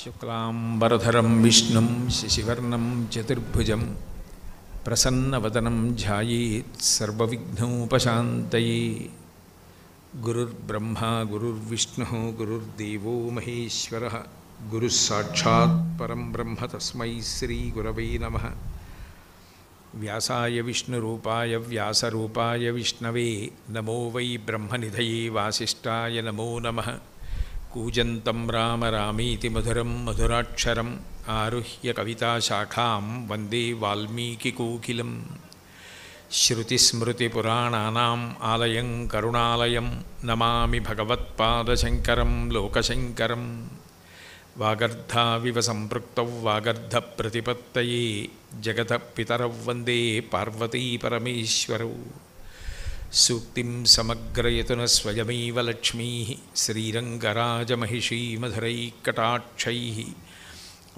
శుక్లాంబరధరం విష్ణుం శశివర్ణం చతుర్భుజం ప్రసన్నవదనం ధ్యాయేత్ సర్వవిఘ్నోపశాంతయే. గురుర్బ్రహ్మా గురుర్విష్ణుః గురుర్దేవో మహేశ్వరః గురుః సాక్షాత్ పరం బ్రహ్మ తస్మై శ్రీగురవే నమః. వ్యాసాయ విష్ణురూపాయ వ్యాసరూపాయ విష్ణవే నమో వై బ్రహ్మనిధయే వాసిష్ఠాయ నమో నమః. కూజంతం రామ రామీతి మధురం మధురాక్షరం ఆరుహ్య కవితాశాఖాం వందే వాల్మీకికోకిలం. శ్రుతిస్మృతిపురాణానాం ఆలయం కరుణాలయం నమామి భగవత్పాదశంకరం లోకశంకరం. వాగర్ధావివ సంపృక్తౌ వాగర్ధప్రతిపత్తయే జగతః పితరౌ వందే పార్వతీ పరమేశ్వరౌ. సూక్తిం సమగ్రయతున స్వయమేవ లక్ష్మీ శ్రీరంగరాజమహిషీమధురైకటాక్షైః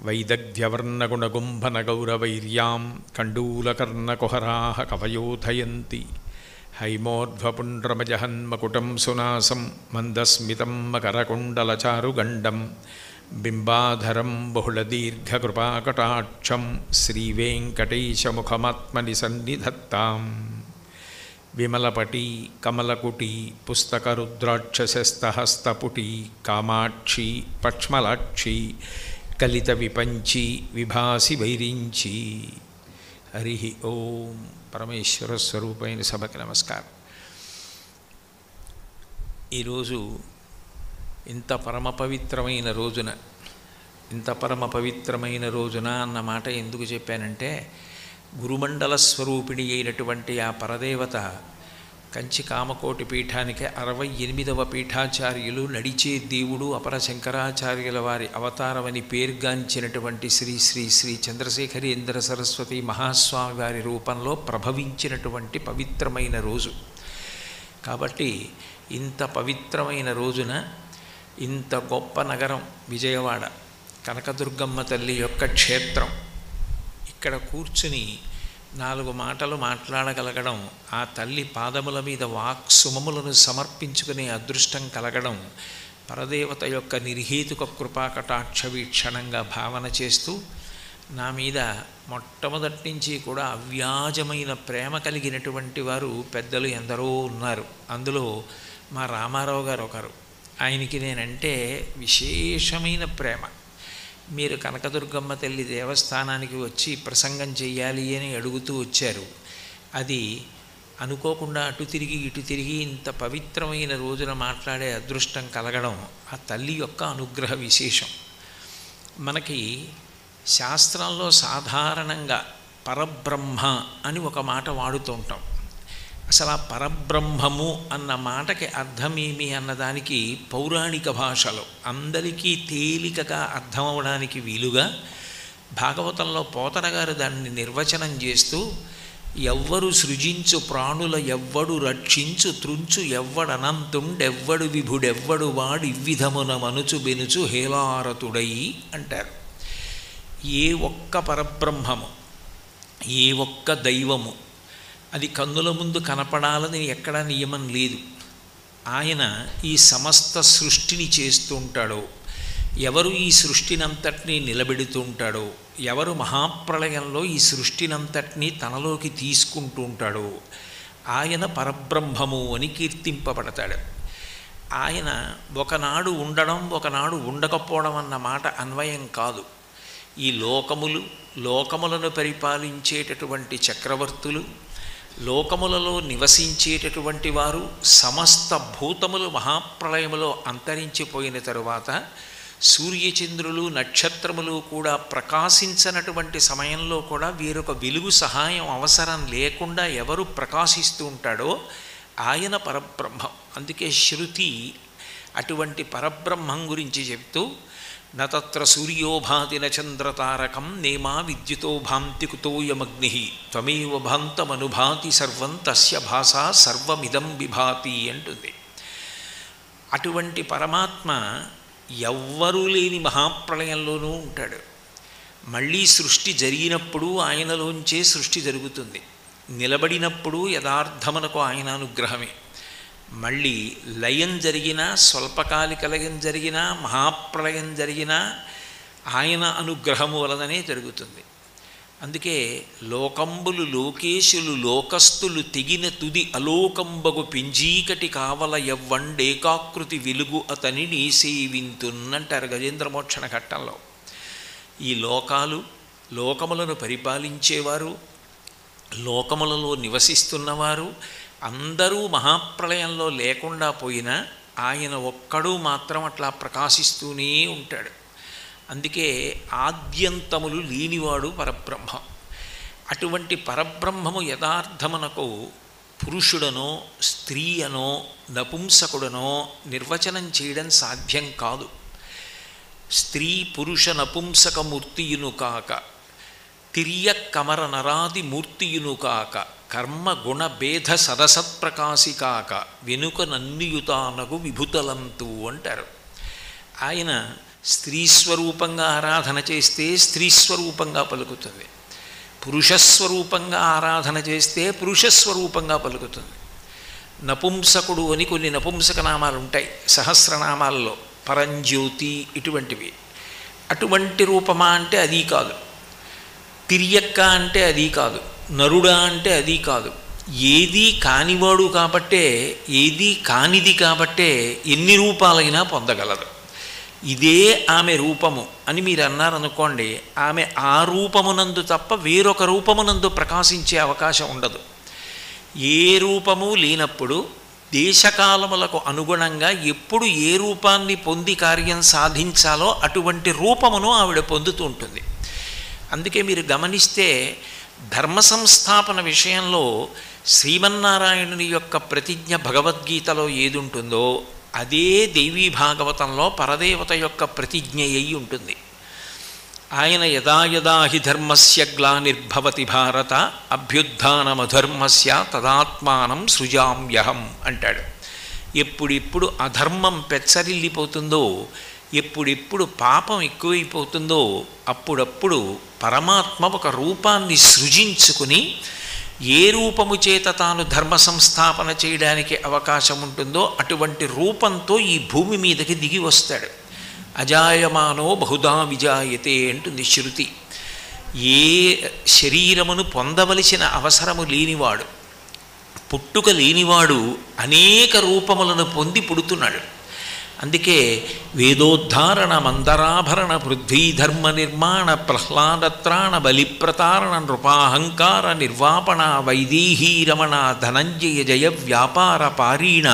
వైదగ్ధ్యవర్ణగుణగుంభనగౌరవైర్యాం కండూలకర్ణకుహరాः కవయోధయంతి. హైమోర్ధ్వపుండ్రమజహన్మకుటం సునాసం మందస్మితం మకరకుండలచారుగండం బింబాధరం బహుళదీర్ఘకృపాకటాక్షం శ్రీవేంకటేశముఖమాత్మని సన్నిధత్తాం. విమలపటి కమలకుటి పుస్తకరుద్రాక్షసస్తహస్తపుటి కామాక్షి పక్ష్మలాక్షి కలిత విపంచి విభాసి వైరించి. హరి ఓం. పరమేశ్వర స్వరూపైన సభకి నమస్కారం. ఈరోజు ఇంత పరమ పవిత్రమైన రోజున అన్న మాట ఎందుకు చెప్పానంటే, గురుమండల స్వరూపిణి అయినటువంటి ఆ పరదేవత కంచి కామకోటి పీఠానికి 68వ పీఠాచార్యులు, నడిచే దేవుడు అపర శంకరాచార్యుల వారి అవతారమని పేర్గాంచినటువంటి శ్రీ శ్రీ శ్రీ చంద్రశేఖరేంద్ర సరస్వతి మహాస్వామి వారి రూపంలో ప్రభవించినటువంటి పవిత్రమైన రోజు. కాబట్టి ఇంత పవిత్రమైన రోజున ఇంత గొప్ప నగరం విజయవాడ, కనకదుర్గమ్మ తల్లి యొక్క క్షేత్రం, ఇక్కడ కూర్చుని 4 మాటలు మాట్లాడగలగడం, ఆ తల్లి పాదముల మీద వాక్సుమములను సమర్పించుకునే అదృష్టం కలగడం పరదేవత యొక్క నిర్హేతుక కృపాకటాక్ష వీక్షణంగా భావన చేస్తూ, నా మీద మొట్టమొదటి నుంచి కూడా అవ్యాజమైన ప్రేమ కలిగినటువంటి వారు పెద్దలు ఎందరో ఉన్నారు. అందులో మా రామారావు గారు ఒకరు. ఆయనకి నేనంటే విశేషమైన ప్రేమ. మీరు కనకదుర్గమ్మ తల్లి దేవస్థానానికి వచ్చి ప్రసంగం చెయ్యాలి అని అడుగుతూ వచ్చారు. అది అనుకోకుండా అటు తిరిగి ఇటు తిరిగి ఇంత పవిత్రమైన రోజున మాట్లాడే అదృష్టం కలగడం ఆ తల్లి యొక్క అనుగ్రహ విశేషం. మనకి శాస్త్రంలో సాధారణంగా పరబ్రహ్మ అని ఒక మాట వాడుతూ ఉంటాం. అసలు ఆ పరబ్రహ్మము అన్న మాటకి అర్థమేమి అన్నదానికి పౌరాణిక భాషలో అందరికీ తేలికగా అర్థమవడానికి వీలుగా భాగవతంలో పోతన గారు దాన్ని నిర్వచనం చేస్తూ, ఎవ్వరు సృజించు ప్రాణుల ఎవ్వడు రక్షించు త్రుంచు ఎవ్వడనంతుండెవ్వడు విభుడెవ్వడు వాడు ఇవ్విధమున మనుచు బెనుచు హేలారతుడై అంటారు. ఏ ఒక్క పరబ్రహ్మము, ఏ ఒక్క దైవము అది కన్నుల ముందు కనపడాలని ఎక్కడా నియమం లేదు. ఆయన ఈ సమస్త సృష్టిని చేస్తూ ఉంటాడో, ఎవరు ఈ సృష్టినంతటినీ నిలబెడుతూ ఉంటాడో, ఎవరు మహాప్రళయంలో ఈ సృష్టినంతటినీ తనలోకి తీసుకుంటూ ఉంటాడో ఆయన పరబ్రహ్మము అని కీర్తింపబడతాడు. ఆయన ఒకనాడు ఉండడం ఒకనాడు ఉండకపోవడం అన్న మాట అన్వయం కాదు. ఈ లోకములను పరిపాలించేటటువంటి చక్రవర్తులు, లోకములలో నివసించేటటువంటి వారు, సమస్త భూతములు మహాప్రళయములో అంతరించిపోయిన తరువాత సూర్యచంద్రులు నక్షత్రములు కూడా ప్రకాశించనటువంటి సమయంలో కూడా వీరొక వెలుగు సహాయం అవసరం లేకుండా ఎవరు ప్రకాశిస్తూ ఉంటాడో ఆయన పరబ్రహ్మం. అందుకే శృతి అటువంటి పరబ్రహ్మం గురించి చెప్తూ, నత్ర సూర్యో భాతి నచంద్రతారకం నేమా విద్యుతో భాంతి కుతోయమగ్ని త్వమేవ భాంతమనుభాతి సర్వం తస్య భాషా సర్వమిదం విభాతి అంటుంది. అటువంటి పరమాత్మ ఎవ్వరూ లేని మహాప్రళయంలోనూ ఉంటాడు. మళ్ళీ సృష్టి జరిగినప్పుడు ఆయనలోంచే సృష్టి జరుగుతుంది. నిలబడినప్పుడు యథార్థమునకు ఆయన అనుగ్రహమే. మళ్ళీ లయం జరిగినా, స్వల్పకాలిక లయం జరిగినా, మహాప్రళయం జరిగినా, ఆయన అనుగ్రహము వలననే జరుగుతుంది. అందుకే లోకంబులు లోకేశులు లోకస్తులు తెగిన తుది అలోకంబగు పింజీకటి కావల ఎవ్వండేకాకృతి వెలుగు అతని నీ సేవింతున్నంటారు గజేంద్రమోక్షణ ఘట్టంలో. ఈ లోకాలు, లోకములను పరిపాలించేవారు, లోకములలో నివసిస్తున్నవారు అందరూ మహాప్రళయంలో లేకుండా పోయినా ఆయన ఒక్కడూ మాత్రం అట్లా ప్రకాశిస్తూనే ఉంటాడు. అందుకే ఆద్యంతములు లేనివాడు పరబ్రహ్మ. అటువంటి పరబ్రహ్మము యథార్థమునకు పురుషుడనో స్త్రీ అనో నపుంసకుడనో నిర్వచనం చేయడం సాధ్యం కాదు. స్త్రీ పురుష నపుంసకమూర్తియును కాక, తిర్య కమర నరాది మూర్తియును కాక, కర్మ గుణ భేద సరసత్ప్రకాశి కాక, వెనుక నన్నియుతానగు విభుతలంతు అంటారు. ఆయన స్త్రీస్వరూపంగా ఆరాధన చేస్తే స్త్రీస్వరూపంగా పలుకుతుంది, పురుషస్వరూపంగా ఆరాధన చేస్తే పురుషస్వరూపంగా పలుకుతుంది. నపుంసకుడు అని కొన్ని నపుంసక నామాలు ఉంటాయి సహస్రనామాల్లో, పరంజ్యోతి ఇటువంటివి. అటువంటి రూపమా అంటే అది కాదు. తిరియక్క అంటే అది కాదు. నరుడా అంటే అది కాదు. ఏది కానివాడు కాబట్టే, ఏది కానిది కాబట్టే ఎన్ని రూపాలైనా పొందగలదు. ఇదే ఆమె రూపము అని మీరు అన్నారనుకోండి, ఆమె ఆ రూపమునందు తప్ప వేరొక రూపమునందు ప్రకాశించే అవకాశం ఉండదు. ఏ రూపము లేనప్పుడు దేశకాలములకు అనుగుణంగా ఎప్పుడు ఏ రూపాన్ని పొంది కార్యం సాధించాలో అటువంటి రూపమును ఆవిడ పొందుతూ ఉంటుంది. అందుకే మీరు గమనిస్తే ధర్మ సంస్థాపన విషయంలో శ్రీమన్నారాయణుని యొక్క ప్రతిజ్ఞ భగవద్గీతలో ఏది ఉంటుందో అదే దేవీ భాగవతంలో పరదేవత యొక్క ప్రతిజ్ఞ అయి ఉంటుంది. ఆయన యదా యదా హి ధర్మస్య గ్లానిర్భవతి భారత అభ్యుత్థానమధర్మస్య తదాత్మానం సృజామ్యహం అంటాడు. ఎప్పుడిప్పుడు అధర్మం పెచ్చరిల్లిపోతుందో, ఎప్పుడెప్పుడు పాపం ఎక్కువైపోతుందో అప్పుడప్పుడు పరమాత్మ ఒక రూపాన్ని సృజించుకుని ఏ రూపము చేత తాను ధర్మ సంస్థాపన చేయడానికి అవకాశం ఉంటుందో అటువంటి రూపంతో ఈ భూమి మీదకి దిగి వస్తాడు. అజాయమానో బహుదా విజాయతే అంటుంది శృతి. ఏ శరీరమును పొందవలసిన అవసరము లేనివాడు, పుట్టుక లేనివాడు అనేక రూపములను పొంది పుడుతున్నాడు. అందుకే వేదోద్ధారణ మందరాభరణ పృథ్వీధర్మ నిర్మాణ ప్రహ్లాదత్రాణ బలిప్రతారణ నృపాహంకార నిర్వాపణ వైదేహీరమణ ధనంజయ జయ వ్యాపార పారీణ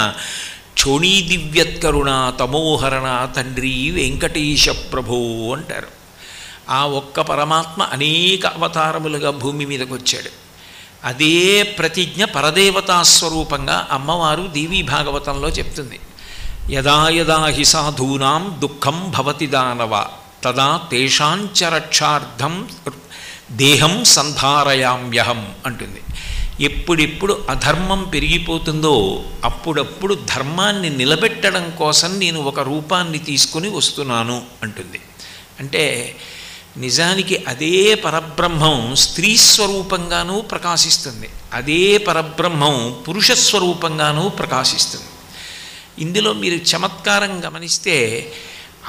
క్షోణీ దివ్యత్కరుణ తమోహరణ తండ్రి వెంకటేశ ప్రభో అంటారు. ఆ ఒక్క పరమాత్మ అనేక అవతారములుగా భూమి మీదకి వచ్చాడు. అదే ప్రతిజ్ఞ పరదేవతాస్వరూపంగా అమ్మవారు దేవీ భాగవతంలో చెప్తుంది. యదా యదా హి సాధూనాం దుఃఖం భవతి దానవ తదా తేషాంచ రక్షార్థం దేహం సంధారయామ్యహం అంటుంది. ఎప్పుడెప్పుడు అధర్మం పెరిగిపోతుందో అప్పుడప్పుడు ధర్మాన్ని నిలబెట్టడం కోసం నేను ఒక రూపాన్ని తీసుకుని వస్తున్నాను అంటుంది. అంటే నిజానికి అదే పరబ్రహ్మం స్త్రీ స్వరూపంగానూ ప్రకాశిస్తుంది, అదే పరబ్రహ్మం పురుషస్వరూపంగానూ ప్రకాశిస్తుంది. ఇందులో మీరు చమత్కారం గమనిస్తే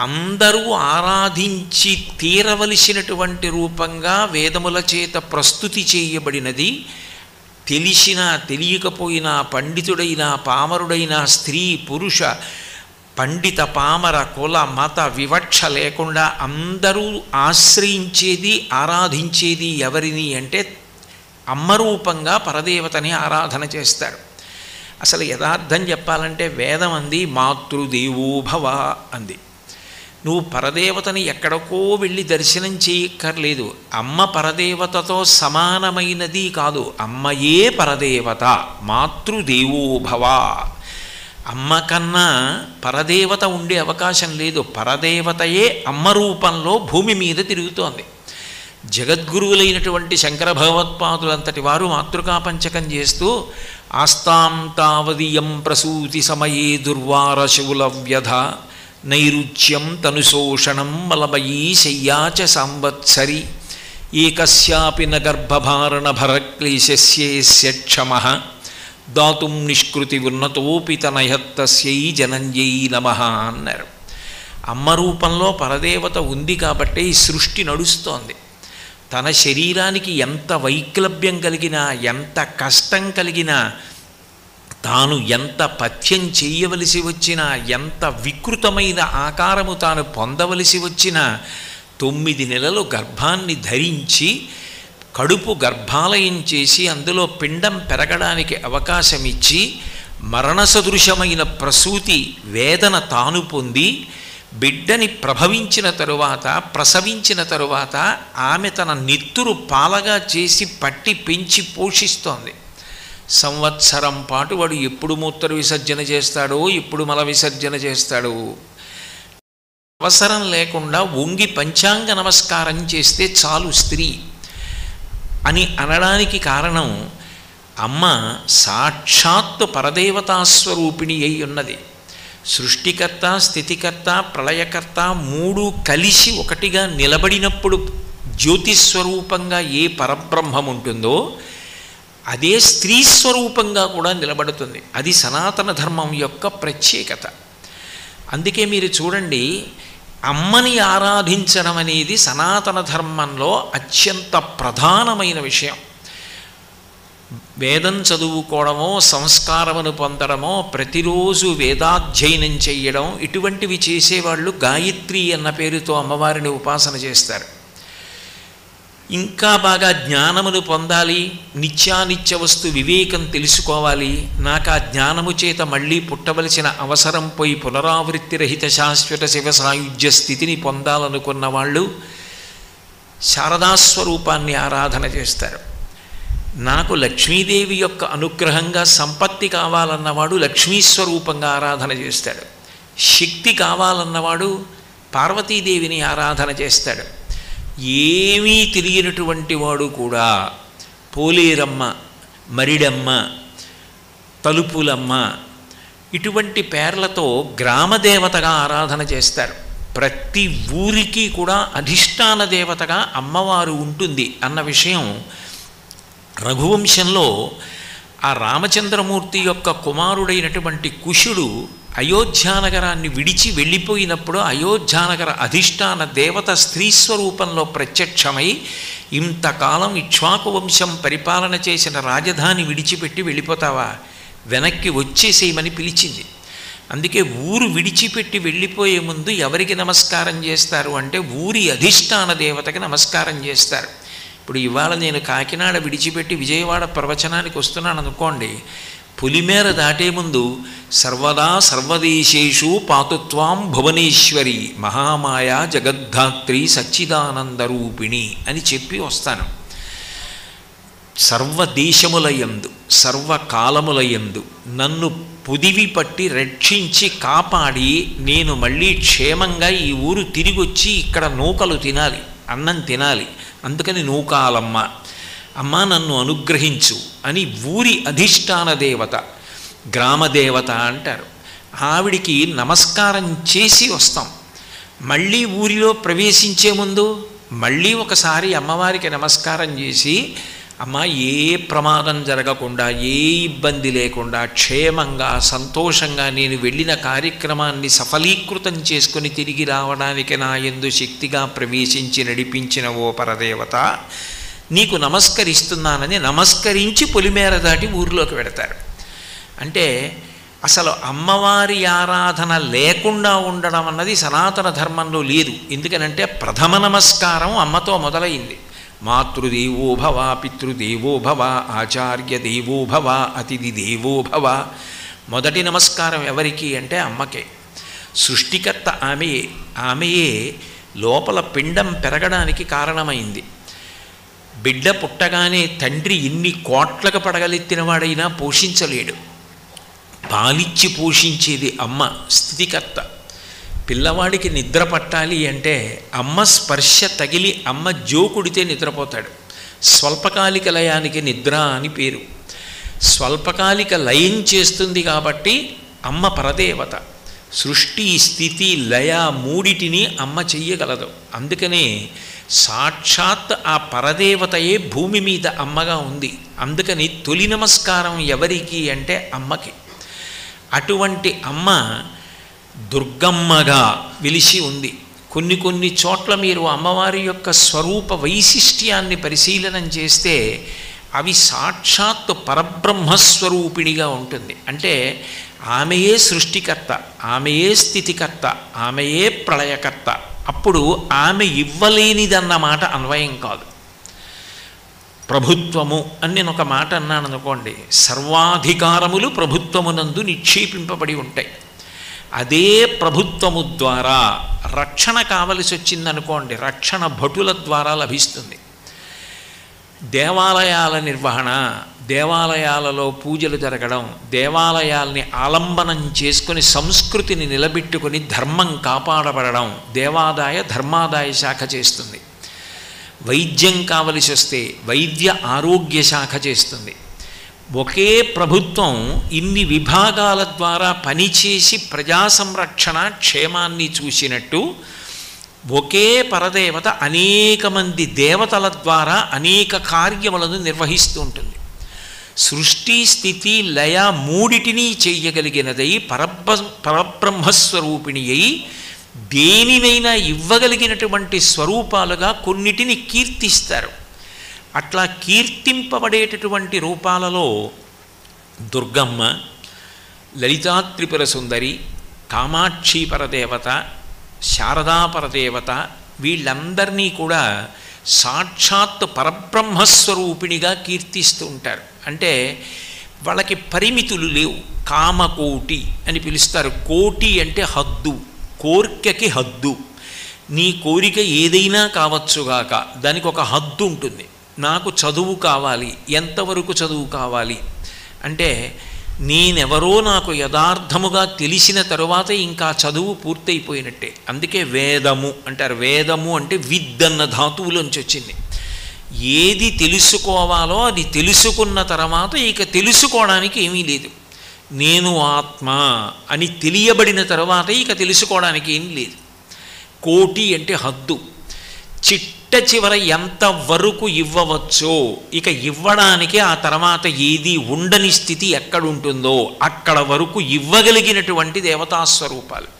అందరూ ఆరాధించి తీరవలసినటువంటి రూపంగా వేదముల చేత ప్రస్తుతి చేయబడినది తెలిసినా తెలియకపోయినా, పండితుడైనా పామరుడైనా, స్త్రీ పురుష పండిత పామర కుల మత వివక్ష లేకుండా అందరూ ఆశ్రయించేది ఆరాధించేది ఎవరిని అంటే అమ్మరూపంగా పరదేవతని ఆరాధన చేస్తారు. అసలు యథార్థం చెప్పాలంటే వేదం అంది మాతృదేవో భవ అంది. నువ్వు పరదేవతని ఎక్కడికో వెళ్ళి దర్శనం చేయక్కర్లేదు. అమ్మ పరదేవతతో సమానమైనది కాదు, అమ్మయే పరదేవత. మాతృదేవో భవ. అమ్మ కన్నా పరదేవత ఉండే అవకాశం లేదు. పరదేవతయే అమ్మ రూపంలో భూమి మీద తిరుగుతోంది. జగద్గురువులైనటువంటి శంకర భగవత్పాదులంతటి వారు మాతృకా పంచకం చేస్తూ ఆస్తాం తావదీయం ప్రసూతి సమయే దుర్వారశూల వ్యధ నైరుచ్యం తనుశోషణం మలమయీ శయ్యాచ సంవత్సరి ఏకస్యాపి న గర్భభారణ భరక్లేశస్యేస్య క్షమః దాతుం నిష్కృతి ఉన్నతోపి తనయత్తస్యై జనంజై నమః అన్నారు. అమ్మ రూపంలో పరదేవత ఉంది కాబట్టే ఈ సృష్టి నడుస్తోంది. తన శరీరానికి ఎంత వైక్లభ్యం కలిగినా, ఎంత కష్టం కలిగినా, తాను ఎంత పథ్యం చేయవలసి వచ్చినా, ఎంత వికృతమైన ఆకారము తాను పొందవలసి వచ్చినా 9 నెలలు గర్భాన్ని ధరించి కడుపు గర్భాలయం చేసి అందులో పిండం పెరగడానికి అవకాశం ఇచ్చి మరణసదృశమైన ప్రసూతి వేదన తాను పొంది బిడ్డని ప్రసవించిన తరువాత ఆమె తన నెత్తురు పాలగా చేసి పట్టి పెంచి పోషిస్తోంది. సంవత్సరం పాటు వాడు ఎప్పుడు మూత్ర విసర్జన చేస్తాడో, ఎప్పుడు మల విసర్జన చేస్తాడో అవసరం లేకుండా వంగి పంచాంగ నమస్కారం చేస్తే చాలు స్త్రీ అని అనడానికి కారణం అమ్మ సాక్షాత్తు పరదేవతాస్వరూపిణి అయి ఉన్నది. సృష్టికర్త, స్థితికర్త, ప్రళయకర్త 3 కలిసి ఒకటిగా నిలబడినప్పుడు జ్యోతిస్వరూపంగా ఏ పరబ్రహ్మం ఉంటుందో అదే స్త్రీ స్వరూపంగా కూడా నిలబడుతుంది. అది సనాతన ధర్మం యొక్క ప్రత్యేకత. అందుకే మీరు చూడండి, అమ్మని ఆరాధించడం అనేది సనాతన ధర్మంలో అత్యంత ప్రధానమైన విషయం. వేదం చదువుకోవడమో, సంస్కారమును పొందడమో, ప్రతిరోజు వేదాధ్యయనం చేయడం, ఇటువంటివి చేసేవాళ్ళు గాయత్రి అన్న పేరుతో అమ్మవారిని ఉపాసన చేస్తారు. ఇంకా బాగా జ్ఞానమును పొందాలి, నిత్యానిత్య వస్తు వివేకం తెలుసుకోవాలి, నాకు ఆ జ్ఞానము చేత మళ్ళీ పుట్టవలసిన అవసరం పోయి పునరావృత్తి రహిత శాశ్వత శివ సాయుధ్య స్థితిని పొందాలనుకున్న వాళ్ళు శారదాస్వరూపాన్ని ఆరాధన చేస్తారు. నాకు లక్ష్మీదేవి యొక్క అనుగ్రహంగా సంపత్తి కావాలన్నవాడు లక్ష్మీస్వరూపంగా ఆరాధన చేస్తాడు. శక్తి కావాలన్నవాడు పార్వతీదేవిని ఆరాధన చేస్తాడు. ఏమీ తెలియనటువంటి వాడు కూడా పోలేరమ్మ, మరిడమ్మ, తలుపులమ్మ ఇటువంటి పేర్లతో గ్రామదేవతగా ఆరాధన చేస్తారు. ప్రతి ఊరికి కూడా అధిష్టాన దేవతగా అమ్మవారు ఉంటుంది అన్న విషయం రఘువంశంలో ఆ రామచంద్రమూర్తి యొక్క కుమారుడైనటువంటి కుశుడు అయోధ్యానగరాన్ని విడిచి వెళ్ళిపోయినప్పుడు అయోధ్యానగర అధిష్టాన దేవత స్త్రీస్వరూపంలో ప్రత్యక్షమై ఇంతకాలం ఇక్ష్వాకు వంశం పరిపాలన చేసిన రాజధాని విడిచిపెట్టి వెళ్ళిపోతావా, వెనక్కి వచ్చేసేయమని పిలిచింది. అందుకే ఊరు విడిచిపెట్టి వెళ్ళిపోయే ముందు ఎవరికి నమస్కారం చేస్తారు అంటే ఊరి అధిష్టాన దేవతకి నమస్కారం చేస్తారు. ఇప్పుడు ఇవాళ నేను కాకినాడ విడిచిపెట్టి విజయవాడ ప్రవచనానికి వస్తున్నాను అనుకోండి, పులిమేర దాటే ముందు సర్వదా సర్వదేశేషు పాతుత్వాం భువనేశ్వరి మహామాయా జగద్ధాత్రి సచ్చిదానందరూపిణి అని చెప్పి వస్తాను. సర్వదేశములయందు సర్వకాలములయందు నన్ను పొదివి పట్టి రక్షించి కాపాడి నేను మళ్ళీ క్షేమంగా ఈ ఊరు తిరిగి వచ్చి ఇక్కడ నూకలు తినాలి, అన్నం తినాలి, అందుకని నూకాలమ్మ, అమ్మ నన్ను అనుగ్రహించు అని ఊరి అధిష్టాన దేవత గ్రామదేవత అంటారు. ఆవిడికి నమస్కారం చేసి వస్తాం. మళ్ళీ ఊరిలో ప్రవేశించే ముందు మళ్ళీ ఒకసారి అమ్మవారికి నమస్కారం చేసి, అమ్మ ఏ ప్రమాదం జరగకుండా, ఏ ఇబ్బంది లేకుండా క్షేమంగా సంతోషంగా నేను వెళ్ళిన కార్యక్రమాన్ని సఫలీకృతం చేసుకుని తిరిగి రావడానికి నా యందు శక్తిగా ప్రవేశించి నడిపించిన ఓ పరదేవత నీకు నమస్కరిస్తున్నానని నమస్కరించి పొలిమేర దాటి ఊరిలోకి వెడతారు. అంటే అసలు అమ్మవారి ఆరాధన లేకుండా ఉండడం అన్నది సనాతన ధర్మంలో లేదు. ఎందుకనంటే ప్రథమ నమస్కారం అమ్మతో మొదలైంది. మాతృదేవో భవ, పితృదేవో భవ, ఆచార్య దేవో భవ, అతిథి దేవో భవ. మొదటి నమస్కారం ఎవరికి అంటే అమ్మకే. సృష్టికర్త ఆమెయే. ఆమెయే లోపల పిండం పెరగడానికి కారణమైంది. బిడ్డ పుట్టగానే తండ్రి ఎన్ని కోట్లకు పడగలెత్తినవాడైనా పోషించలేడు. పాలిచ్చి పోషించేది అమ్మ, స్థితికర్త. పిల్లవాడికి నిద్ర పట్టాలి అంటే అమ్మ స్పర్శ తగిలి అమ్మ జోకుడితే నిద్రపోతాడు. స్వల్పకాలిక లయానికి నిద్ర అని పేరు. స్వల్పకాలిక లయం చేస్తుంది కాబట్టి అమ్మ పరదేవత. సృష్టి, స్థితి, లయ మూడిటిని అమ్మ చెయ్యగలదు. అందుకనే సాక్షాత్ ఆ పరదేవతయే భూమి మీద అమ్మగా ఉంది. అందుకని తొలి నమస్కారం ఎవరికి అంటే అమ్మకి. అటువంటి అమ్మ దుర్గమ్మగా వెలిసి ఉంది. కొన్ని కొన్ని చోట్ల మీరు అమ్మవారి యొక్క స్వరూప వైశిష్ట్యాన్ని పరిశీలనం చేస్తే అవి సాక్షాత్ పరబ్రహ్మస్వరూపిణిగా ఉంటుంది. అంటే ఆమెయే సృష్టికర్త, ఆమెయే స్థితికర్త, ఆమెయే ప్రళయకర్త. అప్పుడు ఆమె ఇవ్వలేనిదన్నమాట అన్వయం కాదు. ప్రభుత్వము అని నేను ఒక మాట అన్నాను అనుకోండి, సర్వాధికారములు ప్రభుత్వమునందు నిక్షేపింపబడి ఉంటాయి. అదే ప్రభుత్వము ద్వారా రక్షణ కావలసి వచ్చిందనుకోండి, రక్షణ భటుల ద్వారా లభిస్తుంది. దేవాలయాల నిర్వహణ, దేవాలయాలలో పూజలు జరగడం, దేవాలయాల్ని ఆలంబనం చేసుకొని సంస్కృతిని నిలబెట్టుకొని ధర్మం కాపాడబడడం దేవాదాయ ధర్మాదాయ శాఖ చేస్తుంది. వైద్యం కావలసి వస్తే వైద్య ఆరోగ్య శాఖ చేస్తుంది. ఒకే ప్రభుత్వం ఇన్ని విభాగాల ద్వారా పనిచేసి ప్రజా సంరక్షణ క్షేమాన్ని చూసినట్టు ఒకే పరదేవత అనేక మంది దేవతల ద్వారా అనేక కార్యములను నిర్వహిస్తూ ఉంటుంది. సృష్టి స్థితి లయ మూడిటిని చెయ్యగలిగినదై పరబ్రహ్మస్వరూపిణి అయి దేనినైనా ఇవ్వగలిగినటువంటి స్వరూపాలుగా కొన్నిటిని కీర్తిస్తారు. అట్లా కీర్తింపబడేటటువంటి రూపాలలో దుర్గమ్మ, లలితా త్రిపుర సుందరి, కామాక్షి పరదేవత, శారదా పరదేవత వీళ్ళందరినీ కూడా సాక్షాత్ పరబ్రహ్మస్వరూపిణిగా కీర్తిస్తూ ఉంటారు. అంటే వాళ్ళకి పరిమితులు లేవు. కామకోటి అని పిలుస్తారు. కోటి అంటే హద్దు, కోరికకి హద్దు. నీ కోరిక ఏదైనా కావచ్చుగాక, దానికి ఒక హద్దు ఉంటుంది. నాకు చదువు కావాలి, ఎంతవరకు చదువు కావాలి అంటే నేనెవరో నాకు యథార్థముగా తెలిసిన తరువాత ఇంకా చదువు పూర్తయిపోయినట్టే. అందుకే వేదము అంటారు. వేదము అంటే విద్ అన్న ధాతువులోంచి వచ్చింది. ఏది తెలుసుకోవాలో అది తెలుసుకున్న తర్వాత ఇక తెలుసుకోవడానికి ఏమీ లేదు. నేను ఆత్మ అని తెలియబడిన తర్వాత ఇక తెలుసుకోవడానికి ఏం లేదు. కోటి అంటే హద్దు. చిట్ట చివర ఎంతవరకు ఇవ్వవచ్చో ఇక ఇవ్వడానికి ఆ తర్వాత ఏది ఉండని స్థితి ఎక్కడుంటుందో అక్కడ వరకు ఇవ్వగలిగినటువంటి దేవతాస్వరూపాలు,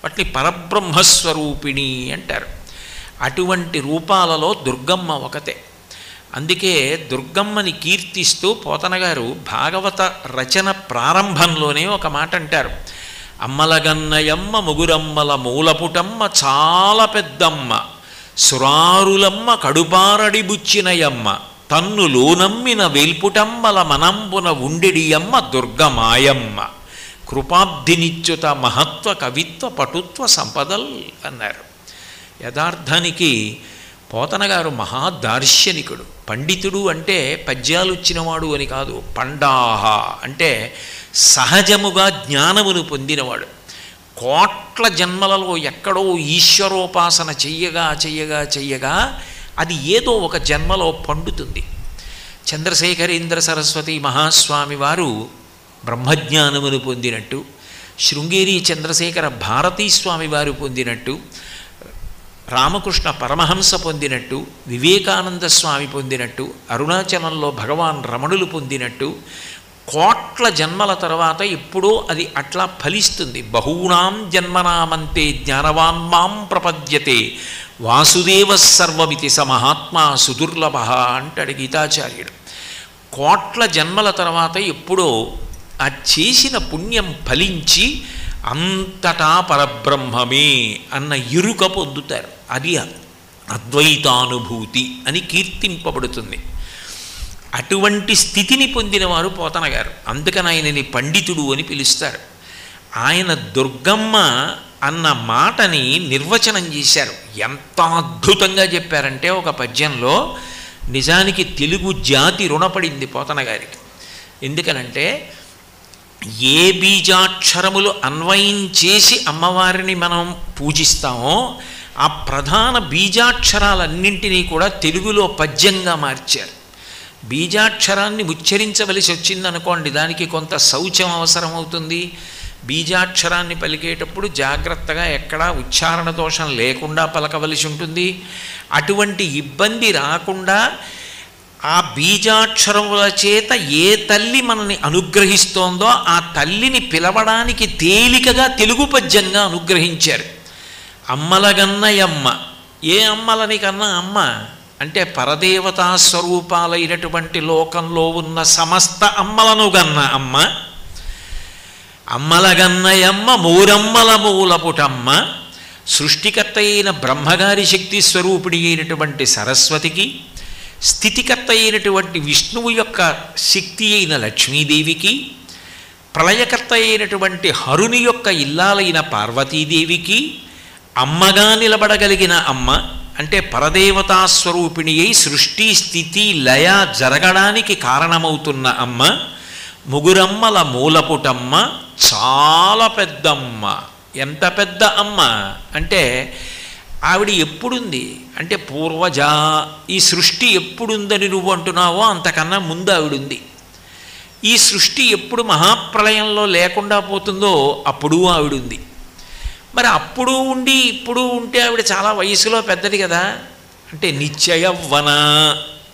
వాటిని పరబ్రహ్మస్వరూపిణి అంటారు. అటువంటి రూపాలలో దుర్గమ్మ ఒకతే. అందుకే దుర్గమ్మని కీర్తిస్తూ పోతనగారు భాగవత రచన ప్రారంభంలోనే ఒక మాట అంటారు. అమ్మలగన్నయమ్మ ముగురమ్మల మూలపుటమ్మ చాలా పెద్దమ్మ, సురారులమ్మ కడుపారడి బుచ్చినయమ్మ, తన్ను లోనమ్మిన వేల్పుటమ్మల మనంబున ఉండెడియమ్మ దుర్గమాయమ్మ, కృపాబ్ధినిచ్యుత మహత్వ కవిత్వ పటుత్వ సంపదల్ అన్నారు. యథార్థానికి పోతనగారు మహాదార్శనికుడు. పండితుడు అంటే పద్యాలు వచ్చినవాడు అని కాదు. పండాహ అంటే సహజముగా జ్ఞానమును పొందినవాడు. కోట్ల జన్మలలో ఎక్కడో ఈశ్వరోపాసన చెయ్యగా చెయ్యగా చెయ్యగా అది ఏదో ఒక జన్మలో పండుతుంది. చంద్రశేఖరేంద్ర సరస్వతి మహాస్వామి వారు బ్రహ్మజ్ఞానమును పొందినట్టు, శృంగేరి చంద్రశేఖర భారతీ స్వామి వారు పొందినట్టు, రామకృష్ణ పరమహంస పొందినట్టు, వివేకానంద స్వామి పొందినట్టు, అరుణాచలంలో భగవాన్ రమణులు పొందినట్టు కోట్ల జన్మల తర్వాత ఎప్పుడో అది అట్లా ఫలిస్తుంది. బహూనాం జన్మనామంతే జ్ఞానవాన్ మాం ప్రపద్యతే వాసుదేవ సర్వమితి స మహాత్మా సుదుర్లభ అంటాడు గీతాచార్యుడు. కోట్ల జన్మల తర్వాత ఎప్పుడో ఆ చేసిన పుణ్యం ఫలించి అంతటా పరబ్రహ్మమే అన్న ఎరుక పొందుతారు. అది అద్వైతానుభూతి అని కీర్తింపబడుతుంది. అటువంటి స్థితిని పొందినవారు పోతనగారు. అందుకని ఆయనని పండితుడు అని పిలుస్తారు. ఆయన దుర్గమ్మ అన్న మాటని నిర్వచనం చేశారు. ఎంత అద్భుతంగా చెప్పారంటే ఒక పద్యంలో నిజానికి తెలుగు జాతి రుణపడింది పోతనగారికి. ఎందుకనంటే ఏ బీజాక్షరములు అన్వయం చేసి అమ్మవారిని మనం పూజిస్తామో ఆ ప్రధాన బీజాక్షరాలన్నింటినీ కూడా తెలుగులో పద్యంగా మార్చారు. బీజాక్షరాన్ని ఉచ్చరించవలసి వచ్చిందనుకోండి, దానికి కొంత శౌచం అవసరం అవుతుంది. బీజాక్షరాన్ని పలికేటప్పుడు జాగ్రత్తగా ఎక్కడా ఉచ్చారణ దోషం లేకుండా పలకవలసి ఉంటుంది. అటువంటి ఇబ్బంది రాకుండా ఆ బీజాక్షరముల చేత ఏ తల్లి మనల్ని అనుగ్రహిస్తోందో ఆ తల్లిని పిలవడానికి తేలికగా తెలుగు పద్యంగా అనుగ్రహించారు. అమ్మలగన్నయమ్మ. ఏ అమ్మలని కన్నా అమ్మ అంటే పరదేవతా స్వరూపాలైనటువంటి లోకంలో ఉన్న సమస్త అమ్మలను గన్న అమ్మ. అమ్మలగన్నయమ్మ మూరమ్మల మూలపుటమ్మ. సృష్టికర్త అయిన బ్రహ్మగారి శక్తి స్వరూపిణి అయినటువంటి సరస్వతికి, స్థితికర్త అయినటువంటి విష్ణువు యొక్క శక్తి అయిన లక్ష్మీదేవికి, ప్రళయకర్త అయినటువంటి హరుని యొక్క ఇల్లాలైన పార్వతీదేవికి అమ్మగా నిలబడగలిగిన అమ్మ అంటే పరదేవతా స్వరూపిణి అయి సృష్టి స్థితి లయ జరగడానికి కారణమవుతున్న అమ్మ. ముగురమ్మల మూలపుటమ్మ. చాలా పెద్దమ్మ. ఎంత పెద్ద అమ్మ అంటే ఆవిడ ఎప్పుడుంది అంటే పూర్వజ. ఈ సృష్టి ఎప్పుడుందని నువ్వు అంటున్నావో అంతకన్నా ముందు ఆవిడుంది. ఈ సృష్టి ఎప్పుడు మహాప్రళయంలో లేకుండా పోతుందో అప్పుడు ఆవిడుంది. మరి అప్పుడు ఉండి ఇప్పుడు ఉంటే ఆవిడ చాలా వయసులో పెద్దది కదా. అంటే నిత్యయవ్వన.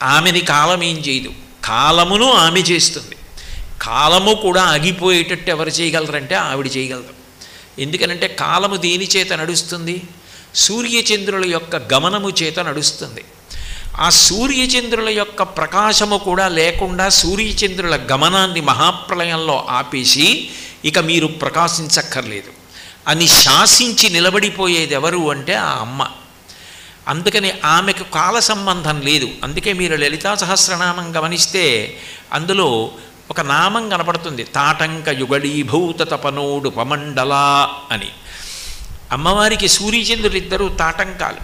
ఆమెని కాలం ఏం చేయదు, కాలమును ఆమె చేస్తుంది. కాలము కూడా ఆగిపోయేటట్టు ఎవరు చేయగలరంటే ఆవిడ చేయగలరు. ఎందుకనంటే కాలము దేని చేత నడుస్తుంది? సూర్యచంద్రుల యొక్క గమనము చేత నడుస్తుంది. ఆ సూర్యచంద్రుల యొక్క ప్రకాశము కూడా లేకుండా సూర్యచంద్రుల గమనాన్ని మహాప్రళయంలో ఆపేసి ఇక మీరు ప్రకాశించక్కర్లేదు అని శాసించి నిలబడిపోయేది ఎవరు అంటే ఆ అమ్మ. అందుకని ఆమెకు కాల సంబంధం లేదు. అందుకే మీరు లలితా సహస్రనామం గమనిస్తే అందులో ఒక నామం కనపడుతుంది, తాటంక యుగళీభూత తపనోడు పమండల అని. అమ్మవారికి సూర్యచంద్రులు ఇద్దరు తాటంకాలు.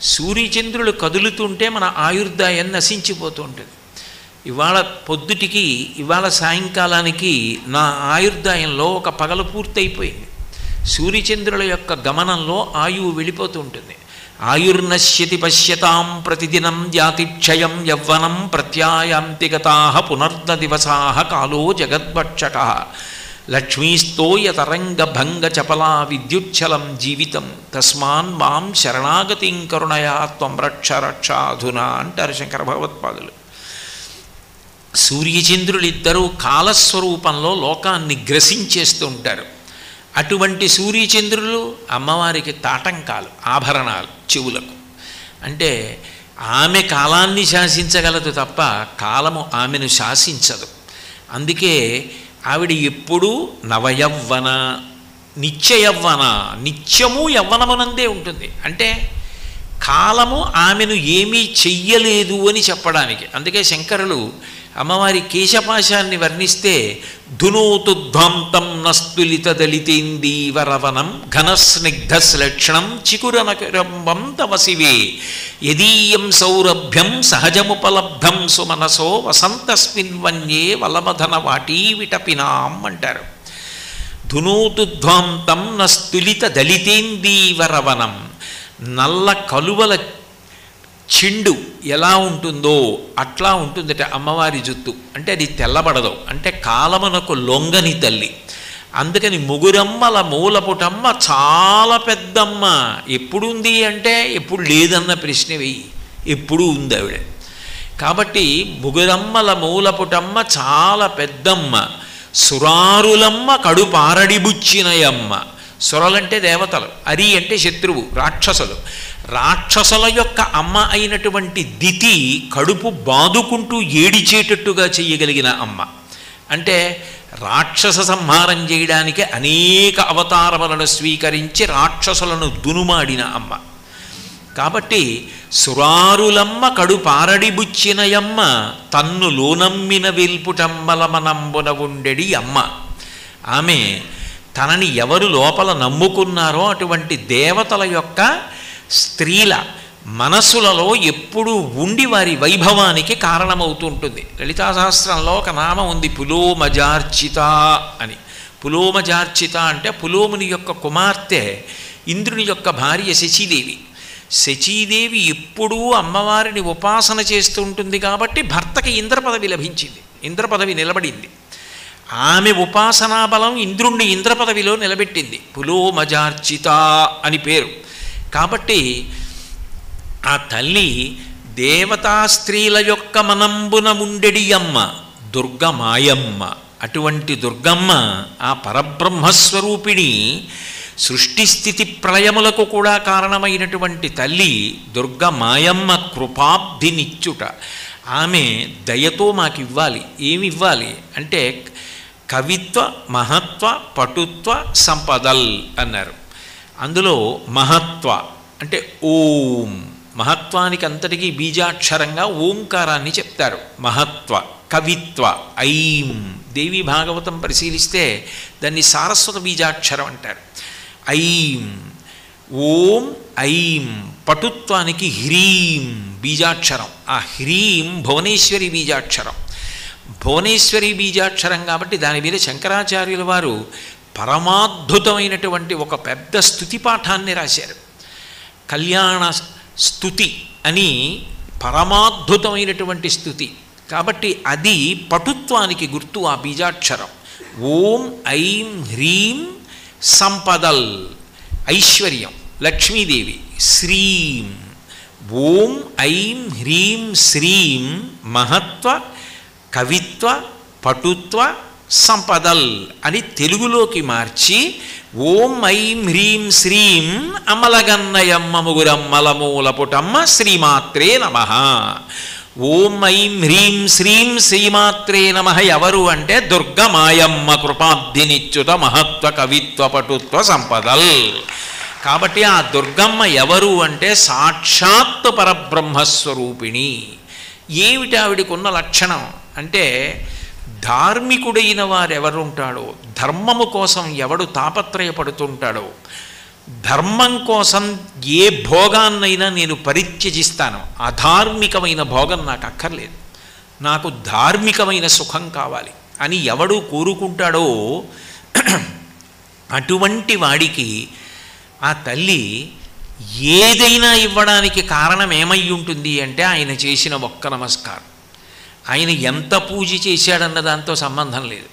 సూర్యచంద్రులు కదులుతుంటే మన ఆయుర్దాయం నశించిపోతూ ఉంటుంది. ఇవాళ పొద్దుటికి ఇవాళ సాయంకాలానికి నా ఆయుర్దాయంలో ఒక పగలు పూర్తయిపోయింది. సూర్యచంద్రుల యొక్క గమనంలో ఆయువు వెళ్ళిపోతూ ఉంటుంది. ఆయుర్నశ్యతి పశ్యతాం ప్రతిదినం జాతిక్షయం యవ్వనం ప్రత్యాయాంతిగతా పునర్ద దివసా కాలో జగద్భక్షక. లక్ష్మీస్తోయ తరంగభంగ చపలా విద్యుచ్చలం జీవితం తస్మాన్ మాం శరణాగతిం కరుణయా త్వం రక్ష రక్షాధునా అంటారు శంకర భగవత్పాదులు. సూర్యచంద్రులిద్దరూ కాలస్వరూపంలో లోకాన్ని గ్రసించేస్తూ ఉంటారు. అటువంటి సూర్యచంద్రులు అమ్మవారికి తాటంకాలు, ఆభరణాలు చెవులకు. అంటే ఆమె కాలాన్ని శాసించగలదు తప్ప కాలము ఆమెను శాసించదు. అందుకే ఆవిడ ఎప్పుడూ నవయవ్వన, నిత్యయవ్వన, నిత్యము యవ్వనమునందే ఉంటుంది. అంటే కాలము ఆమెను ఏమీ చెయ్యలేదు అని చెప్పడానికి. అందుకే శంకరులు అమ్మవారి కేశపాశాన్ని వర్ణిస్తే ధునోతుధ్వాంతం నస్తులిత దళితేందీవరవనం ఘనస్నిగ్ధశ్లక్షణం చికురనకురంబం తవ శివే యదీయం సౌరభ్యం సహజముపలబ్ధం సుమనసో వసంతస్మిన్ వన్యే వలమధన వాటీ విటపినాం అంటారు. ధునోతుధ్వాంతం నస్తులిత దళితేందీవరవనం. నల్ల కలువల చిండు ఎలా ఉంటుందో అట్లా ఉంటుందట అమ్మవారి జుత్తు. అంటే అది తెల్లబడదు. అంటే కాలమునకు లొంగని తల్లి. అందుకని ముగురమ్మల మూలపుటమ్మ చాలా పెద్దమ్మ. ఎప్పుడుంది అంటే ఎప్పుడు లేదన్న ప్రశ్న వెయ్యి, ఎప్పుడు ఉంది ఆవిడ. కాబట్టి ముగురమ్మల మూలపుటమ్మ చాలా పెద్దమ్మ. సురారులమ్మ కడుపారడిబుచ్చినయమ్మ. సురలంటే దేవతలు, అరి అంటే శత్రువు, రాక్షసులు. రాక్షసుల యొక్క అమ్మ అయినటువంటి దితి కడుపు బాదుకుంటూ ఏడిచేటట్టుగా చెయ్యగలిగిన అమ్మ. అంటే రాక్షస సంహారం చేయడానికి అనేక అవతారములను స్వీకరించి రాక్షసులను దునుమాడిన అమ్మ. కాబట్టి సురారులమ్మ కడుపారడిబుచ్చినయమ్మ తన్ను లోనమ్మిన వెల్పుటమ్మల మనంబున ఉండెడి అమ్మ. ఆమె తనని ఎవరు లోపల నమ్ముకున్నారో అటువంటి దేవతల యొక్క స్త్రీల మనసులలో ఎప్పుడూ ఉండి వారి వైభవానికి కారణమవుతూ ఉంటుంది. లలితా సహస్రంలో ఒక నామం ఉంది, పులోమజార్చిత అని. పులోమజార్చిత అంటే పులోముని యొక్క కుమార్తె ఇంద్రుని యొక్క భార్య శచీదేవి. శచీదేవి ఎప్పుడూ అమ్మవారిని ఉపాసన చేస్తూ ఉంటుంది కాబట్టి భర్తకి ఇంద్రపదవి లభించింది, ఇంద్రపదవి నిలబడింది. ఆమె ఉపాసనా బలం ఇంద్రుణ్ణి ఇంద్రపదవిలో నిలబెట్టింది. పులోమజార్చిత అని పేరు. కాబట్టి ఆ తల్లి దేవతా స్త్రీల యొక్క మనంబున ముండెడి అమ్మ దుర్గమాయమ్మ. అటువంటి దుర్గమ్మ ఆ పరబ్రహ్మస్వరూపిణి, సృష్టిస్థితి ప్రళయములకు కూడా కారణమైనటువంటి తల్లి దుర్గమాయమ్మ కృపాబ్ధినిచ్చుట. ఆమె దయతో మాకివ్వాలి. ఏమివ్వాలి అంటే కవిత్వ, మహత్వ, పటుత్వ, సంపదల్ అన్నారు. అందులో మహత్వ అంటే ఓం, మహత్వానికి అంతటికీ బీజాక్షరంగా ఓంకారాన్ని చెప్తారు. మహత్వ. కవిత్వ ఐం, దేవి భాగవతం పరిశీలిస్తే దాన్ని సారస్వత బీజాక్షరం అంటారు. ఐం ఓం ఐం. పటుత్వానికి హ్రీం బీజాక్షరం. ఆ హ్రీం భువనేశ్వరి బీజాక్షరం. భువనేశ్వరి బీజాక్షరం కాబట్టి దాని మీద శంకరాచార్యుల వారు పరమాద్భుతమైనటువంటి ఒక పెద్ద స్తుతి పాఠాన్ని రాశారు. కళ్యాణ స్తుతి అని పరమాద్భుతమైనటువంటి స్తుతి. కాబట్టి అది పటుత్వానికి గుర్తు ఆ బీజాక్షరం. ఓం ఐం హ్రీం సంపదల్, ఐశ్వర్యం, లక్ష్మీదేవి. శ్రీం ఓం ఐం హ్రీం శ్రీం మహత్వ, కవిత్వ, పటుత్వ, సంపదల్ అని తెలుగులోకి మార్చి ఓం ఐం హ్రీం శ్రీం అమలగన్నయమ్మ ముగురమ్మలమూల పుటమ్మ శ్రీమాత్రే నమః. ఓం ఐం హ్రీం శ్రీం శ్రీమాత్రే నమః ఎవరు అంటే దుర్గమాయమ్మ కృపాబ్ధినిచ్యుత మహత్వ, కవిత్వ, పటుత్వ, సంపదల్. కాబట్టి ఆ దుర్గమ్మ ఎవరు అంటే సాక్షాత్ పరబ్రహ్మస్వరూపిణి. ఏమిటి ఆవిడికున్న లక్షణం అంటే ధార్మికుడైన వారెవరుంటాడో, ధర్మము కోసం ఎవడు తాపత్రయపడుతుంటాడో, ధర్మం కోసం ఏ భోగాన్నైనా నేను పరిత్యజిస్తాను, అధార్మికమైన భోగం నాకు అక్కర్లేదు, నాకు ధార్మికమైన సుఖం కావాలి అని ఎవడు కోరుకుంటాడో అటువంటి వాడికి ఆ తల్లి ఏదైనా ఇవ్వడానికి కారణం ఏమై ఉంటుంది అంటే ఆయన చేసిన ఒక్క నమస్కారం. ఆయన ఎంత పూజ చేశాడన్న దాంతో సంబంధం లేదు.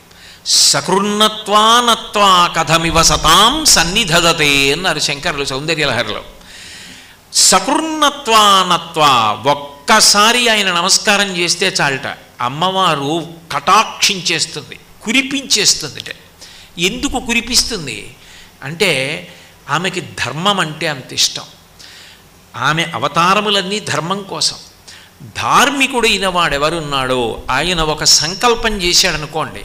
సకృన్నత్వానత్వా కథమివ సతాం సన్నిధదతే అన్నారు శంకరులు సౌందర్యలహరిలో. సకృన్నత్వానత్వా, ఒక్కసారి ఆయన నమస్కారం చేస్తే చాలట అమ్మవారు కటాక్షించేస్తుంది, కురిపించేస్తుందిట. ఎందుకు కురిపిస్తుంది అంటే ఆమెకి ధర్మం అంటే అంత ఇష్టం. ఆమె అవతారములన్నీ ధర్మం కోసం. ధార్మికుడైన వాడెవరున్నాడో ఆయన ఒక సంకల్పం చేశాడనుకోండి,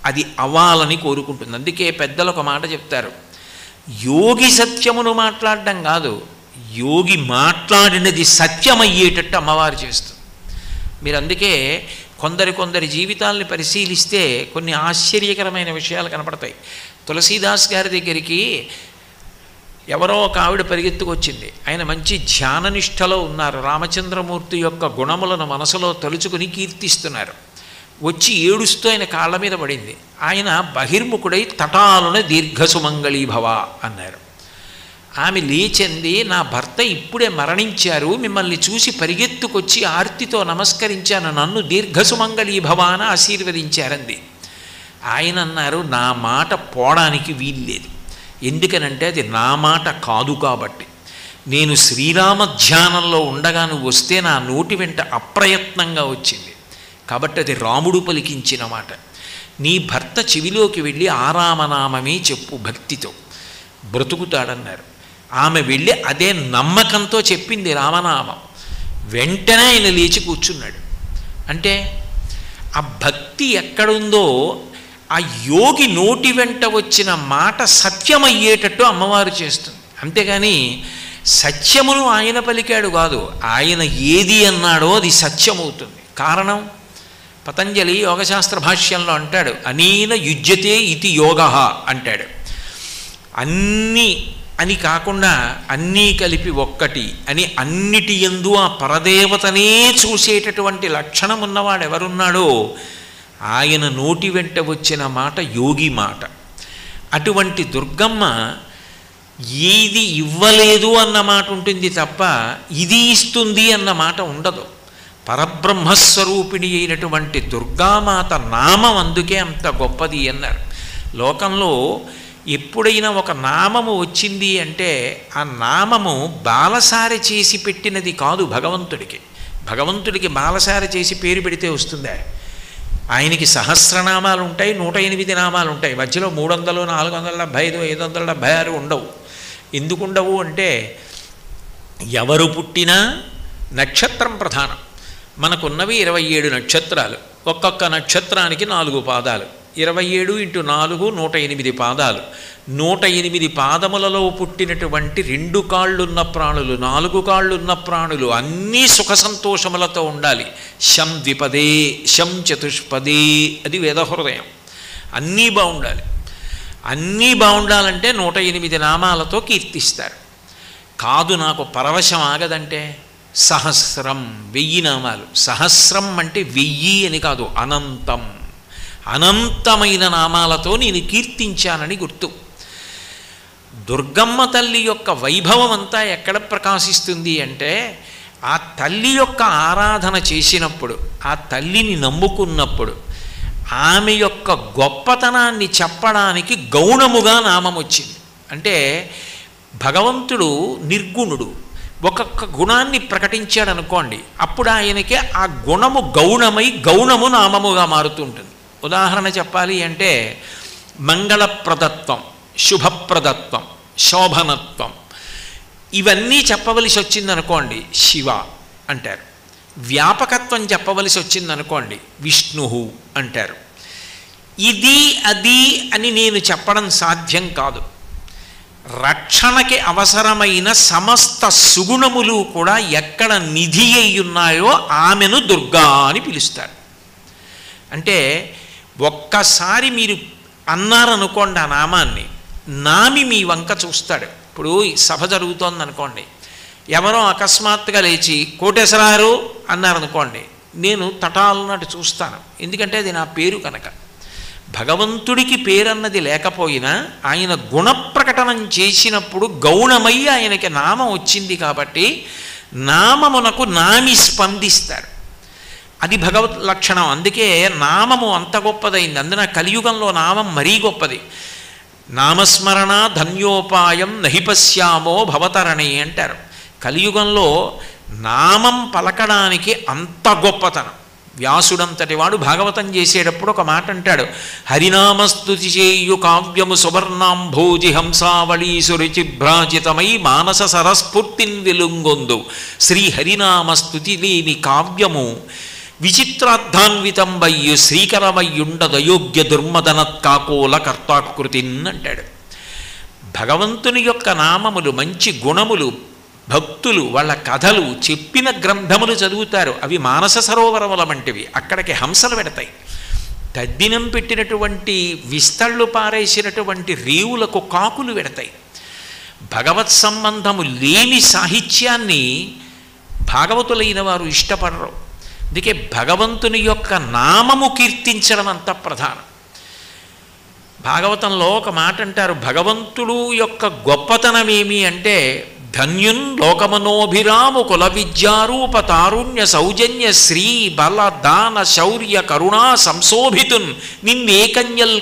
అది అవ్వాలని కోరుకుంటుంది. అందుకే పెద్దలు ఒక మాట చెప్తారు, యోగి సత్యమును మాట్లాడడం కాదు, యోగి మాట్లాడినది సత్యమయ్యేటట్టు అమ్మవారు చేస్తుంది. మీరు అందుకే కొందరి జీవితాలని పరిశీలిస్తే కొన్ని ఆశ్చర్యకరమైన విషయాలు కనపడతాయి. తులసీదాస్ గారి దగ్గరికి ఎవరో ఒక ఆవిడ పరిగెత్తుకొచ్చింది. ఆయన మంచి ధ్యాననిష్టలో ఉన్నారు, రామచంద్రమూర్తి యొక్క గుణములను మనసులో తలుచుకుని కీర్తిస్తున్నారు. వచ్చి ఏడుస్తూ ఆయన కాళ్ళ మీద పడింది. ఆయన బహిర్ముఖుడై తటాలున దీర్ఘసుమంగళీభవ అన్నారు. ఆమె లేచింది, నా భర్త ఇప్పుడే మరణించారు, మిమ్మల్ని చూసి పరిగెత్తుకొచ్చి ఆర్తితో నమస్కరించాను, నన్ను దీర్ఘసుమంగళీభవ అని ఆశీర్వదించారంది. ఆయన అన్నారు, నా మాట పోవడానికి వీల్లేదు, ఎందుకనంటే అది నా మాట కాదు కాబట్టి. నేను శ్రీరామ ధ్యానంలో ఉండగా నువ్వు వస్తే నా నోటి వెంట అప్రయత్నంగా వచ్చింది కాబట్టి అది రాముడు పలికించిన మాట. నీ భర్త చెవిలోకి వెళ్ళి ఆరామనామమే చెప్పు, భక్తితో బ్రతుకుతాడన్నారు. ఆమె వెళ్ళి అదే నమ్మకంతో చెప్పింది రామనామం. వెంటనే ఆయన లేచి కూర్చున్నాడు. అంటే ఆ భక్తి ఎక్కడుందో ఆ యోగి నోటి వెంట వచ్చిన మాట సత్యమయ్యేటట్టు అమ్మవారు చేస్తుంది. అంతేగాని సత్యమును ఆయన పలికాడు కాదు, ఆయన ఏది అన్నాడో అది సత్యమవుతుంది. కారణం పతంజలి యోగశాస్త్ర భాష్యంలో అంటాడు, అనేన యుజ్యతే ఇతి యోగ అంటాడు. అన్నీ అని కాకుండా అన్నీ కలిపి ఒక్కటి అని అన్నిటి యందు ఆ పరదేవతనే చూసేటటువంటి లక్షణం ఉన్నవాడు ఎవరున్నాడో ఆయన నోటి వెంట వచ్చిన మాట యోగి మాట. అటువంటి దుర్గమ్మ ఏది ఇవ్వలేదు అన్న మాట ఉంటుంది తప్ప ఇది ఇస్తుంది అన్న మాట ఉండదు. పరబ్రహ్మస్వరూపిణి అయినటువంటి దుర్గామాత నామం అందుకే అంత గొప్పది అన్నారు. లోకంలో ఎప్పుడైనా ఒక నామము వచ్చింది అంటే ఆ నామము బాలసారి చేసి పెట్టినది కాదు భగవంతుడికి. భగవంతుడికి బాలసార చేసి పేరు పెడితే వస్తుందా? ఆయనకి సహస్రనామాలు ఉంటాయి, 108 నామాలు ఉంటాయి. మధ్యలో 300, 475, 576 ఉండవు. ఎందుకు ఉండవు అంటే ఎవరు పుట్టినా నక్షత్రం ప్రధానం. మనకున్నవి 27 నక్షత్రాలు. ఒక్కొక్క నక్షత్రానికి 4 పాదాలు. 27 × 4 108 పాదాలు. 108 పాదములలో పుట్టినటువంటి 2 కాళ్ళున్న ప్రాణులు, 4 కాళ్ళున్న ప్రాణులు అన్నీ సుఖ సంతోషములతో ఉండాలి. శం ద్విపదే, శం చతుష్పదే, అది వేదహృదయం. అన్నీ బాగుండాలి. అన్నీ బాగుండాలంటే 108 నామాలతో కీర్తిస్తారు. కాదు నాకు పరవశం ఆగదంటే సహస్రం, 1000 నామాలు. సహస్రం అంటే 1000 అని కాదు, అనంతం. అనంతమైన నామాలతో నేను కీర్తించానని గుర్తు. దుర్గమ్మ తల్లి యొక్క వైభవం అంతా ఎక్కడ ప్రకాశిస్తుంది అంటే ఆ తల్లి యొక్క ఆరాధన చేసినప్పుడు, ఆ తల్లిని నమ్ముకున్నప్పుడు ఆమె యొక్క గొప్పతనాన్ని చెప్పడానికి గౌణముగా నామం వచ్చింది. అంటే భగవంతుడు నిర్గుణుడు, ఒక్కొక్క గుణాన్ని ప్రకటించాడు అనుకోండి, అప్పుడు ఆయనకి ఆ గుణము గౌణమై గౌణము నామముగా మారుతుంటుంది. ఉదాహరణ చెప్పాలి అంటే మంగళప్రదత్వం, శుభప్రదత్వం, శోభనత్వం, ఇవన్నీ చెప్పవలసి వచ్చిందనుకోండి శివ అంటారు. వ్యాపకత్వం చెప్పవలసి వచ్చిందనుకోండి విష్ణు అంటారు. ఇది అది అని నేను చెప్పడం సాధ్యం కాదు. రక్షణకి అవసరమైన సమస్త సుగుణములు కూడా ఎక్కడ నిధి అయి ఉన్నాయో ఆమెను దుర్గా అని పిలుస్తారు. అంటే ఒక్కసారి మీరు అన్నారనుకోండి ఆ నామాన్ని, నామి మీ వంక చూస్తాడు. ఇప్పుడు సభ జరుగుతోందనుకోండి, ఎవరో అకస్మాత్తుగా లేచి కోటేశ్వరారు అన్నారనుకోండి, నేను తటాలన్నట్టు చూస్తాను. ఎందుకంటే అది నా పేరు కనుక. భగవంతుడికి పేరన్నది లేకపోయినా ఆయన గుణప్రకటనం చేసినప్పుడు గౌణమై ఆయనకి నామం వచ్చింది కాబట్టి నామమునకు నామి స్పందిస్తారు. అది భగవత్ లక్షణం. అందుకే నామము అంత గొప్పదైంది. అందున కలియుగంలో నామం మరీ గొప్పది. నామస్మరణ ధన్యోపాయం నహిపశ్యామో భవతరణి అంటారు. కలియుగంలో నామం పలకడానికి అంత గొప్పతనం. వ్యాసుడంతటి వాడు భాగవతం చేసేటప్పుడు ఒక మాట అంటాడు, హరినామస్తుతి చేయు కావ్యము సువర్ణాంభోజి హంసావళీ సురుచిభ్రాజితమై మానస సరస్ఫూర్తిన్ వెలుంగొందు శ్రీ హరినామస్తుతి లేని కావ్యము విచిత్రార్థాన్వితంబయ్యు శ్రీకరమయ్యుండదయోగ్య దుర్మదనత్కాకోల కర్తాకృతిన్ అంటాడు. భగవంతుని యొక్క నామములు, మంచి గుణములు, భక్తులు వాళ్ళ కథలు చెప్పిన గ్రంథములు చదువుతారు. అవి మానస సరోవరముల వంటివి. అక్కడికి హంసలు పెడతాయి. తద్దినం పెట్టినటువంటి విస్తళ్ళు పారేసినటువంటి రేవులకు కాకులు పెడతాయి. భగవత్ సంబంధము లేని సాహిత్యాన్ని భాగవతులైన వారు ఇష్టపడరు. అందుకే భగవంతుని యొక్క నామము కీర్తించడం అంత ప్రధానం. భాగవతంలో ఒక మాట అంటారు, భగవంతుడు యొక్క గొప్పతనం ఏమి అంటే ధన్యున్ లోకమనోభిరాము కుల విద్యారూప తారుణ్య సౌజన్య శ్రీ బల దాన శౌర్య కరుణా సంశోభితున్ నిన్నేకన్యల్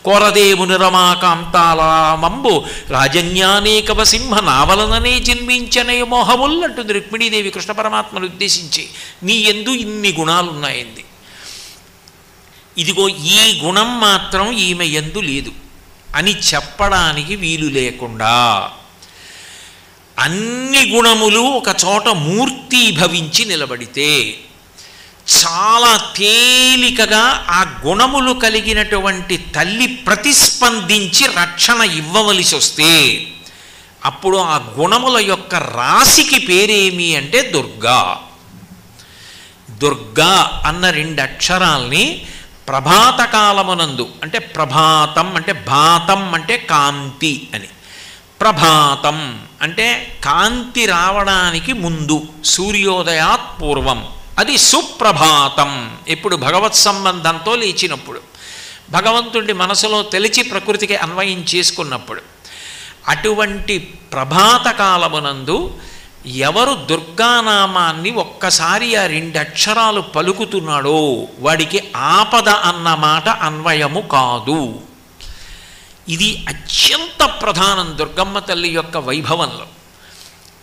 కోరదేవుని రమాకాంతాలామంబు రాజన్యానేకవ సింహ నావలననే జన్మించనే మోహముల్ అంటుంది రుక్మిణీదేవి కృష్ణ పరమాత్మను ఉద్దేశించి. నీ యందు ఇన్ని గుణాలున్నాయింది, ఇదిగో ఈ గుణం మాత్రం ఈమె యందు లేదు అని చెప్పడానికి వీలు లేకుండా అన్ని గుణములు ఒక చోట మూర్తీభవించి నిలబడితే చాలా తేలికగా ఆ గుణములు కలిగినటువంటి తల్లి ప్రతిస్పందించి రక్షణ ఇవ్వవలసి వస్తే అప్పుడు ఆ గుణముల యొక్క రాశికి పేరేమి అంటే దుర్గా. దుర్గా అన్న 2 అక్షరాల్ని ప్రభాత కాలమునందు, అంటే ప్రభాతం అంటే భాతం అంటే కాంతి అని, ప్రభాతం అంటే కాంతి రావడానికి ముందు, సూర్యోదయాత్ పూర్వం, అది సుప్రభాతం. ఇప్పుడు భగవత్ సంబంధంతో లేచినప్పుడు, భగవంతుడి మనసులో తెలిచి ప్రకృతికి అన్వయం చేసుకున్నప్పుడు, అటువంటి ప్రభాత కాలమునందు ఎవరు దుర్గానామాన్ని ఒక్కసారి ఆ 2 అక్షరాలు పలుకుతున్నాడో వాడికి ఆపద అన్నమాట అన్వయము కాదు. ఇది అత్యంత ప్రధానం దుర్గమ్మ తల్లి యొక్క వైభవంలో.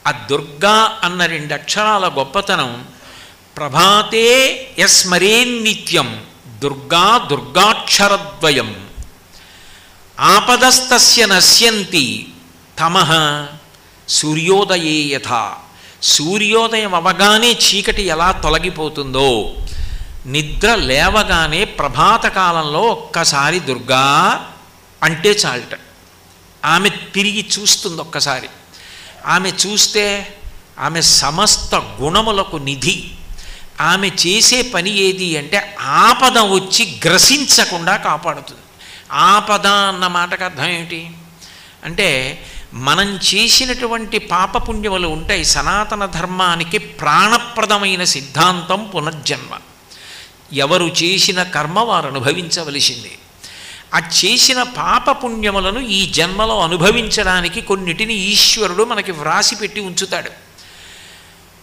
ఆ దుర్గా అన్న 2 అక్షరాల గొప్పతనం ప్రభాతే యస్మరేన్నిత్యం దుర్గా దుర్గాక్షరద్వయం ఆపదస్తస్య నశ్యంతి తమః సూర్యోదయే యథా. సూర్యోదయం అవగానే చీకటి ఎలా తొలగిపోతుందో, నిద్ర లేవగానే ప్రభాత కాలంలో ఒక్కసారి దుర్గా అంటే చాలట. ఆమె తిరిగి చూస్తుంది ఒక్కసారి. ఆమె చూస్తే ఆమె సమస్త గుణములకు నిధి. ఆమె చేసే పని ఏది అంటే ఆపద వచ్చి గ్రసించకుండా కాపాడుతుంది. ఆపద అన్న మాటకు అర్థం ఏమిటి అంటే, మనం చేసినటువంటి పాపపుణ్యములు ఉంటాయి. సనాతన ధర్మానికి ప్రాణప్రదమైన సిద్ధాంతం పునర్జన్మ. ఎవరు చేసిన కర్మ వారు అనుభవించవలసిందే. ఆ చేసిన పాపపుణ్యములను ఈ జన్మలో అనుభవించడానికి కొన్నిటిని ఈశ్వరుడు మనకి వ్రాసి పెట్టి ఉంచుతాడు.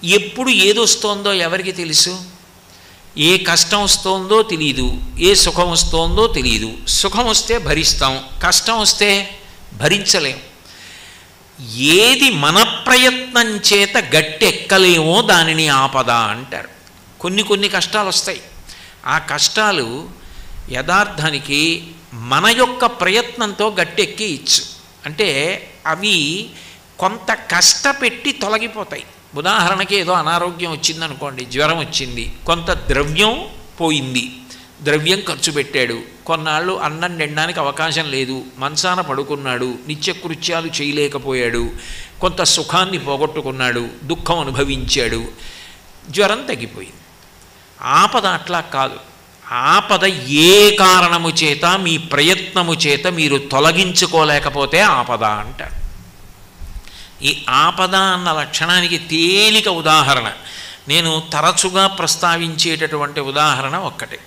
ఎప్పుడు ఏదొస్తోందో ఎవరికి తెలుసు? ఏ కష్టం వస్తోందో తెలియదు, ఏ సుఖం వస్తోందో తెలియదు. సుఖం వస్తే భరిస్తాం, కష్టం వస్తే భరించలేం. ఏది మన ప్రయత్నం చేత గట్టెక్కలేమో దానిని ఆపద అంటారు. కొన్ని కష్టాలు వస్తాయి. ఆ కష్టాలు యథార్థానికి మన యొక్క ప్రయత్నంతో గట్టెక్కియచ్చు. అంటే అవి కొంత కష్టపెట్టి తొలగిపోతాయి. ఉదాహరణకి ఏదో అనారోగ్యం వచ్చిందనుకోండి, జ్వరం వచ్చింది, కొంత ద్రవ్యం పోయింది, ద్రవ్యం ఖర్చు పెట్టాడు, కొన్నాళ్ళు అన్నం తినడానికి అవకాశం లేదు, మంచాన పడుకున్నాడు, నిత్యకృత్యాలు చేయలేకపోయాడు, కొంత సుఖాన్ని పోగొట్టుకున్నాడు, దుఃఖం అనుభవించాడు, జ్వరం తగ్గిపోయింది. ఆపద అట్లా కాదు. ఆపద ఏ కారణము చేత, మీ ప్రయత్నము చేత మీరు తొలగించుకోలేకపోతే ఆపద అంటారు. ఈ ఆపద అన్న లక్షణానికి తేలిక ఉదాహరణ, నేను తరచుగా ప్రస్తావించేటటువంటి ఉదాహరణ ఒక్కటే.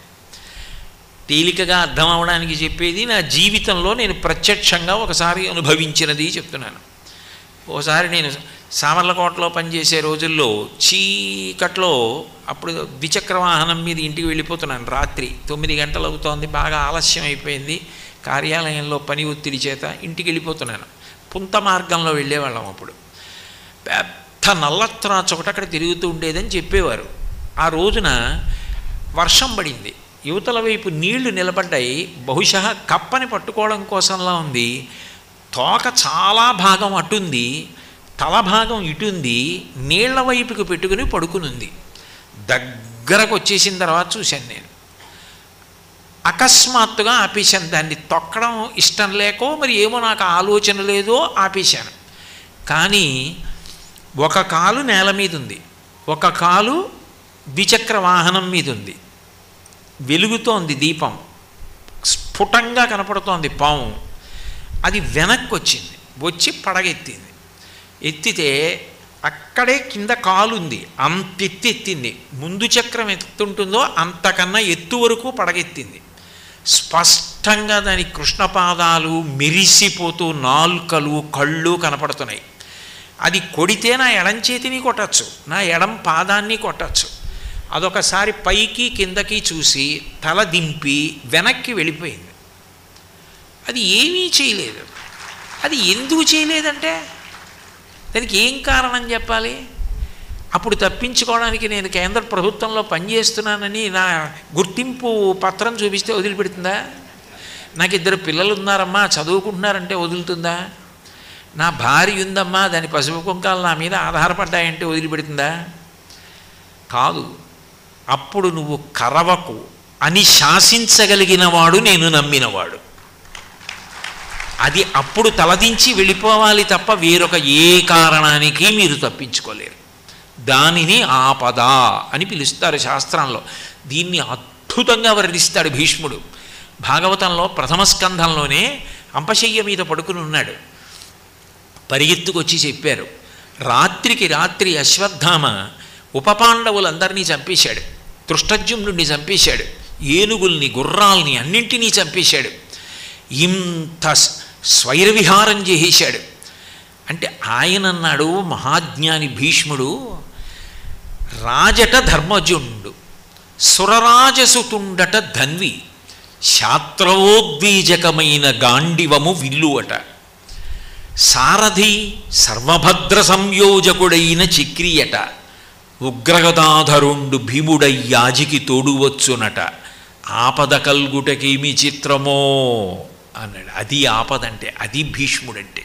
తేలికగా అర్థం అవడానికి చెప్పేది, నా జీవితంలో నేను ప్రత్యక్షంగా ఒకసారి అనుభవించినది చెప్తున్నాను. ఓసారి నేను సామర్లకోటలో పనిచేసే రోజుల్లో చీకట్లో, అప్పుడు ద్విచక్ర వాహనం మీద ఇంటికి వెళ్ళిపోతున్నాను. రాత్రి 9 గంటలు అవుతోంది, బాగా ఆలస్యం అయిపోయింది. కార్యాలయంలో పని ఒత్తిడి చేత ఇంటికి వెళ్ళిపోతున్నాను. పుంత మార్గంలో వెళ్ళేవాళ్ళం. అప్పుడు పెద్ద నల్లత్రాచ ఒకటి అక్కడ తిరుగుతూ ఉండేదని చెప్పేవారు. ఆ రోజున వర్షం పడింది, యువతల వైపు నీళ్లు నిలబడ్డాయి. బహుశా కప్పని పట్టుకోవడం కోసంలా ఉంది. తోక చాలా భాగం అటుంది, తల భాగం ఇటుంది, నీళ్ల వైపుకి పెట్టుకుని పడుకునుంది. దగ్గరకు వచ్చేసిన తర్వాత చూశాను నేను. అకస్మాత్తుగా ఆపేశాను. దాన్ని తొక్కడం ఇష్టం లేకో మరి ఏమో, నాకు ఆలోచన లేదో ఆపేశాను. కానీ ఒక కాలు నేల మీద ఉంది, ఒక కాలు ద్విచక్ర వాహనం మీద ఉంది. వెలుగుతోంది దీపం, స్ఫుటంగా కనపడుతోంది పాము. అది వెనక్కి వచ్చింది, వచ్చి పడగెత్తింది. ఎత్తితే అక్కడే కింద కాలుంది, అంత ఎత్తింది. ముందు చక్రం ఎత్తుంటుందో అంతకన్నా ఎత్తు వరకు పడగెత్తింది. స్పష్టంగా దాని కృష్ణపాదాలు మెరిసిపోతూ నాలుకలు కళ్ళు కనపడుతున్నాయి. అది కొడితే నా ఎడం చేతిని కొట్టచ్చు, నా ఎడం పాదాన్ని కొట్టచ్చు. అదొకసారి పైకి కిందకి చూసి తల దింపి వెనక్కి వెళ్ళిపోయింది. అది ఏమీ చేయలేదు. అది ఎందుకు చేయలేదంటే దానికి ఏం కారణం చెప్పాలి? అప్పుడు తప్పించుకోవడానికి నేను కేంద్ర ప్రభుత్వంలో పనిచేస్తున్నానని నా గుర్తింపు పత్రం చూపిస్తే వదిలిపెడుతుందా? నాకు 2 పిల్లలు ఉన్నారమ్మా, చదువుకుంటున్నారంటే వదులుతుందా? నా భార్య ఉందమ్మా, దాని పసుపు కుంకాలు నా మీద ఆధారపడ్డాయంటే వదిలిపెడుతుందా? కాదు. అప్పుడు నువ్వు కరవకు అని శాసించగలిగినవాడు నేను నమ్మినవాడు. అది అప్పుడు తలదించి వెళ్ళిపోవాలి తప్ప వేరొక ఏ కారణానికి మీరు తప్పించుకోలేరు. దానిని ఆపద అని పిలుస్తారు శాస్త్రంలో. దీన్ని అద్భుతంగా వర్ణిస్తాడు భీష్ముడు. భాగవతంలో ప్రథమ స్కంధంలోనే అంపశయ్య మీద పడుకుని ఉన్నాడు. పరిగెత్తుకొచ్చి చెప్పారు, రాత్రికి రాత్రి అశ్వత్థామ ఉపపాండవులందరినీ చంపేశాడు, దృష్టజ్యుమ్నుడిని చంపేశాడు, ఏనుగుల్ని గుర్రాల్ని అన్నింటినీ చంపేశాడు, ఇంత స్వైరవిహారం చేసేశాడు. అంటే ఆయన అన్నాడు, మహాజ్ఞాని భీష్ముడు, రాజట ధర్మజుండు, సురరాజసుతుండట ధన్వి, శాత్రవోద్వీజకమైన గాండివము విల్లు అట, సారథి సర్వభద్ర సంయోజకుడైన చక్రియట, ఉగ్రగదాధరుండు భీముడై యాజికి తోడువచ్చునట, ఆపద కల్గుటకేమి చిత్రమో అన్నాడు. అది ఆపదంటే, అది భీష్ముడంటే.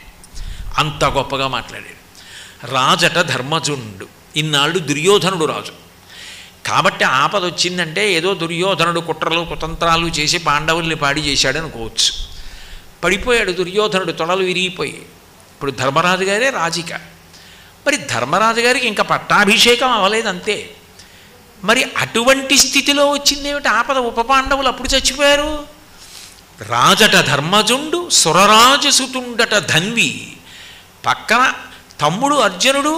అంత గొప్పగా మాట్లాడాడు. రాజట ధర్మజుండు, ఇన్నాళ్ళు దుర్యోధనుడు రాజు కాబట్టి ఆపద వచ్చిందంటే ఏదో దుర్యోధనుడు కుట్రలు కుతంత్రాలు చేసి పాండవుల్ని పాడి చేశాడు అనుకోవచ్చు. పడిపోయాడు దుర్యోధనుడు, తొడలు విరిగిపోయి. ఇప్పుడు ధర్మరాజు గారే రాజిక. మరి ధర్మరాజు గారికి ఇంకా పట్టాభిషేకం అవ్వలేదు అంతే. మరి అటువంటి స్థితిలో వచ్చిందేమిటి ఆపద? ఉప పాండవులు అప్పుడు చచ్చిపోయారు. రాజట ధర్మజుండు సురరాజసుతుండట ధన్వి, పక్కన తమ్ముడు అర్జునుడు,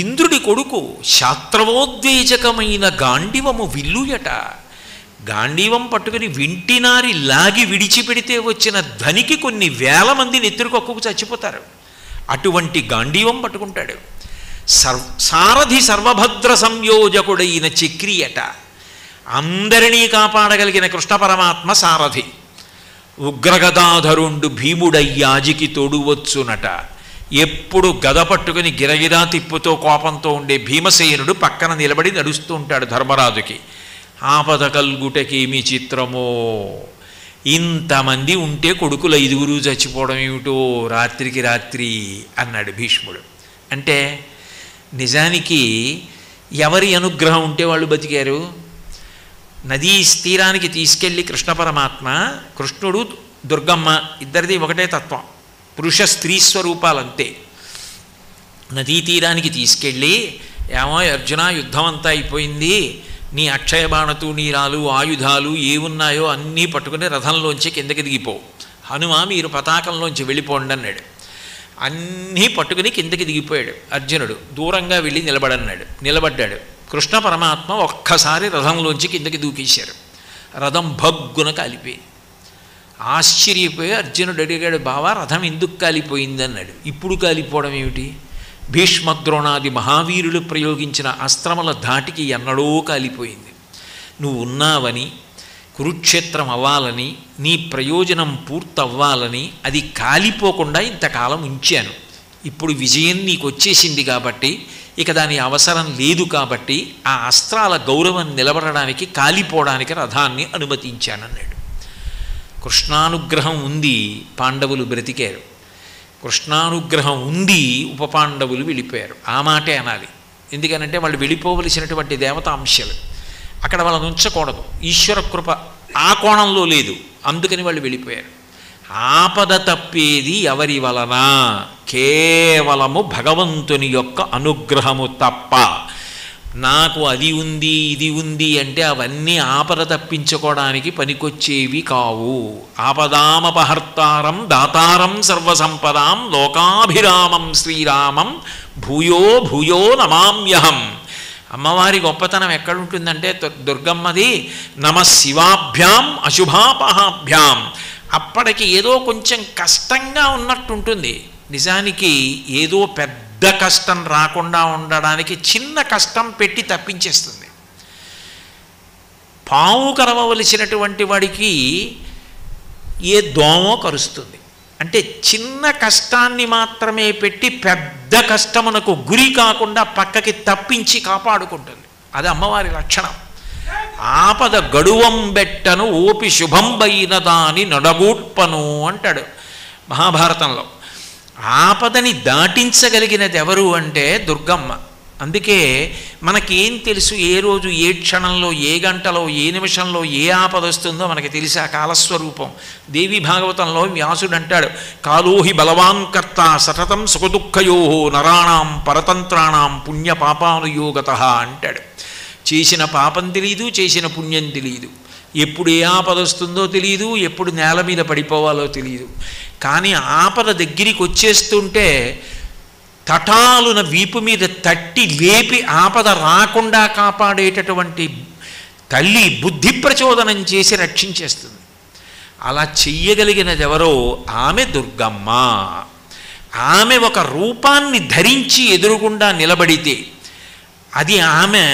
ఇంద్రుడి కొడుకు, శాస్త్రవోద్వేజకమైన గాండివము విల్లుయట. గాంధీవం పట్టుకుని వింటినారి లాగి విడిచిపెడితే వచ్చిన ధనికి కొన్ని వేల మంది నెత్తురుకొక్కకు చచ్చిపోతారు. అటువంటి గాంధీవం పట్టుకుంటాడు. సారథి సర్వభద్ర సంయోజకుడైన చక్రియట. అందరినీ కాపాడగలిగిన కృష్ణ పరమాత్మ సారథి. ఉగ్రగదాధరుండు భీముడయ్యాజికి తోడువచ్చునట. ఎప్పుడు గద పట్టుకుని గిరగిరా తిప్పుతో కోపంతో ఉండే భీమసేనుడు పక్కన నిలబడి నడుస్తూ ఉంటాడు ధర్మరాజుకి. ఆపద కల్గుటకేమి చిత్రమో, ఇంతమంది ఉంటే కొడుకులు 5 చచ్చిపోవడం ఏమిటో రాత్రికి రాత్రి అన్నాడు భీష్ముడు. అంటే నిజానికి ఎవరి అనుగ్రహం ఉంటే వాళ్ళు బతికారు. నదీ తీరానికి తీసుకెళ్ళి కృష్ణ పరమాత్మ, కృష్ణుడు దుర్గమ్మ ఇద్దరిది ఒకటే తత్వం, పురుష స్త్రీ స్వరూపాలంతే. నదీ తీరానికి తీసుకెళ్ళి, ఏమో అర్జున యుద్ధం అంతా అయిపోయింది, నీ అక్షయ బాణతూణీరాలు ఆయుధాలు ఏమున్నాయో అన్నీ పట్టుకుని రథంలోంచి కిందకి దిగిపోవు, హనుమ మీరు పతాకంలోంచి వెళ్ళిపోండి అన్నాడు. అన్నీ పట్టుకుని కిందకి దిగిపోయాడు అర్జునుడు. దూరంగా వెళ్ళి నిలబడ్డాడు. కృష్ణ పరమాత్మ ఒక్కసారి రథంలోంచి కిందకి దూకేశారు. రథం భగ్గున కాలిపోయింది. ఆశ్చర్యపోయి అర్జునుడు అడిగాడు, బావా రథం ఎందుకు కాలిపోయింది అన్నాడు. ఇప్పుడు కాలిపోవడం ఏమిటి? భీష్మద్రోణాది మహావీరులు ప్రయోగించిన అస్త్రముల ధాటికి ఎన్నడో కాలిపోయింది. నువ్వు ఉన్నావని, కురుక్షేత్రం అవ్వాలని, నీ ప్రయోజనం పూర్తవ్వాలని అది కాలిపోకుండా ఇంతకాలం ఉంచాను. ఇప్పుడు విజయం నీకు వచ్చేసింది కాబట్టి, ఇక దాని అవసరం లేదు కాబట్టి ఆ అస్త్రాల గౌరవం నిలబడడానికి కాలిపోవడానికి రథాన్ని అనుమతించానన్నాడు. కృష్ణానుగ్రహం ఉంది, పాండవులు బ్రతికారు. కృష్ణానుగ్రహం ఉంది, ఉప పాండవులు వెళ్ళిపోయారు. ఆ మాటే అనాలి. ఎందుకనంటే వాళ్ళు వెళ్ళిపోవలసినటువంటి దేవతాంశాలు, అక్కడ వాళ్ళని ఉంచకూడదు. ఈశ్వర కృప ఆ కోణంలో లేదు, అందుకని వాళ్ళు వెళ్ళిపోయారు. ఆపద తప్పేది ఎవరి వలన? కేవలము భగవంతుని యొక్క అనుగ్రహము తప్ప. నాకు అది ఉంది ఇది ఉంది అంటే అవన్నీ ఆపద తప్పించుకోవడానికి పనికొచ్చేవి కావు. ఆపదామపహర్తారం దాతారం సర్వసంపదాం లోకాభిరామం శ్రీరామం భూయో భూయో నమామ్యహం. అమ్మవారి గొప్పతనం ఎక్కడుంటుందంటే దుర్గమ్మది నమ శివాభ్యాం అశుభాపహాభ్యాం. అప్పటికి ఏదో కొంచెం కష్టంగా ఉన్నట్టుంటుంది, నిజానికి ఏదో పెద్ద కష్టం రాకుండా ఉండడానికి చిన్న కష్టం పెట్టి తప్పించేస్తుంది. పాము కరవలసినటువంటి వాడికి ఏ దోమో కరుస్తుంది. అంటే చిన్న కష్టాన్ని మాత్రమే పెట్టి పెద్ద కష్టమునకు గురి కాకుండా పక్కకి తప్పించి కాపాడుకుంటుంది. అది అమ్మవారి లక్షణం. ఆపద గడువం బెట్టను ఓపి శుభంబైన దాని నడగూడ్పను అంటాడు మహాభారతంలో. ఆపదని దాటించగలిగినది ఎవరు అంటే దుర్గమ్మ. అందుకే మనకేం తెలుసు ఏ రోజు ఏ క్షణంలో ఏ గంటలో ఏ నిమిషంలో ఏ ఆపద వస్తుందో మనకి తెలిసి ఆ కాలస్వరూపం. దేవి భాగవతంలో వ్యాసుడు అంటాడు, కాలోహి బలవాన్ కర్త సతతం సుఖదుఃఖయో నరాణాం పరతంత్రాణం పుణ్యపాపానుయోగత అంటాడు. చేసిన పాపం తెలియదు, చేసిన పుణ్యం తెలియదు, ఎప్పుడు ఏ ఆపద వస్తుందో తెలియదు, ఎప్పుడు నేల మీద పడిపోవాలో తెలియదు. కానీ ఆపద దగ్గరికి వచ్చేస్తుంటే తటాలున వీపు మీద తట్టి లేపి ఆపద రాకుండా కాపాడేటటువంటి తల్లి బుద్ధి ప్రచోదనం చేసి రక్షించేస్తుంది. అలా చెయ్యగలిగినది ఎవరో ఆమె దుర్గమ్మ. ఆమె ఒక రూపాన్ని ధరించి ఎదురుగుండా నిలబడితే అది ఆమె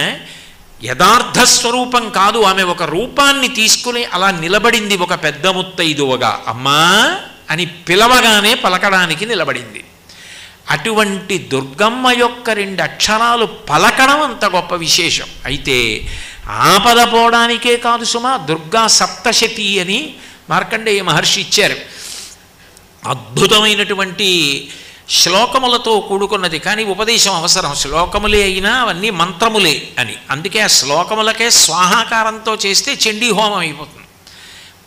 యథార్థ స్వరూపం కాదు. ఆమె ఒక రూపాన్ని తీసుకుని అలా నిలబడింది. ఒక పెద్ద ముత్తైదువగా అమ్మా అని పిలవగానే పలకడానికి నిలబడింది. అటువంటి దుర్గమ్మ యొక్క 2 అక్షరాలు పలకడం అంత గొప్ప విశేషం. అయితే ఆపద పోవడానికే కాదు సుమా, దుర్గా సప్తశతి అని మార్కండేయ మహర్షి ఇచ్చారు. అద్భుతమైనటువంటి శ్లోకములతో కూడుకున్నది. కానీ ఉపదేశం అవసరం. శ్లోకములే అయినా అవన్నీ మంత్రములే అని. అందుకే ఆ శ్లోకములకే స్వాహాకారంతో చేస్తే చండీ హోమం అయిపోతుంది,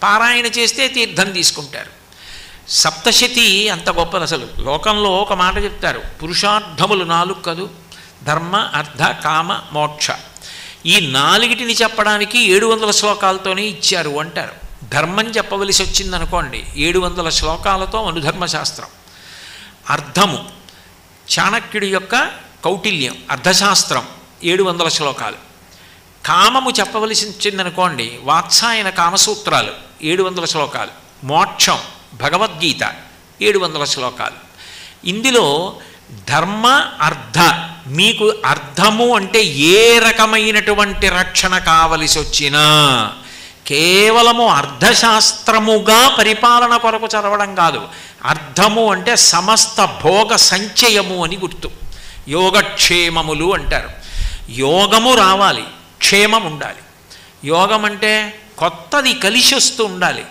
పారాయణ చేస్తే తీర్థం తీసుకుంటారు. సప్తశతి అంత గొప్పది. అసలు లోకంలో ఒక మాట చెప్తారు, పురుషార్థములు 4 కదూ, ధర్మ అర్థ కామ మోక్ష. ఈ 4టిని చెప్పడానికి 700 శ్లోకాలతోనే ఇచ్చారు అంటారు. ధర్మం చెప్పవలసి వచ్చిందనుకోండి 700 శ్లోకాలతో అనుధర్మశాస్త్రం. అర్థము చాణక్యుడి యొక్క కౌటిల్యం అర్థశాస్త్రం 700 శ్లోకాలు. కామము చెప్పవలసి వచ్చిందనుకోండి వాత్సాయన కామసూత్రాలు 700 శ్లోకాలు. మోక్షం భగవద్గీత 700 శ్లోకాలు. ఇందులో ధర్మ అర్థ, మీకు అర్థము అంటే ఏ రకమైనటువంటి రక్షణ కావలసి వచ్చినా కేవలము అర్థశాస్త్రముగా పరిపాలన కొరకు చదవడం కాదు. అర్థము అంటే సమస్త భోగ సంచయము అని గుర్తు. యోగక్షేమములు అంటారు. యోగము రావాలి, క్షేమం ఉండాలి. యోగం అంటే కొత్తది కలిసి వస్తూ ఉండాలి.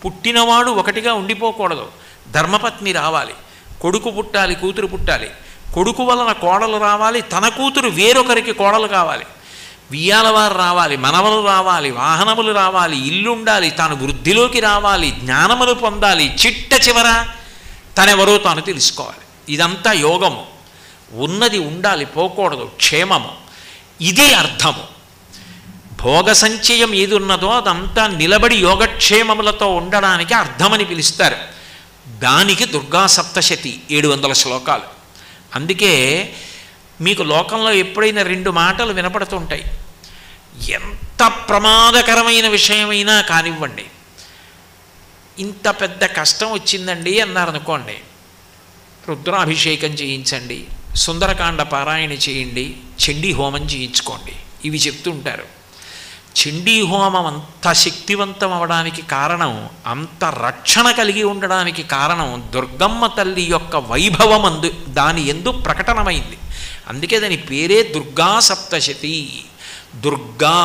పుట్టినవాడు ఒకటిగా ఉండిపోకూడదు. ధర్మపత్ని రావాలి, కొడుకు పుట్టాలి, కూతురు పుట్టాలి. కొడుకు వలన కోడలు రావాలి, తన కూతురు వేరొకరికి కోడలు కావాలి. వియ్యాలవారు రావాలి, మనవలు రావాలి, వాహనములు రావాలి, ఇల్లు ఉండాలి, తాను వృద్ధిలోకి రావాలి, జ్ఞానములు పొందాలి, చిట్ట చివర తనెవరో తాను తెలుసుకోవాలి. ఇదంతా యోగము. ఉన్నది ఉండాలి, పోకూడదు, క్షేమము. ఇదే అర్థము. భోగ సంచయం ఏది ఉన్నదో అదంతా నిలబడి యోగక్షేమములతో ఉండడానికి అర్థమని పిలుస్తారు. దానికి దుర్గా సప్తశతి 700 శ్లోకాలు. అందుకే మీకు లోకంలో ఎప్పుడైనా 2 మాటలు వినపడుతుంటాయి. ఎంత ప్రమాదకరమైన విషయమైనా కానివ్వండి, ఇంత పెద్ద కష్టం వచ్చిందండి అన్నారనుకోండి, రుద్రాభిషేకం చేయించండి, సుందరకాండ పారాయణ చేయండి, చండీ హోమం చేయించుకోండి, ఇవి చెప్తుంటారు. చండీ హోమం అంత శక్తివంతం అవడానికి కారణం, అంత రక్షణ కలిగి ఉండడానికి కారణం దుర్గమ్మ తల్లి యొక్క వైభవం దాని యందు ప్రకటనమైంది. అందుకే దాని పేరే దుర్గా సప్తశతి. దుర్గా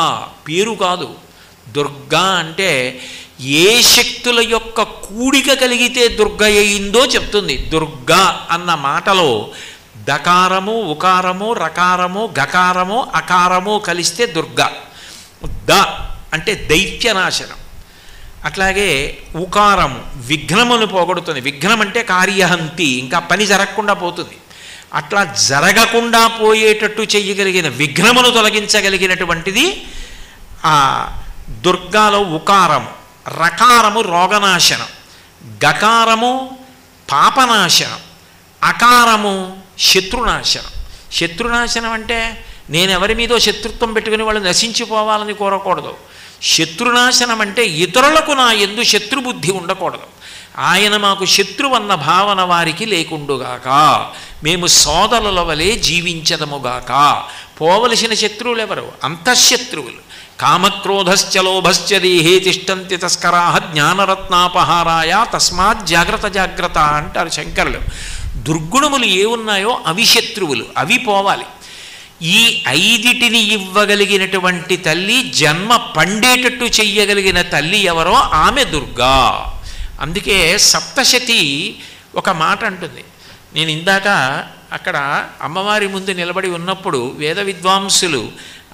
పేరు కాదు, దుర్గా అంటే ఏ శక్తుల యొక్క కూడిక కలిగితే దుర్గ అయిందో చెప్తుంది. దుర్గా అన్న మాటలో దకారము, ఉకారము, రకారము, గకారము, అకారము కలిస్తే దుర్గా. ద అంటే దైత్యనాశనం. అట్లాగే ఉకారము విఘ్నమును పోగొడుతుంది. విఘ్నం అంటే కార్యహంతి, ఇంకా పని జరగకుండా పోతుంది. అట్లా జరగకుండా పోయేటట్టు చెయ్యగలిగిన, విఘ్నమును తొలగించగలిగినటువంటిది ఆ దుర్గాలో ఉకారము. రకారము రోగనాశనం, గకారము పాపనాశనం, అకారము శత్రునాశనం. శత్రునాశనం అంటే నేను ఎవరి మీదో శత్రుత్వం పెట్టుకుని వాళ్ళు నశించిపోవాలని కోరకూడదు. శత్రునాశనం అంటే ఇతరులకు నా యందు శత్రుబుద్ధి ఉండకూడదు. ఆయన మాకు శత్రువన్న భావన వారికి లేకుండుగాక, మేము సోదరుల వలె జీవించదముగాక. పోవలసిన శత్రువులు ఎవరు? అంతఃశత్రువులు. కామక్రోధశ్చ లోభశ్చ దేహే తిష్టంతి తస్కరాః జ్ఞానరత్నాపహారాయ తస్మాత్ జాగ్రత్త జాగ్రత్త అంటారు శంకరులు. దుర్గుణములు ఏ ఉన్నాయో అవి శత్రువులు, అవి పోవాలి. ఈ 5టిని ఇవ్వగలిగినటువంటి తల్లి, జన్మ పండేటట్టు చెయ్యగలిగిన తల్లి ఎవరో ఆమె దుర్గా. అందుకే సప్తశతి ఒక మాట అంటుంది. నేను ఇందాక అక్కడ అమ్మవారి ముందు నిలబడి ఉన్నప్పుడు వేద విద్వాంసులు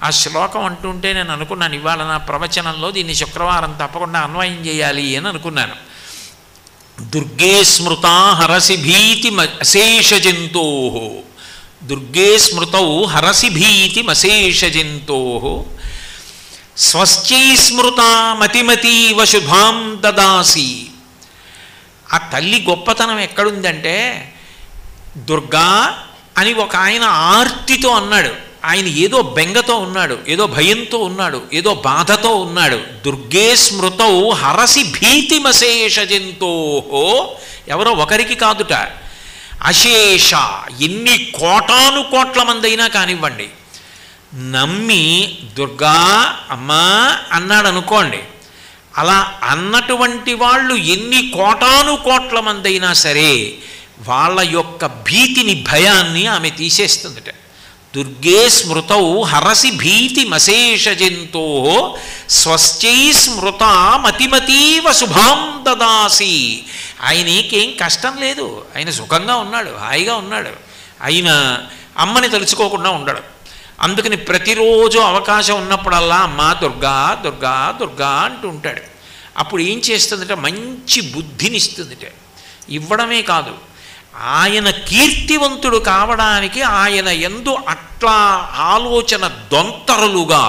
ఆ శ్లోకం అంటుంటే నేను అనుకున్నాను, ఇవాళ నా ప్రవచనంలో దీన్ని శుక్రవారం తప్పకుండా అన్వయం చేయాలి అని అనుకున్నాను. దుర్గే స్మృతా హరసి భీతి అశేష జంతో, దుర్గే స్మృతౌ హరసి భీతి అశేష జంతో, స్వస్యై స్మృతా మతిమతీవ శుభాం దదాసి. ఆ తల్లి గొప్పతనం ఎక్కడుందంటే, దుర్గా అని ఒక ఆయన ఆర్తితో అన్నాడు. ఆయన ఏదో బెంగతో ఉన్నాడు, ఏదో భయంతో ఉన్నాడు, ఏదో బాధతో ఉన్నాడు. దుర్గే స్మృతౌ హరసి భీతిమశేష జంతో, ఎవరో ఒకరికి కాదుట, అశేష ఎన్ని కోటాను కోట్ల మంది అయినా కానివ్వండి, నమ్మి దుర్గా అమ్మా అన్నాడు అనుకోండి, అలా అన్నటువంటి వాళ్ళు ఎన్ని కోటాను కోట్ల మంది అయినా సరే వాళ్ళ యొక్క భీతిని, భయాన్ని ఆమె తీసేస్తుందట. దుర్గే స్మృతౌ హరసి భీతిమశేష జంతో స్వశ్చై స్మృత మతిమతీవ శుభాం దదాసి. ఆయనకేం కష్టం లేదు, ఆయన సుఖంగా ఉన్నాడు, హాయిగా ఉన్నాడు. ఆయన అమ్మని తలుచుకోకుండా ఉండడు. అందుకని ప్రతిరోజు అవకాశం ఉన్నప్పుడల్లా అమ్మ దుర్గా దుర్గా దుర్గా అంటూ ఉంటాడు. అప్పుడు ఏం చేస్తుందట, మంచి బుద్ధినిస్తుందిట. ఇవ్వడమే కాదు, ఆయన కీర్తివంతుడు కావడానికి ఆయన యందు అట్లా ఆలోచన దొంతరులుగా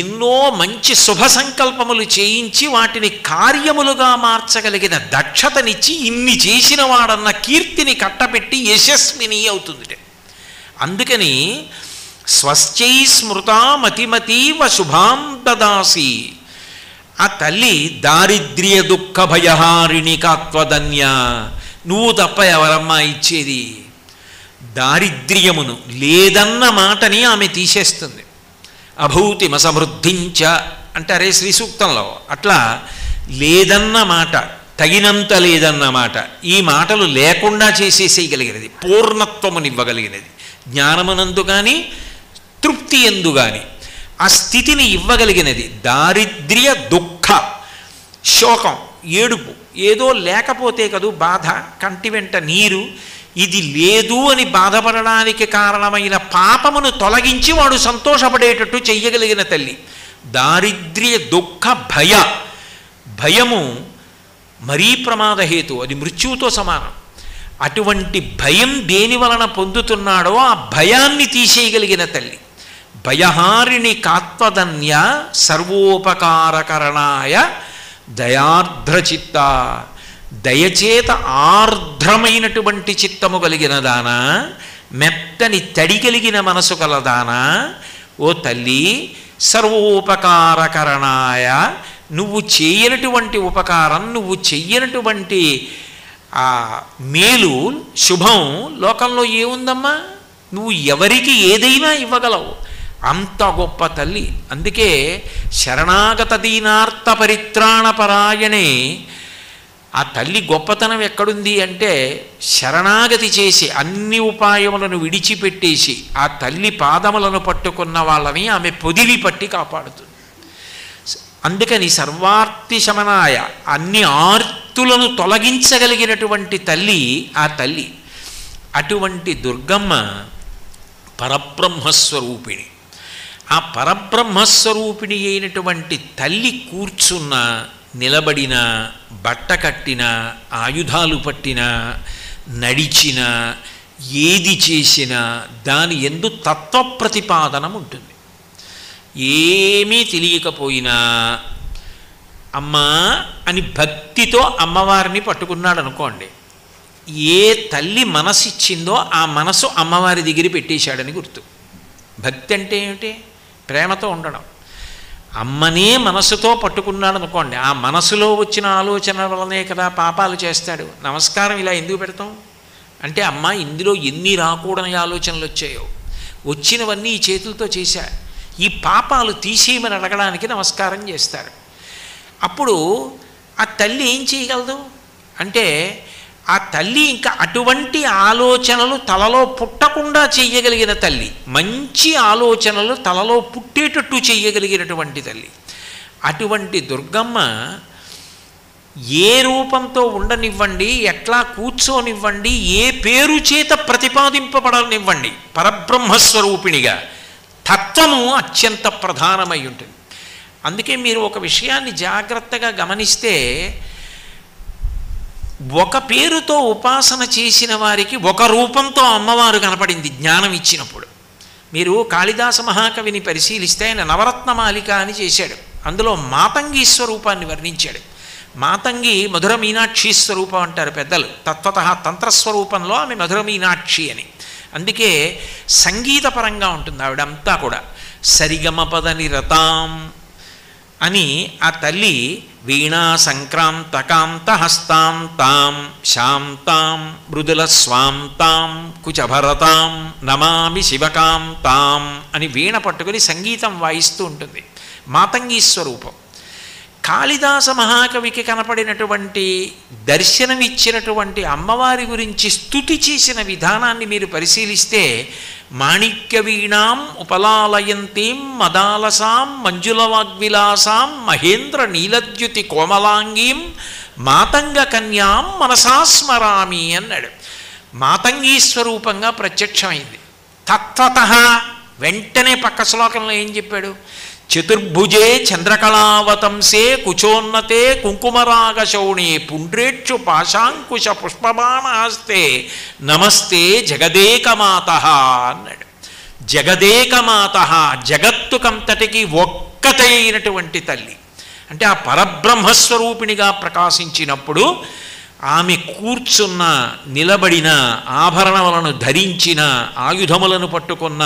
ఎన్నో మంచి శుభ సంకల్పములు చేయించి వాటిని కార్యములుగా మార్చగలిగిన దక్షతనిచ్చి ఇన్ని చేసిన వాడన్న కీర్తిని కట్టపెట్టి యశస్విని అవుతుంది. అందుకని స్వశ్చై స్మృత మతిమతీవ శుభాం దదాసి. ఆ తల్లి దారిద్ర్య దుఃఖ భయహారిణి కాత్వధన్య. నువ్వు తప్ప ఎవరమ్మా ఇచ్చేది? దారిద్ర్యమును, లేదన్న మాటని ఆమె తీసేస్తుంది. అభూతిమసమృద్ధించ అంటారే శ్రీ సూక్తంలో, అట్లా లేదన్న మాట, తగినంత లేదన్న మాట, ఈ మాటలు లేకుండా చేసేసేయగలిగినది, పూర్ణత్వమునివ్వగలిగినది. జ్ఞానమునందు కానీ తృప్తి ఎందు కానీ ఆ స్థితిని ఇవ్వగలిగినది. దారిద్ర్య దుఃఖ శోకం, ఏడుపు, ఏదో లేకపోతే కదూ బాధ, కంటి వెంట నీరు, ఇది లేదు అని బాధపడడానికి కారణమైన పాపమును తొలగించి వాడు సంతోషపడేటట్టు చెయ్యగలిగిన తల్లి. దారిద్ర్య దుఃఖ భయము మరీ ప్రమాదహేతు, అది మృత్యువుతో సమానం. అటువంటి భయం దేని వలన పొందుతున్నాడో ఆ భయాన్ని తీసేయగలిగిన తల్లి. భయహారిణి కాత్వధన్య సర్వోపకారకరణాయ దయార్ద్రచిత్త. దయచేత ఆర్ద్రమైనటువంటి చిత్తము కలిగిన దానా, మెత్తని తడి కలిగిన మనసు కలదానా, ఓ తల్లి సర్వోపకారకరణాయ, నువ్వు చేయనటువంటి ఉపకారం, నువ్వు చెయ్యనటువంటి ఆ మేలు శుభం లోకంలో ఏముందమ్మా? నువ్వు ఎవరికి ఏదైనా ఇవ్వగలవు, అంత గొప్ప తల్లి. అందుకే శరణాగత దీనార్త పరిత్రాణ పరాయణే. ఆ తల్లి గొప్పతనం ఎక్కడుంది అంటే, శరణాగతి చేసి అన్ని ఉపాయములను విడిచిపెట్టేసి ఆ తల్లి పాదములను పట్టుకున్న వాళ్ళని ఆమె పొదిలి పట్టి కాపాడుతుంది. అందుకని సర్వార్తి శమనాయ, అన్ని ఆర్తులను తొలగించగలిగినటువంటి తల్లి ఆ తల్లి. అటువంటి దుర్గమ్మ పరబ్రహ్మస్వరూపిణి. ఆ పరబ్రహ్మస్వరూపిణి అయినటువంటి తల్లి కూర్చున్న, నిలబడిన, బట్ట కట్టిన, ఆయుధాలు పట్టిన, నడిచిన, ఏది చేసినా దాని యందు తత్వప్రతిపాదనం ఉంటుంది. ఏమీ తెలియకపోయినా అమ్మా అని భక్తితో అమ్మవారిని పట్టుకున్నాడు అనుకోండి, ఏ తల్లి మనసిచ్చిందో ఆ మనసు అమ్మవారి దగ్గర పెట్టేశాడని గుర్తు. భక్తి అంటే ఏమిటి? ప్రేమతో ఉండడం. అమ్మనే మనసుతో పట్టుకున్నాడు అనుకోండి, ఆ మనసులో వచ్చిన ఆలోచన వల్లనే కదా పాపాలు చేస్తాడు. నమస్కారం ఇలా ఎందుకు పెడతాం అంటే, అమ్మ ఇందులో ఎన్ని రాకూడని ఆలోచనలు వచ్చాయో, వచ్చినవన్నీ ఈ చేతులతో చేశా, ఈ పాపాలు తీసేయమని అడగడానికి నమస్కారం చేస్తాడు. అప్పుడు ఆ తల్లి ఏం చేయగలదు అంటే, ఆ తల్లి ఇంకా అటువంటి ఆలోచనలు తలలో పుట్టకుండా చెయ్యగలిగిన తల్లి, మంచి ఆలోచనలు తలలో పుట్టేటట్టు చెయ్యగలిగినటువంటి తల్లి. అటువంటి దుర్గమ్మ ఏ రూపంతో ఉండనివ్వండి, ఎట్లా కూర్చోనివ్వండి, ఏ పేరు చేత ప్రతిపాదింపబడనివ్వండి, పరబ్రహ్మస్వరూపిణిగా తత్వము అత్యంత ప్రధానమై ఉంటుంది. అందుకే మీరు ఒక విషయాన్ని జాగ్రత్తగా గమనిస్తే, ఒక పేరుతో ఉపాసన చేసిన వారికి ఒక రూపంతో అమ్మవారు కనపడింది జ్ఞానం ఇచ్చినప్పుడు. మీరు కాళిదాస మహాకవిని పరిశీలిస్తే ఆయన నవరత్నమాలిక అని చేశాడు. అందులో మాతంగి స్వరూపాన్ని వర్ణించాడు. మాతంగి మధుర మీనాక్షి స్వరూపం అంటారు పెద్దలు. తత్వత తంత్రస్వరూపంలో ఆమె మధుర మీనాక్షి అని. అందుకే సంగీతపరంగా ఉంటుంది ఆవిడంతా కూడా. సరిగమపద నిరతాం అని ఆ తల్లి వీణా సంక్రాంతకాంత హస్తాంతాం శాంతాం మృదుల స్వాంతాం కుచభరతాం నమామి శివకాంతాం అని వీణ పట్టుకుని సంగీతం వాయిస్తూ ఉంటుంది. మాతంగి స్వరూపం. కాళిదాస మహాకవికి కనపడినటువంటి దర్శనమిచ్చినటువంటి అమ్మవారి గురించి స్తుతి చేసిన విధానాన్ని మీరు పరిశీలిస్తే మాణిక్య వీణాం ఉపలాలయంతీం మదాలసాం మంజులవాగ్విలాసాం మహేంద్ర నీలద్యుతి కోమలాంగీం మాతంగ కన్యాం మనసా స్మరామి అన్నాడు. మాతంగీ స్వరూపంగా ప్రత్యక్షమైంది. తత్వతః వెంటనే పక్క శ్లోకంలో ఏం చెప్పాడు? చతుర్భుజే చంద్రకళావతంసే కుచోన్నతే కుంకుమరాగశౌణే పుండ్రేక్షు పాశాంకుశ పుష్పబాణహస్తే నమస్తే జగదేకమాతః అన్నాడు. జగదేకమాతః, జగత్తుకంతటికి ఒక్కటైనటువంటి తల్లి. అంటే ఆ పరబ్రహ్మస్వరూపిణిగా ప్రకాశించినప్పుడు ఆమె కూర్చున్న, నిలబడిన, ఆభరణములను ధరించిన, ఆయుధములను పట్టుకున్న,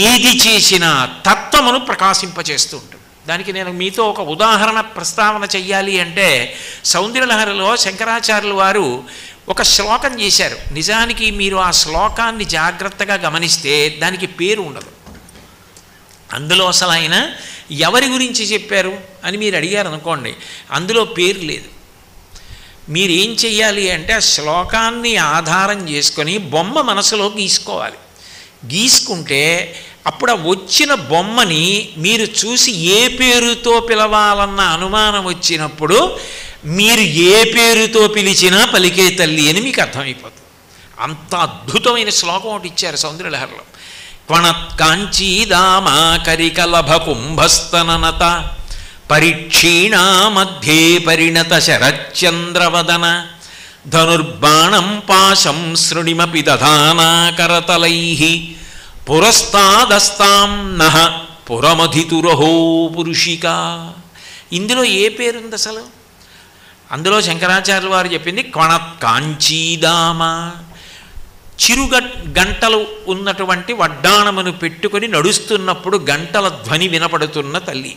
ఏది చేసినా తత్వమును ప్రకాశింపచేస్తూ ఉంటుంది. దానికి నేను మీతో ఒక ఉదాహరణ ప్రస్తావన చెయ్యాలి అంటే, సౌందర్యలహరిలో శంకరాచార్యులు వారు ఒక శ్లోకం చేశారు. నిజానికి మీరు ఆ శ్లోకాన్ని జాగ్రత్తగా గమనిస్తే దానికి పేరు ఉండదు. అందులో అసలు ఆయన ఎవరి గురించి చెప్పారు అని మీరు అడిగారు అనుకోండి, అందులో పేరు లేదు. మీరేం చెయ్యాలి అంటే ఆ శ్లోకాన్ని ఆధారం చేసుకొని బొమ్మ మనసులో గీసుకోవాలి. గీసుకుంటే అప్పుడు ఆ వచ్చిన బొమ్మని మీరు చూసి ఏ పేరుతో పిలవాలన్న అనుమానం వచ్చినప్పుడు మీరు ఏ పేరుతో పిలిచినా పలికే తల్లి అని మీకు అర్థమైపోతుంది. అంత అద్భుతమైన శ్లోకం ఒకటి ఇచ్చారు సౌందర్యలహరిలో. క్వణత్కాంచీదామా కరికలభ కుంభస్తననత పరిక్షీణా మధ్యే పరిణత శరచంద్రవదన ధనుర్బాణం పాశం శృణిమపి దధానా కరతలైః పురస్తాదస్తాం నః పురమధితురహో పురుషికా. ఇందులో ఏ పేరుంది అసలు? అందులో శంకరాచార్యులు వారు చెప్పింది క్వణత్కాంచీదామ. గంటలు ఉన్నటువంటి వడ్డాణమును పెట్టుకొని నడుస్తున్నప్పుడు గంటల ధ్వని వినపడుతున్న తల్లి.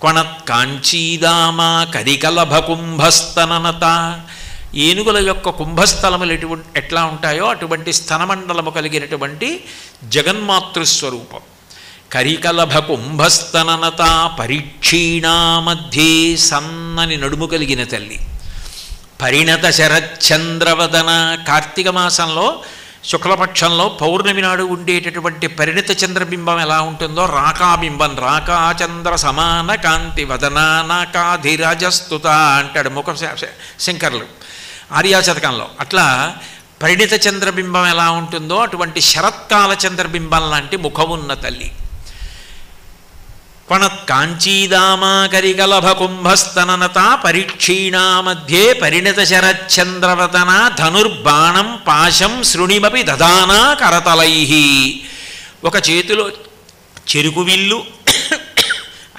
క్వణత్కాంచీదామ కరికలభ కుంభస్తననత. ఏనుగుల యొక్క కుంభస్థలములు ఎట్లా ఉంటాయో అటువంటి స్తనమండలము కలిగినటువంటి జగన్మాతృస్వరూపం. కరికలభ కుంభస్తననత పరీక్షీణా మధ్యే, సన్నని నడుము కలిగిన తల్లి. పరిణత శరచంద్రవదన. కార్తీక మాసంలో శుక్లపక్షంలో పౌర్ణమి నాడు ఉండేటటువంటి పరిణత చంద్రబింబం ఎలా ఉంటుందో, రాకాబింబం, రాకాచంద్ర సమాన కాంతి వదనానాకాధిరాజస్తుత అంటాడు ముఖ శంకర్లు ఆర్యాశతకంలో. అట్లా పరిణిత చంద్రబింబం ఎలా ఉంటుందో అటువంటి శరత్కాల చంద్రబింబం లాంటి ముఖమున్న తల్లి. క్వణత్కాంచీదామా కరికలభ కుంభస్తననత పరీక్షీణా మధ్యే పరిణత శరచంద్రవదన ధనుర్బాణం పాశం శృణిమపి దధానా కరతలైః. ఒక చేతిలో చెరుకు విల్లు,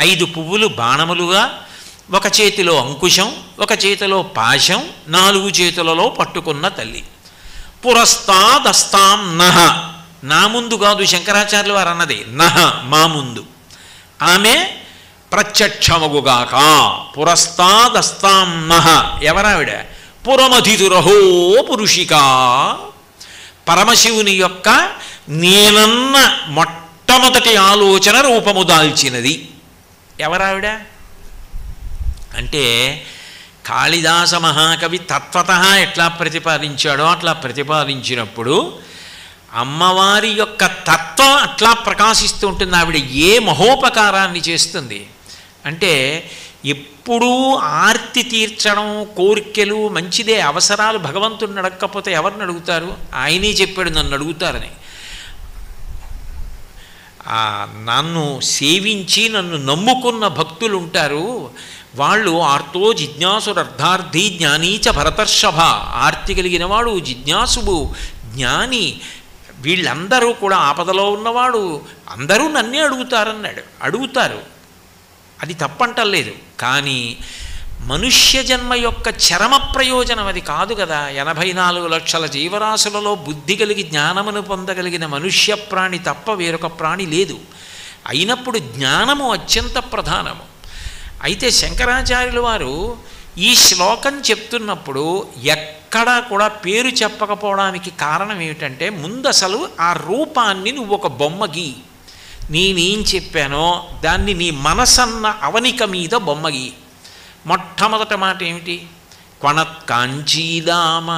5 పువ్వులు బాణములుగా, ఒక చేతిలో అంకుశం, ఒక చేతిలో పాశం, 4 చేతులలో పట్టుకున్న తల్లి. పురస్తాదస్తాం నః. నా ముందు కాదు శంకరాచార్యులు వారు అన్నది, నః మా ముందు. ఆమె ప్రత్యక్షమగుగాక. పురస్తాదస్తాం నః. ఎవరావిడ? పురమధితురహో పురుషికా. పరమశివుని యొక్క నేనన్న మొట్టమొదటి ఆలోచన రూపము దాల్చినది. ఎవరావిడ అంటే కాళిదాస మహాకవి తత్వతః ఎట్లా ప్రతిపాదించాడో అట్లా ప్రతిపాదించినప్పుడు అమ్మవారి యొక్క తత్వం అట్లా ప్రకాశిస్తూ ఉంటుంది. ఆవిడ ఏ మహోపకారాన్ని చేస్తుంది అంటే, ఎప్పుడూ ఆర్తి తీర్చడం, కోరికలు మంచిదే, అవసరాలు భగవంతుడిని అడగకపోతే ఎవరిని అడుగుతారు? ఆయనే చెప్పాడు నన్ను అడుగుతారని. నన్ను సేవించి నన్ను నమ్ముకున్న భక్తులు ఉంటారు, వాళ్ళు ఆర్తో జిజ్ఞాసురర్థార్థి జ్ఞానీచ భరతర్షభ. ఆర్తి కలిగిన వాడు జిజ్ఞాసువు, జ్ఞాని, వీళ్ళందరూ కూడా ఆపదలో ఉన్నవాడు, అందరూ నన్నే అడుగుతారన్నాడు. అడుగుతారు, అది తప్పంటలేదు. కానీ మనుష్య జన్మ యొక్క చరమ ప్రయోజనం అది కాదు కదా. 84 లక్షల జీవరాశులలో బుద్ధి కలిగి జ్ఞానమును పొందగలిగిన మనుష్య ప్రాణి తప్ప వేరొక ప్రాణి లేదు. అయినప్పుడు జ్ఞానము అత్యంత ప్రధానము. అయితే శంకరాచార్యులు వారు ఈ శ్లోకం చెప్తున్నప్పుడు ఎక్కడా కూడా పేరు చెప్పకపోవడానికి కారణం ఏమిటంటే, ముందు అసలు ఆ రూపాన్ని నువ్వు ఒక బొమ్మ గీ. నేనేం చెప్పానో దాన్ని నీ మనసన్న అవనిక మీద బొమ్మ గీ. మొట్టమొదట మాట ఏమిటి? క్వణత్కాంచీదామ,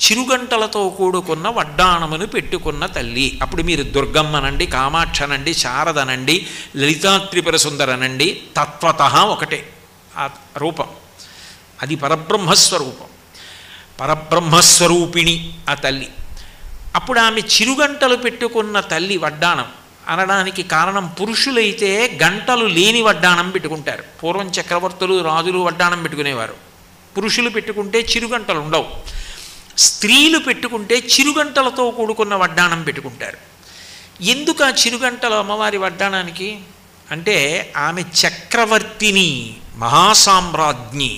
చిరుగంటలతో కూడుకున్న వడ్డాణమును పెట్టుకున్న తల్లి. అప్పుడు మీరు దుర్గమ్మనండి, కామాక్షనండి, శారదనండి, లలితాత్రిపుర సుందరనండి, తత్వతః ఒకటే ఆ రూపం. అది పరబ్రహ్మస్వరూపం, పరబ్రహ్మస్వరూపిణి ఆ తల్లి. అప్పుడు ఆమె చిరుగంటలు పెట్టుకున్న తల్లి వడ్డాణం అనడానికి కారణం, పురుషులైతే గంటలు లేని వడ్డాణం పెట్టుకుంటారు. పూర్వం చక్రవర్తులు, రాజులు వడ్డాణం పెట్టుకునేవారు. పురుషులు పెట్టుకుంటే చిరుగంటలు ఉండవు. స్త్రీలు పెట్టుకుంటే చిరుగంటలతో కూడుకున్న వడ్డాణం పెట్టుకుంటారు. ఎందుకు ఆ చిరుగంటలు అమ్మవారి వడ్డాణానికి అంటే, ఆమె చక్రవర్తిని, మహాసామ్రాజ్ఞి.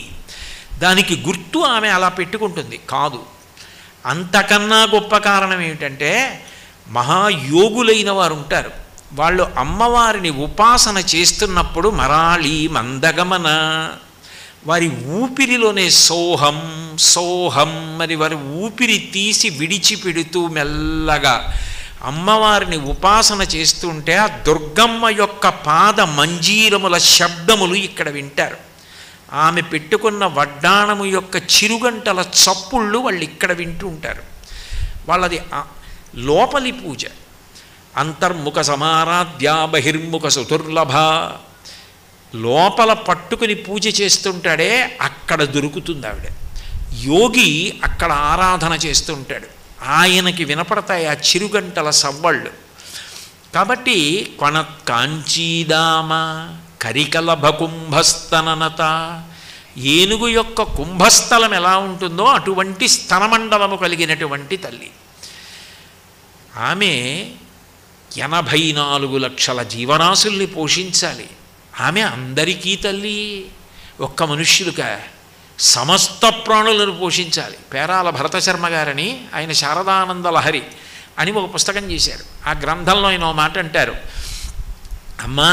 దానికి గుర్తు ఆమె అలా పెట్టుకుంటుంది కాదు. అంతకన్నా గొప్ప కారణం ఏమిటంటే, మహాయోగులైన వారు ఉంటారు, వాళ్ళు అమ్మవారిని ఉపాసన చేస్తున్నప్పుడు మరాళి మందగమన, వారి ఊపిరిలోనే సోహం సోహం మరి వారి ఊపిరి తీసి విడిచిపెడుతూ మెల్లగా అమ్మవారిని ఉపాసన చేస్తుంటే ఆ దుర్గమ్మ యొక్క పాద మంజీరముల శబ్దములు ఇక్కడ వింటారు. ఆమె పెట్టుకున్న వడ్డాణము యొక్క చిరుగంటల చప్పుళ్ళు వాళ్ళు ఇక్కడ వింటూ ఉంటారు. వాళ్ళది లోపలి పూజ. అంతర్ముఖ సమారాధ్య బహిర్ముఖ సుదుర్లభ. లోపల పట్టుకుని పూజ చేస్తుంటాడే అక్కడ దొరుకుతుంది ఆవిడ. యోగి అక్కడ ఆరాధన చేస్తుంటాడు, ఆయనకి వినపడతాయి ఆ చిరుగంటల సవ్వళ్ళు. కాబట్టి కొణత్కాంచీదామ కరికలభ కుంభస్తననత, ఏనుగు యొక్క కుంభస్థలం ఎలా ఉంటుందో అటువంటి స్తనమండలము కలిగినటువంటి తల్లి ఆమె. 84 లక్షల జీవరాశుల్ని పోషించాలి ఆమె. అందరికీ తల్లి, ఒక్క మనుష్యులుగా సమస్త ప్రాణులను పోషించాలి. పేరాల భరతశర్మ గారని ఆయన శారదానంద లహరి అని ఒక పుస్తకం చేశారు. ఆ గ్రంథంలో ఆయన ఒక మాట అంటారు, అమ్మా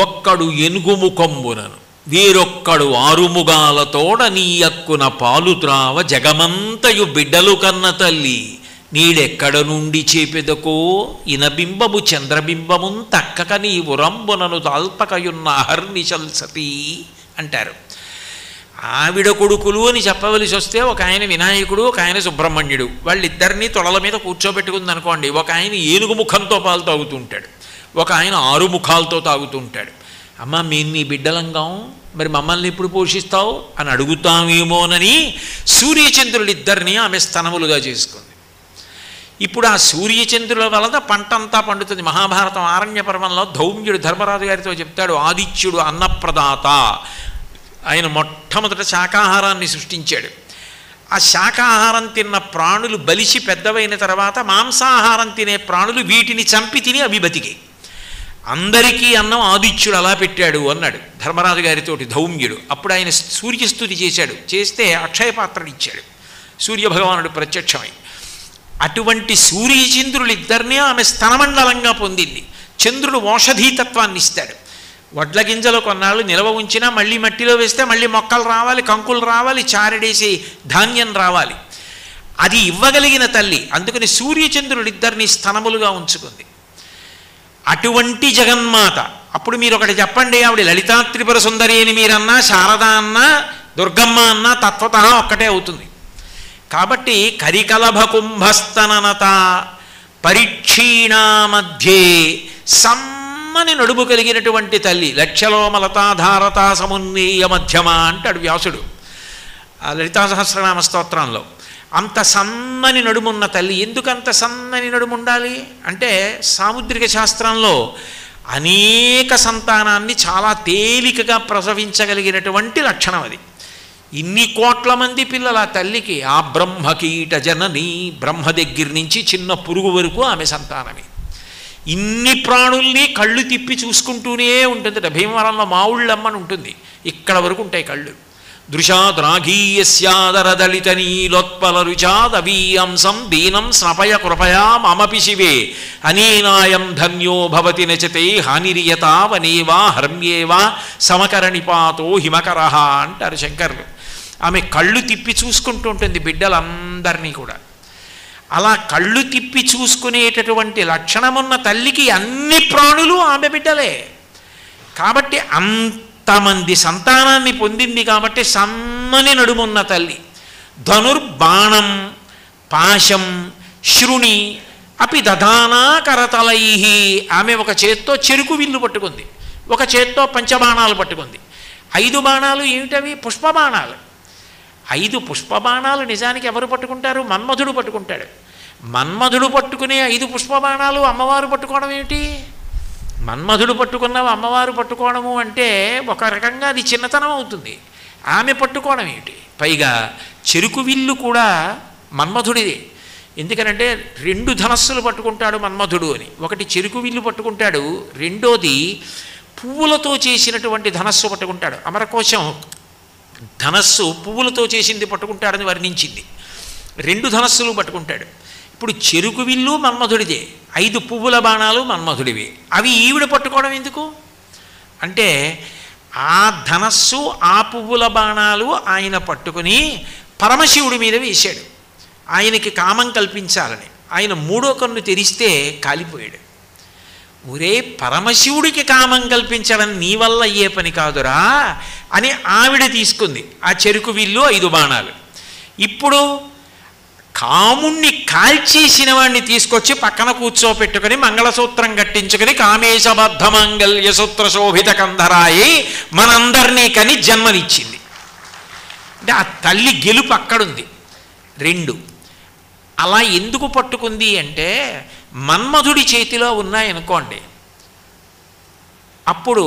ఒక్కడు ఎనుగుముఖంబునను వీరొక్కడు ఆరుముగాలతోడ నీయక్కున పాలు త్రావ జగమంతయు బిడ్డలు కన్న తల్లి నీడెక్కడ నుండి చేపెదకో ఇనబింబము చంద్రబింబమున్ తక్కక నీ ఉరంబునను దాల్పకయున్న అహర్నిశల్సతి అంటారు. ఆవిడ కొడుకులు అని చెప్పవలసి వస్తే ఒక ఆయన వినాయకుడు, ఒక ఆయన సుబ్రహ్మణ్యుడు. వాళ్ళిద్దరినీ తొడల మీద కూర్చోబెట్టుకుంది అనుకోండి. ఒక ఆయన ఏనుగు ముఖంతో పాలు తాగుతూ ఉంటాడు, ఒక ఆయన 6 ముఖాలతో తాగుతూ ఉంటాడు. అమ్మ మేము నీ బిడ్డలంగాం, మరి మమ్మల్ని ఎప్పుడు పోషిస్తావు అని అడుగుతామేమోనని సూర్యచంద్రులిద్దరినీ ఆమె స్తనములుగా చేసుకుంది. ఇప్పుడు ఆ సూర్యచంద్రుల వలన పంటంతా పండుతుంది. మహాభారతం ఆరణ్య పర్వంలో ధౌమ్యుడు ధర్మరాజు గారితో చెప్తాడు, ఆదిత్యుడు అన్నప్రదాత. ఆయన మొట్టమొదట శాకాహారాన్ని సృష్టించాడు. ఆ శాకాహారం తిన్న ప్రాణులు బలిసి పెద్దవైన తర్వాత మాంసాహారం తినే ప్రాణులు వీటిని చంపి తిని అవి బతికి. అందరికీ అన్నం ఆదిత్యుడు అలా పెట్టాడు అన్నాడు ధర్మరాజు గారితోటి ధౌమ్యుడు. అప్పుడు ఆయన సూర్యస్తుతి చేశాడు. చేస్తే అక్షయపాత్రని ఇచ్చాడు సూర్యభగవానుడు ప్రత్యక్షమై. అటువంటి సూర్యచంద్రులిద్దరినీ ఆమె స్తనమండలంగా పొందింది. చంద్రుడు ఓషధీతత్వాన్ని ఇస్తాడు. వడ్ల గింజలు కొన్నాళ్ళు నిల్వ ఉంచినా మళ్ళీ మట్టిలో వేస్తే మళ్ళీ మొక్కలు రావాలి, కంకులు రావాలి, చారడేసి ధాన్యం రావాలి. అది ఇవ్వగలిగిన తల్లి. అందుకని సూర్యచంద్రులిద్దరినీ స్తనములుగా ఉంచుకుంది. అటువంటి జగన్మాత. అప్పుడు మీరు ఒకటి చెప్పండి, ఆవిడ లలితా త్రిపుర సుందరి అని మీరన్నా, శారద అన్నా, దుర్గమ్మ అన్నా తత్వతః ఒక్కటే అవుతుంది. కాబట్టి కరికలభ కుంభస్తననత పరిక్షీణా మధ్యే సమ్మని నడుము కలిగినటువంటి తల్లి. లక్ష్యలోమలతాధారత సమున్నీయ మధ్యమ అంటాడు వ్యాసుడు ఆ లలితా సహస్రనామ స్తోత్రంలో. అంత సన్నని నడుమున్న తల్లి. ఎందుకంత సన్నని నడుము ఉండాలి అంటే, సాముద్రిక శాస్త్రంలో అనేక సంతానాన్ని చాలా తేలికగా ప్రసవించగలిగినటువంటి లక్షణం అది. ఇన్ని కోట్ల మంది పిల్లల తల్లికి ఆ బ్రహ్మకీట జనని, బ్రహ్మ దగ్గర నుంచి చిన్న పురుగు వరకు ఆమె సంతానమే. ఇన్ని ప్రాణుల్ని కళ్ళు తిప్పి చూసుకుంటూనే ఉంటుంది. భీమవరంలో మావుళ్ళమ్మని ఉంటుంది, ఇక్కడ వరకు ఉంటాయి కళ్ళు. దృశాద్రాఘీయస్యాదరదళిత నీలోత్పల రుచాదవీయంసం దీనం స్నపయ కృపయా మమపి శివే అనేనాయం ధన్యో భవతి నచతే హానిరియతావనేవా హర్మ్యేవా సమకరణిపాతో హిమకరహ అంటారు శంకర్లు. ఆమె కళ్ళు తిప్పి చూసుకుంటూ ఉంటుంది బిడ్డలందరినీ కూడా. అలా కళ్ళు తిప్పి చూసుకునేటటువంటి లక్షణమున్న తల్లికి అన్ని ప్రాణులు ఆమె బిడ్డలే. కాబట్టి అంత అంతమంది సంతానాన్ని పొందింది కాబట్టి సన్నని నడుమున్న తల్లి. ధనుర్బాణం పాశం శృణి అపి దధానా కరతలై. ఆమె ఒక చేత్తో చెరుకు విల్లు పట్టుకుంది, ఒక చేత్తో పంచబాణాలు పట్టుకుంది. 5 బాణాలు ఏమిటవి? పుష్పబాణాలు. 5 పుష్పబాణాలు నిజానికి ఎవరు పట్టుకుంటారు? మన్మధుడు పట్టుకుంటాడు. మన్మధుడు పట్టుకునే 5 పుష్పబాణాలు అమ్మవారు పట్టుకోవడం ఏమిటి? మన్మధుడు పట్టుకున్నవి అమ్మవారు పట్టుకోవడము అంటే ఒక రకంగా అది చిన్నతనం అవుతుంది. ఆమె పట్టుకోవడం ఏమిటి? పైగా చెరుకు విల్లు కూడా మన్మధుడిదే. ఎందుకనంటే 2 ధనస్సులు పట్టుకుంటాడు మన్మధుడు అని. ఒకటి చెరుకు విల్లు పట్టుకుంటాడు, రెండోది పువ్వులతో చేసినటువంటి ధనస్సు పట్టుకుంటాడు. అమరకోశం ధనస్సు పువ్వులతో చేసింది పట్టుకుంటాడని వర్ణించింది. 2 ధనస్సులు పట్టుకుంటాడు. ఇప్పుడు చెరుకు విల్లు మన్మధుడిదే, 5 పువ్వుల బాణాలు మన్మధుడివి. అవి ఈవిడ పట్టుకోవడం ఎందుకు అంటే ఆ ధనస్సు ఆ పువ్వుల బాణాలు ఆయన పట్టుకుని పరమశివుడి మీద వేశాడు. ఆయనకి కామం కల్పించాలని. ఆయన 3వ కన్ను తెరిస్తే కాలిపోయాడు. ఒరే పరమశివుడికి కామం కల్పించడం నీ వల్ల అయ్యే పని కాదురా అని ఆవిడ తీసుకుంది ఆ చెరుకు విల్లు 5 బాణాలు. ఇప్పుడు కాముణ్ణి కాల్చేసిన వాడిని తీసుకొచ్చి పక్కన కూర్చోపెట్టుకుని మంగళసూత్రం కట్టించుకుని కామేశబద్ధమంగళ్య సూత్ర శోభిత కంధరాయి మనందరినీ కని జన్మనిచ్చింది. అంటే ఆ తల్లి గెలుపు అక్కడుంది. 2 అలా ఎందుకు పట్టుకుంది అంటే మన్మధుడి చేతిలో ఉన్నాయనుకోండి, అప్పుడు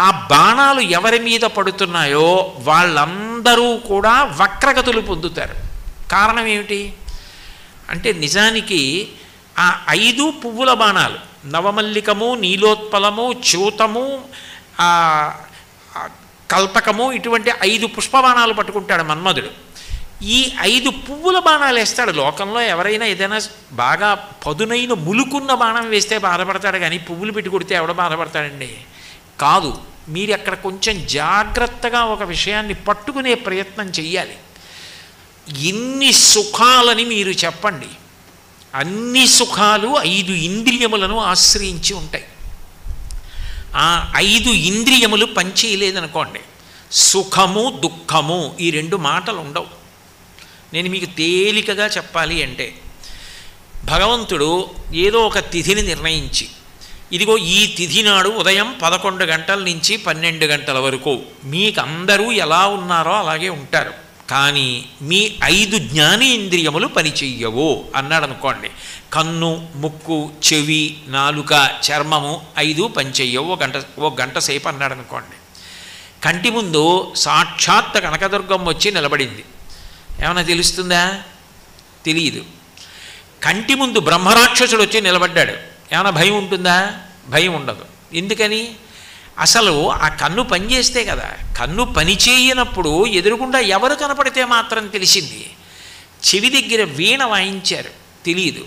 ఆ బాణాలు ఎవరి మీద పడుతున్నాయో వాళ్ళందరూ కూడా వక్రగతులు పొందుతారు. కారణం ఏమిటి అంటే నిజానికి ఆ 5 పువ్వుల బాణాలు నవమల్లికము, నీలోత్పలము, చూతము, కల్పకము ఇటువంటి 5 పుష్పబాణాలు పట్టుకుంటాడు మన్మధుడు. ఈ 5 పువ్వుల బాణాలు వేస్తాడు. లోకంలో ఎవరైనా ఏదైనా బాగా పదునైన ములుకున్న బాణం వేస్తే బాధపడతాడు, కానీ పువ్వులు పెట్టి కొడితే ఎవడ బాధపడతాడండి? కాదు. మీరు అక్కడ కొంచెం జాగ్రత్తగా ఒక విషయాన్ని పట్టుకునే ప్రయత్నం చెయ్యాలి. ఎన్ని సుఖాలని మీరు చెప్పండి, అన్ని సుఖాలు 5 ఇంద్రియములను ఆశ్రయించి ఉంటాయి. ఆ 5 ఇంద్రియములు పనిచేయలేదనుకోండి, సుఖము దుఃఖము ఈ 2 మాటలు ఉండవు. నేను మీకు తేలికగా చెప్పాలి అంటే భగవంతుడు ఏదో ఒక తిథిని నిర్ణయించి, ఇదిగో ఈ తిథి నాడు ఉదయం 11 గంటల నుంచి 12 గంటల వరకు మీకు అందరూ ఎలా ఉన్నారో అలాగే ఉంటారు, కానీ మీ 5 జ్ఞానేంద్రియములు పనిచెయ్యవు అన్నాడు అనుకోండి. కన్ను, ముక్కు, చెవి, నాలుక, చర్మము 5 పనిచెయ్యవు ఒక గంట సేపు అన్నాడు అనుకోండి. కంటి ముందు సాక్షాత్ కనకదుర్గం వచ్చి నిలబడింది, ఏమైనా తెలుస్తుందా? తెలియదు. కంటి ముందు బ్రహ్మరాక్షసుడు వచ్చి నిలబడ్డాడు, ఏమైనా భయం ఉంటుందా? భయం ఉండదు. ఎందుకని? అసలు ఆ కన్ను పనిచేస్తే కదా. కన్ను పనిచేయనప్పుడు ఎదురుగుండా ఎవరు కనపడితే మాత్రం తెలిసింది. చెవి దగ్గర వీణ వాయించారు, తెలియదు.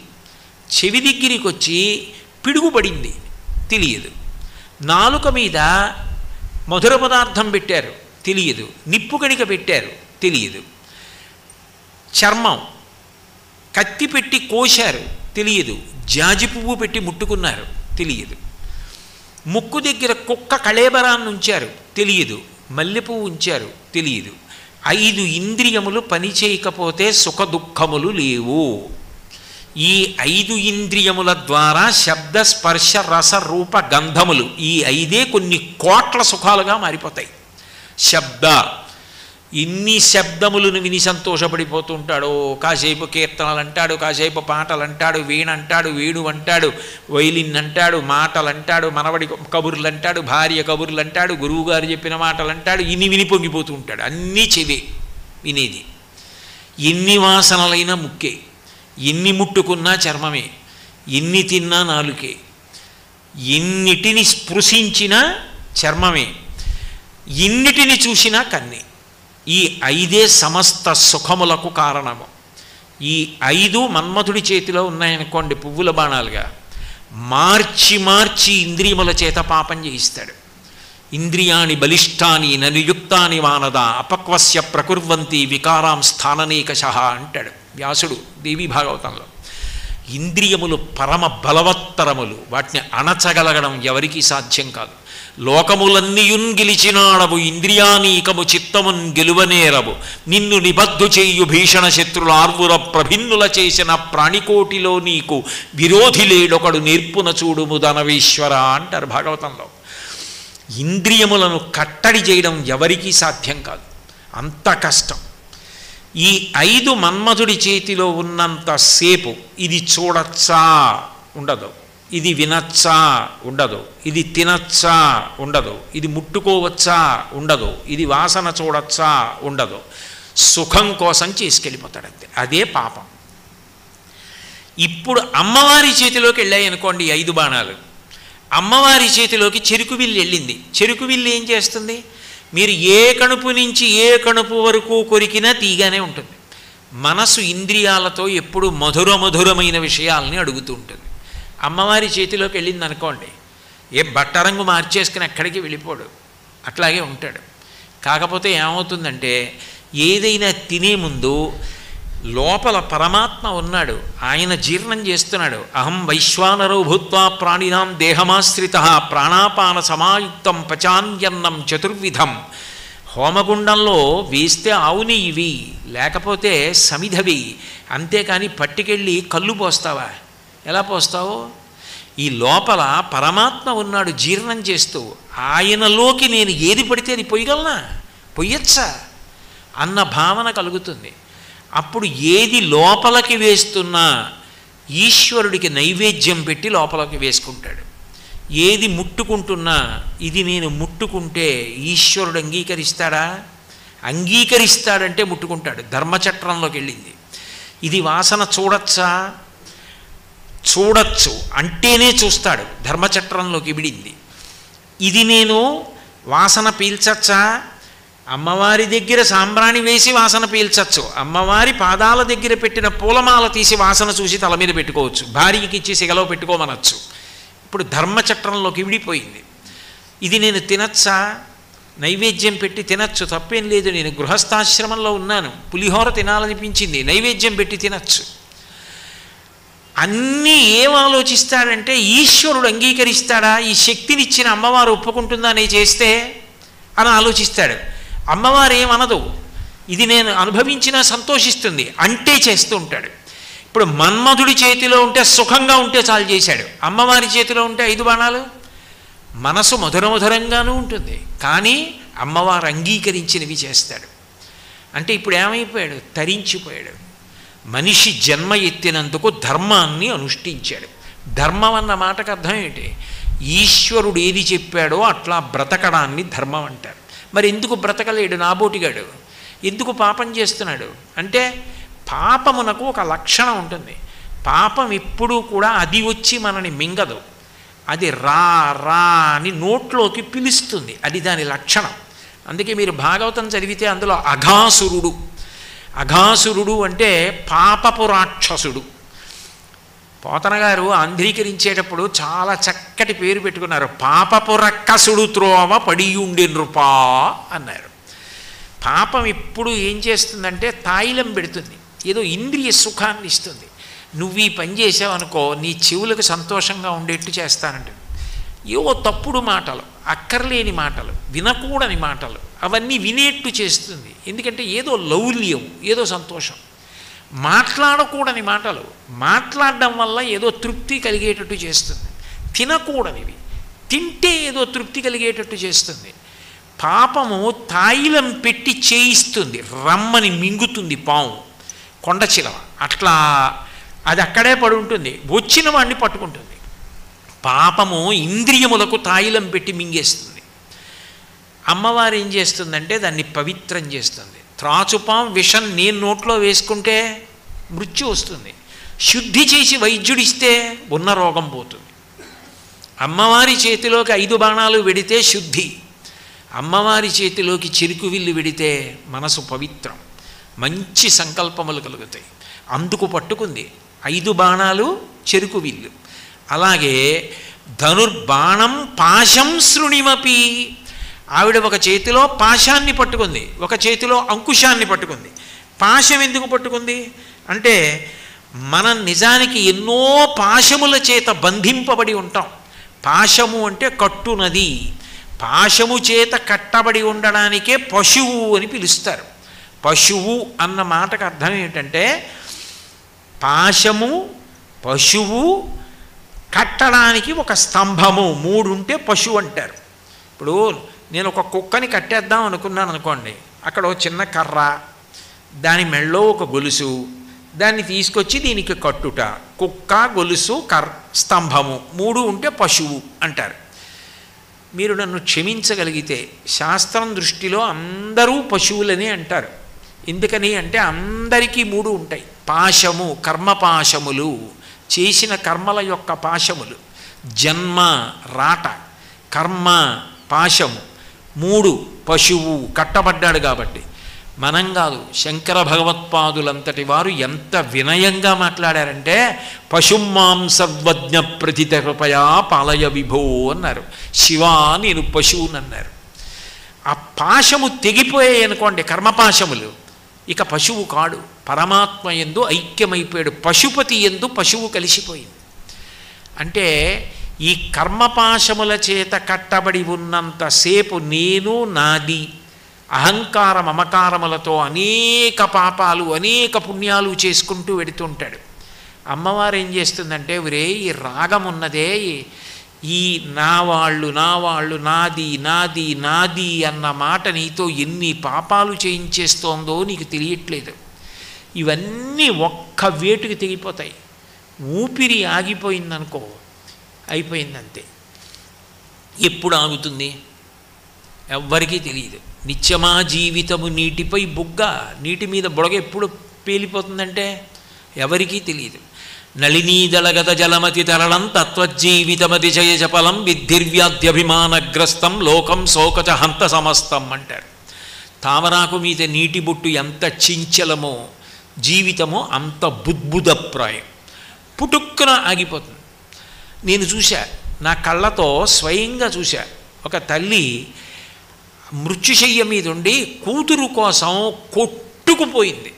చెవి దగ్గరికి వచ్చి పిడుగుపడింది, తెలియదు. నాలుక మీద మధుర పదార్థం పెట్టారు, తెలియదు. నిప్పు కణిక పెట్టారు, తెలియదు. చర్మం కత్తి పెట్టి కోశారు, తెలియదు. జాజి పువ్వు పెట్టి ముట్టుకున్నారు, తెలియదు. ముక్కు దగ్గర కుక్క కళేబరాన్ని ఉంచారు, తెలియదు. మల్లెపువ్వు ఉంచారు, తెలియదు. 5 ఇంద్రియములు పనిచేయకపోతే సుఖ దుఃఖములు లేవు. ఈ 5 ఇంద్రియముల ద్వారా శబ్ద స్పర్శ రస రూప గంధములు ఈ 5 కొన్ని కోట్ల సుఖాలుగా మారిపోతాయి. శబ్ద ఇన్ని శబ్దములను విని సంతోషపడిపోతూ ఉంటాడు. కాసేపు కీర్తనలు అంటాడు, కాసేపు పాటలు అంటాడు, వీణ అంటాడు, వేణు అంటాడు, వైలిన్ అంటాడు, మాటలు అంటాడు, మనవడి కబుర్లు అంటాడు, భార్య కబుర్లు అంటాడు, గురువుగారు చెప్పిన మాటలు అంటాడు. ఇన్ని విని పొంగిపోతూ ఉంటాడు. అన్నీ చెవే వినేది. ఎన్ని వాసనలైనా ముక్కే, ఎన్ని ముట్టుకున్నా చర్మమే, ఎన్ని తిన్నా నాలుకే, ఎన్నిటిని స్పృశించినా చర్మమే, ఎన్నిటిని చూసినా కన్నే. ఈ 5 సమస్త సుఖములకు కారణము. ఈ 5 మన్మధుడి చేతిలో ఉన్నాయనుకోండి పువ్వుల బాణాలుగా, మార్చి మార్చి ఇంద్రియముల చేత పాపం చేయిస్తాడు. ఇంద్రియాణి బలిష్టాని ననియుక్తాని వానద అపక్వస్య ప్రకుర్వంతి వికారాం స్థాననేకశః అంటాడు వ్యాసుడు దేవీ భాగవతంలో. ఇంద్రియములు పరమ బలవత్తరములు, వాటిని అణచగలగడం ఎవరికీ సాధ్యం కాదు. లోకములన్నీయున్ గెలిచినాడవు ఇంద్రియానీకము చిత్తమున్ గెలువనేరవు, నిన్ను నిబద్ధు చేయు భీషణ శత్రుల ఆర్వుర ప్రభిన్నుల చేసిన ప్రాణికోటిలో నీకు విరోధి లేడొకడు నేర్పున చూడుము ధనవేశ్వర అంటారు భాగవతంలో. ఇంద్రియములను కట్టడి చేయడం ఎవరికీ సాధ్యం కాదు, అంత కష్టం. ఈ 5 మన్మధుడి చేతిలో ఉన్నంతసేపు ఇది చూడచ్చా ఉండదు, ఇది వినచ్చా ఉండదు, ఇది తినచ్చా ఉండదు, ఇది ముట్టుకోవచ్చా ఉండదు, ఇది వాసన చూడచ్చా ఉండదు. సుఖం కోసం చేసుకెళ్ళిపోతాడంతే. అదే పాపం. ఇప్పుడు అమ్మవారి చేతిలోకి వెళ్ళాయి అనుకోండి 5 బాణాలు. అమ్మవారి చేతిలోకి చెరుకు విల్లు వెళ్ళింది. చెరుకు విల్లు ఏం చేస్తుంది? మీరు ఏ కణుపు నుంచి ఏ కణుపు వరకు కొరికినా తీగానే ఉంటుంది. మనసు ఇంద్రియాలతో ఎప్పుడు మధురమైన విషయాల్ని అడుగుతూ ఉంటుంది. అమ్మవారి చేతిలోకి వెళ్ళింది అనుకోండి, ఏ బట్టరంగు మార్చేసుకుని ఎక్కడికి వెళ్ళిపోడు, అట్లాగే ఉంటాడు. కాకపోతే ఏమవుతుందంటే ఏదైనా తినే ముందు లోపల పరమాత్మ ఉన్నాడు, ఆయన జీర్ణం చేస్తున్నాడు. అహం వైశ్వానరో భూత్వా ప్రాణినాం దేహమాశ్రిత ప్రాణాపాన సమాయుక్తం పచాన్యన్నం చతుర్విధం. హోమగుండంలో వేస్తే ఆవు నెయ్యివి, లేకపోతే సమిధవి, అంతేకాని పట్టుకెళ్ళి కళ్ళు పోస్తావా? ఎలా పోస్తావు? ఈ లోపల పరమాత్మ ఉన్నాడు జీర్ణం చేస్తూ, ఆయనలోకి నేను ఏది పడితే అది పొయ్యగలనా, పొయ్యచ్చా అన్న భావన కలుగుతుంది. అప్పుడు ఏది లోపలికి వేస్తున్నా ఈశ్వరుడికి నైవేద్యం పెట్టి లోపలికి వేసుకుంటాడు. ఏది ముట్టుకుంటున్నా ఇది నేను ముట్టుకుంటే ఈశ్వరుడు అంగీకరిస్తాడా? అంగీకరిస్తాడంటే ముట్టుకుంటాడు. ధర్మచట్రంలోకి వెళ్ళింది. ఇది వాసన చూడచ్చా? చూడచ్చు అంటేనే చూస్తాడు. ధర్మచట్రంలోకి విడింది. ఇది నేను వాసన పీల్చచ్చా? అమ్మవారి దగ్గర సాంబ్రాణి వేసి వాసన పీల్చచ్చు, అమ్మవారి పాదాల దగ్గర పెట్టిన పూలమాల తీసి వాసన చూసి తల మీద పెట్టుకోవచ్చు, భార్యకి ఇచ్చి సిగలో పెట్టుకోమనొచ్చు. ఇప్పుడు ధర్మచట్రంలోకి విడిపోయింది. ఇది నేను తినచ్చా? నైవేద్యం పెట్టి తినచ్చు, తప్పేం లేదు. నేను గృహస్థాశ్రమంలో ఉన్నాను, పులిహోర తినాలనిపించింది, నైవేద్యం పెట్టి తినచ్చు. అన్నీ ఏం ఆలోచిస్తాడంటే ఈశ్వరుడు అంగీకరిస్తాడా, ఈ శక్తినిచ్చిన అమ్మవారు ఒప్పుకుంటుందా నేను చేస్తే అని ఆలోచిస్తాడు. అమ్మవారు ఏమనదు, ఇది నేను అనుభవించినా సంతోషిస్తుంది అంటే చేస్తూ ఉంటాడు. ఇప్పుడు మన్మధుడి చేతిలో ఉంటే సుఖంగా ఉంటే చాలు చేశాడు, అమ్మవారి చేతిలో ఉంటే 5 బాణాలు. మనసు మధురమధురంగానూ ఉంటుంది, కానీ అమ్మవారు అంగీకరించినవి చేస్తాడు. అంటే ఇప్పుడు ఏమైపోయాడు? తరించిపోయాడు. మనిషి జన్మ ఎత్తినందుకు ధర్మాన్ని అనుష్ఠించాడు. ధర్మం అన్న మాటకు అర్థం ఏంటి? ఈశ్వరుడు ఏది చెప్పాడో అట్లా బ్రతకడాన్ని ధర్మం అంటారు. మరి ఎందుకు బ్రతకలేడు నాబోటిగాడు? ఎందుకు పాపం చేస్తున్నాడు అంటే, పాపమునకు ఒక లక్షణం ఉంటుంది. పాపం ఎప్పుడూ కూడా అది వచ్చి మనని మింగదు, అది రా రా అని నోట్లోకి పిలుస్తుంది, అది దాని లక్షణం. అందుకే మీరు భాగవతం చదివితే అందులో అఘాసురుడు, అఘాసురుడు అంటే పాపపు రాక్షసుడు. పోతన గారు ఆంధ్రీకరించేటప్పుడు చాలా చక్కటి పేరు పెట్టుకున్నారు. పాపపు రక్కసుడు త్రోవ పడియుండి నృపా అన్నారు. పాపం ఎప్పుడు ఏం చేస్తుందంటే తాయిలం పెడుతుంది, ఏదో ఇంద్రియ సుఖాన్ని ఇస్తుంది. నువ్వు ఈ పని చేసావనుకో నీ చెవులకు సంతోషంగా ఉండేట్టు చేస్తానంటే, ఏవో తప్పుడు మాటలు, అక్కర్లేని మాటలు, వినకూడని మాటలు అవన్నీ వినేట్టు చేస్తుంది. ఎందుకంటే ఏదో లౌల్యం, ఏదో సంతోషం. మాట్లాడకూడని మాటలు మాట్లాడడం వల్ల ఏదో తృప్తి కలిగేటట్టు చేస్తుంది. తినకూడనివి తింటే ఏదో తృప్తి కలిగేటట్టు చేస్తుంది. పాపము తాయిలం పెట్టి చేయిస్తుంది, రమ్మని మింగుతుంది పాము, కొండ చిలవ, అట్లా అది అక్కడే పడి ఉంటుంది, వచ్చిన వాడిని పట్టుకుంటుంది. పాపము ఇంద్రియములకు తాయిలం పెట్టి మింగేస్తుంది. అమ్మవారు ఏం చేస్తుందంటే దాన్ని పవిత్రం చేస్తుంది. త్రాచుపాం విషం నేను నోట్లో వేసుకుంటే మృత్యు వస్తుంది, శుద్ధి చేసి వైద్యుడిస్తే ఉన్న రోగం పోతుంది. అమ్మవారి చేతిలోకి 5 బాణాలు వెడితే శుద్ధి, అమ్మవారి చేతిలోకి చెరుకు విల్లు వెడితే మనసు పవిత్రం, మంచి సంకల్పములు కలుగుతాయి. అందుకు పట్టుకుంది 5 బాణాలు చెరుకు విల్లు. అలాగే ధనుర్బాణం పాశం శృణిమపి, ఆవిడ ఒక చేతిలో పాశాన్ని పట్టుకుంది, ఒక చేతిలో అంకుశాన్ని పట్టుకుంది. పాశం ఎందుకు పట్టుకుంది అంటే మనం నిజానికి ఎన్నో పాశముల చేత బంధింపబడి ఉంటాం. పాశము అంటే కట్టునది. పాశము చేత కట్టబడి ఉండడానికే పశువు అని పిలుస్తారు. పశువు అన్న మాటకు అర్థం ఏంటంటే పాశము, పశువు, కట్టడానికి ఒక స్తంభము, 3 ఉంటే పశువు అంటారు. ఇప్పుడు నేను ఒక కుక్కని కట్టేద్దాం అనుకున్నాను అనుకోండి, అక్కడ ఒక చిన్న కర్ర, దాని మెళ్ళో ఒక గొలుసు, దాన్ని తీసుకొచ్చి దీనికి కట్టుట, కుక్క, గొలుసు, స్తంభము 3 ఉంటే పశువు అంటారు. మీరు నన్ను క్షమించగలిగితే శాస్త్రం దృష్టిలో అందరూ పశువులని అంటారు. ఎందుకని అంటే అందరికీ 3 ఉంటాయి. పాశము, కర్మపాశములు, చేసిన కర్మల యొక్క పాశములు, జన్మ రాట, కర్మ పాశము, 3 పశువు కట్టబడ్డాడు. కాబట్టి మనం కాదు, శంకర భగవత్పాదులంతటి వారు ఎంత వినయంగా మాట్లాడారంటే పశుమాం సర్వజ్ఞ ప్రతిత కృపయా పాలయ విభో అన్నారు. శివా నేను పశువునన్నారు. ఆ పాశము తెగిపోయాయి అనుకోండి, కర్మపాశములు, ఇక పశువు కాడు, పరమాత్మ యందు ఐక్యమైపోయాడు. పశుపతి యందు పశువు కలిసిపోయింది. అంటే ఈ కర్మపాశముల చేత కట్టబడి ఉన్నంతసేపు నేను, నాది, అహంకార మమకారములతో అనేక పాపాలు, అనేక పుణ్యాలు చేసుకుంటూ వెడుతుంటాడు. అమ్మవారు ఏం చేస్తుందంటే, ఒరే ఈ రాగం ఉన్నదే, ఈ నా వాళ్ళు, నాది, నాది, నాది అన్న మాట నీతో ఎన్ని పాపాలు చేయించేస్తోందో నీకు తెలియట్లేదు. ఇవన్నీ ఒక్క వేటుకి తెగిపోతాయి. ఊపిరి ఆగిపోయిందనుకో, అయిపోయిందంతే. ఎప్పుడు ఆగుతుంది ఎవ్వరికీ తెలియదు. నిత్యమా జీవితము నీటిపై బుగ్గ, నీటి మీద బుడగ ఎప్పుడు పేలిపోతుందంటే ఎవరికీ తెలియదు. నళినీదళగత జలమతి తరళం తత్వజీవితమతిశయ చపలం విద్ధిర్వ్యాధ్యభిమానగ్రస్తం లోకం శోకచ హంత సమస్తం అంటారు. తామరాకు మీద నీటి బొట్టు ఎంత చించలమో జీవితమో అంత బుద్బుదప్రాయం, పుటుక్కున ఆగిపోతుంది. నేను చూశా, నా కళ్ళతో స్వయంగా చూశా. ఒక తల్లి మృత్యుశయ్య మీద ఉండి కూతురు కోసం కొట్టుకుపోయింది.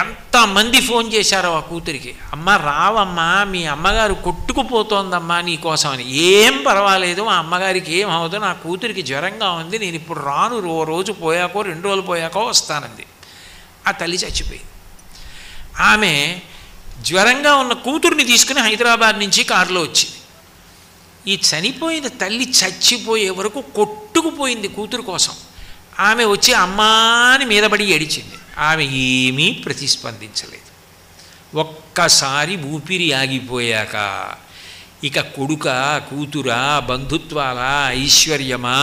ఎంతమంది ఫోన్ చేశారో ఆ కూతురికి, అమ్మ రావమ్మా, మీ అమ్మగారు కొట్టుకుపోతోందమ్మా నీ కోసం అని. ఏం పర్వాలేదు, మా అమ్మగారికి ఏం అవ్వదు, నా కూతురికి జ్వరంగా ఉంది, నేను ఇప్పుడు రాను, రోజు పోయాకో 2 రోజులు పోయాకో వస్తానంది. ఆ తల్లి చచ్చిపోయింది. ఆమె జ్వరంగా ఉన్న కూతుర్ని తీసుకుని హైదరాబాద్ నుంచి కారులో వచ్చింది. ఈ చనిపోయిన తల్లి చచ్చిపోయే వరకు కొట్టుకుపోయింది కూతురు కోసం. ఆమె వచ్చి అమ్మాని మీదపడి ఏడిచింది. ఆమె ఏమీ ప్రతిస్పందించలేదు. ఒక్కసారి ఊపిరి ఆగిపోయాక ఇక కొడుక, కూతురా, బంధుత్వాలా, ఐశ్వర్యమా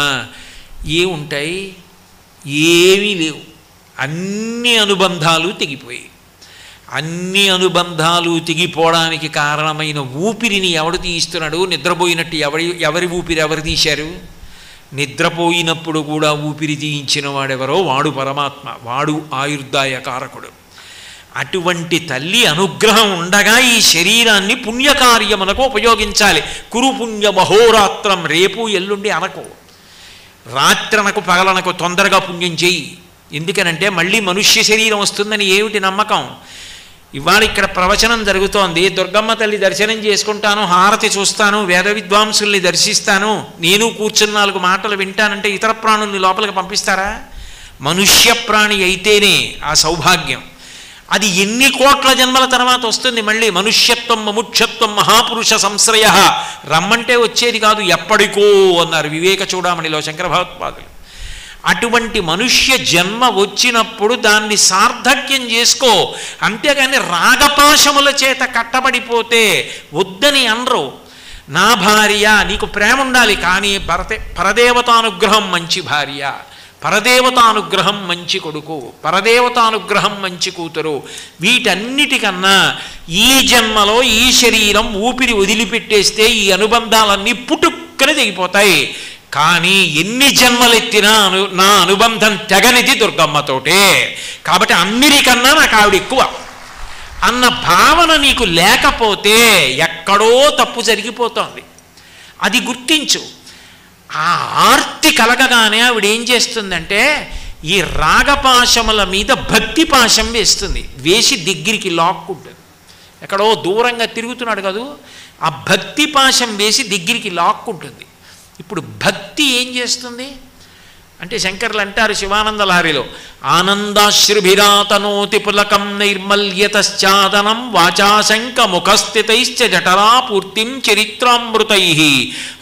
ఏముంటాయి? ఏమీ లేవు. అన్ని అనుబంధాలు తెగిపోయాయి. అన్ని అనుబంధాలు తెగిపోవడానికి కారణమైన ఊపిరిని ఎవడు తీస్తున్నాడు? నిద్రపోయినట్టు ఎవరి ఊపిరి ఎవరు తీశారు? నిద్రపోయినప్పుడు కూడా ఊపిరి తీయించిన వాడెవరో వాడు పరమాత్మ, వాడు ఆయుర్దాయ కారకుడు. అటువంటి తల్లి అనుగ్రహం ఉండగా ఈ శరీరాన్ని పుణ్యకార్యమునకు ఉపయోగించాలి. కురు పుణ్య మహోరాత్రం, రేపు ఎల్లుండి అనకు, రాత్రనకు పగలనకు, తొందరగా పుణ్యం చెయ్యి. ఎందుకనంటే మళ్ళీ మనుష్య శరీరం వస్తుందని ఏమిటి నమ్మకం? ఇవాళ ఇక్కడ ప్రవచనం జరుగుతోంది, దుర్గమ్మ తల్లి దర్శనం చేసుకుంటాను, హారతి చూస్తాను, వేద విద్వాంసుల్ని దర్శిస్తాను, నేను కూర్చుని 4 మాటలు వింటానంటే ఇతర ప్రాణుల్ని లోపలికి పంపిస్తారా? మనుష్య ప్రాణి అయితేనే ఆ సౌభాగ్యం. అది ఎన్ని కోట్ల జన్మల తర్వాత వస్తుంది మళ్ళీ. మనుష్యత్వం మముక్షత్వం మహాపురుష సంశ్రయ, రమ్మంటే వచ్చేది కాదు, ఎప్పటికో అన్నారు వివేక చూడామణిలో శంకర భగవత్పాదులు. అటువంటి మనుష్య జన్మ వచ్చినప్పుడు దాన్ని సార్థక్యం చేసుకో. అంతేగాని రాగపాశముల చేత కట్టబడిపోతే వద్దని అనరు. నా భార్య, నీకు ప్రేమ ఉండాలి, కానీ పరదేవతానుగ్రహం మంచి భార్య, పరదేవతానుగ్రహం మంచి కొడుకు, పరదేవతానుగ్రహం మంచి కూతురు, వీటన్నిటికన్నా ఈ జన్మలో ఈ శరీరం ఊపిరి వదిలిపెట్టేస్తే ఈ అనుబంధాలన్నీ పుట్టుక్కని తెగిపోతాయి. కానీ ఎన్ని జన్మలెత్తినా నా అనుబంధం తెగనిది దుర్గమ్మతోటే. కాబట్టి అందరికన్నా నాకు ఆవిడ ఎక్కువ అన్న భావన నీకు లేకపోతే ఎక్కడో తప్పు జరిగిపోతోంది. అది గుర్తించు. ఆ ఆర్తి కలగగానే ఆవిడ ఏం చేస్తుందంటే ఈ రాగపాశముల మీద భక్తి పాశం వేస్తుంది, వేసి దగ్గరికి లాక్కుంటుంది. ఎక్కడో దూరంగా తిరుగుతున్నాడు కదూ, ఆ భక్తి పాశం వేసి దగ్గరికి లాక్కుంటుంది. ఇప్పుడు భక్తి ఏం చేస్తుంది అంటే శంకర్లు అంటారు శివానంద లహరిలో, ఆనందాశ్రుభిరాతనోతి పులకం నైర్మల్యతశ్చాదనం వాచాశంక ముఖస్థితైశ్చ జఠరా పూర్తిం చరిత్రామృతై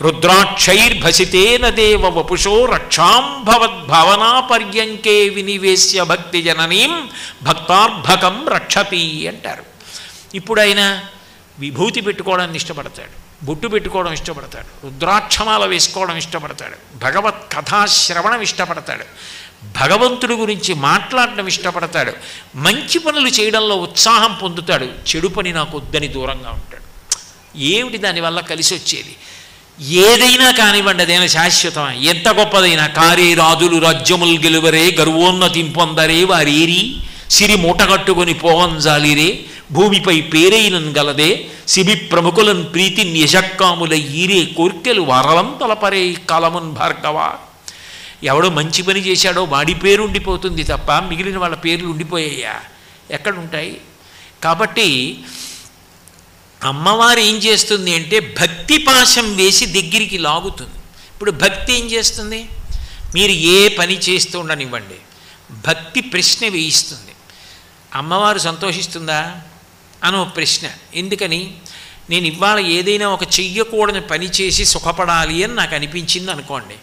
రుద్రాక్షైర్భసితేన దేవ వపుషో రక్షాం భవద్భవనా పర్యంకే వినివేశ్య భక్తి జననీం భక్తార్భకం రక్షతి అంటారు. ఇప్పుడు ఆయన విభూతి పెట్టుకోవడాన్ని ఇష్టపడతాడు, బొట్టు పెట్టుకోవడం ఇష్టపడతాడు, రుద్రాక్షమాల వేసుకోవడం ఇష్టపడతాడు, భగవత్ కథాశ్రవణం ఇష్టపడతాడు, భగవంతుడి గురించి మాట్లాడడం ఇష్టపడతాడు, మంచి పనులు చేయడంలో ఉత్సాహం పొందుతాడు, చెడు పని నాకు వద్దని దూరంగా ఉంటాడు. ఏమిటి దానివల్ల కలిసి వచ్చేది? ఏదైనా కానివ్వండి, అదైనా శాశ్వతమా? ఎంత గొప్పదైనా కారే రాజులు రాజ్యములు గెలువరే గర్వోన్నతిం పొందరే వారేరి సిరి మూటగట్టుకొని పోవంజాలిరే భూమిపై పేరైనన్ గలదే శిబి ప్రముఖులన్ ప్రీతిన్ యశక్కాముల ఈరే కోర్కెలు వరలం తలపరే కాలమున్ భార్గవ. ఎవడో మంచి పని చేశాడో వాడి పేరు ఉండిపోతుంది తప్ప మిగిలిన వాళ్ళ పేర్లు ఉండిపోయాయా? ఎక్కడుంటాయి? కాబట్టి అమ్మవారు ఏం చేస్తుంది అంటే భక్తి పాశం వేసి దగ్గరికి లాగుతుంది. ఇప్పుడు భక్తి ఏం చేస్తుంది? మీరు ఏ పని చేస్తూ ఉండనివ్వండి, భక్తి ప్రశ్న వేయిస్తుంది. అమ్మవారు సంతోషిస్తుందా అనో ప్రశ్న. ఎందుకని? నేను ఇవాళ ఏదైనా ఒక చెయ్యకూడని పని చేసి సుఖపడాలి అని నాకు అనిపించింది అనుకోండి,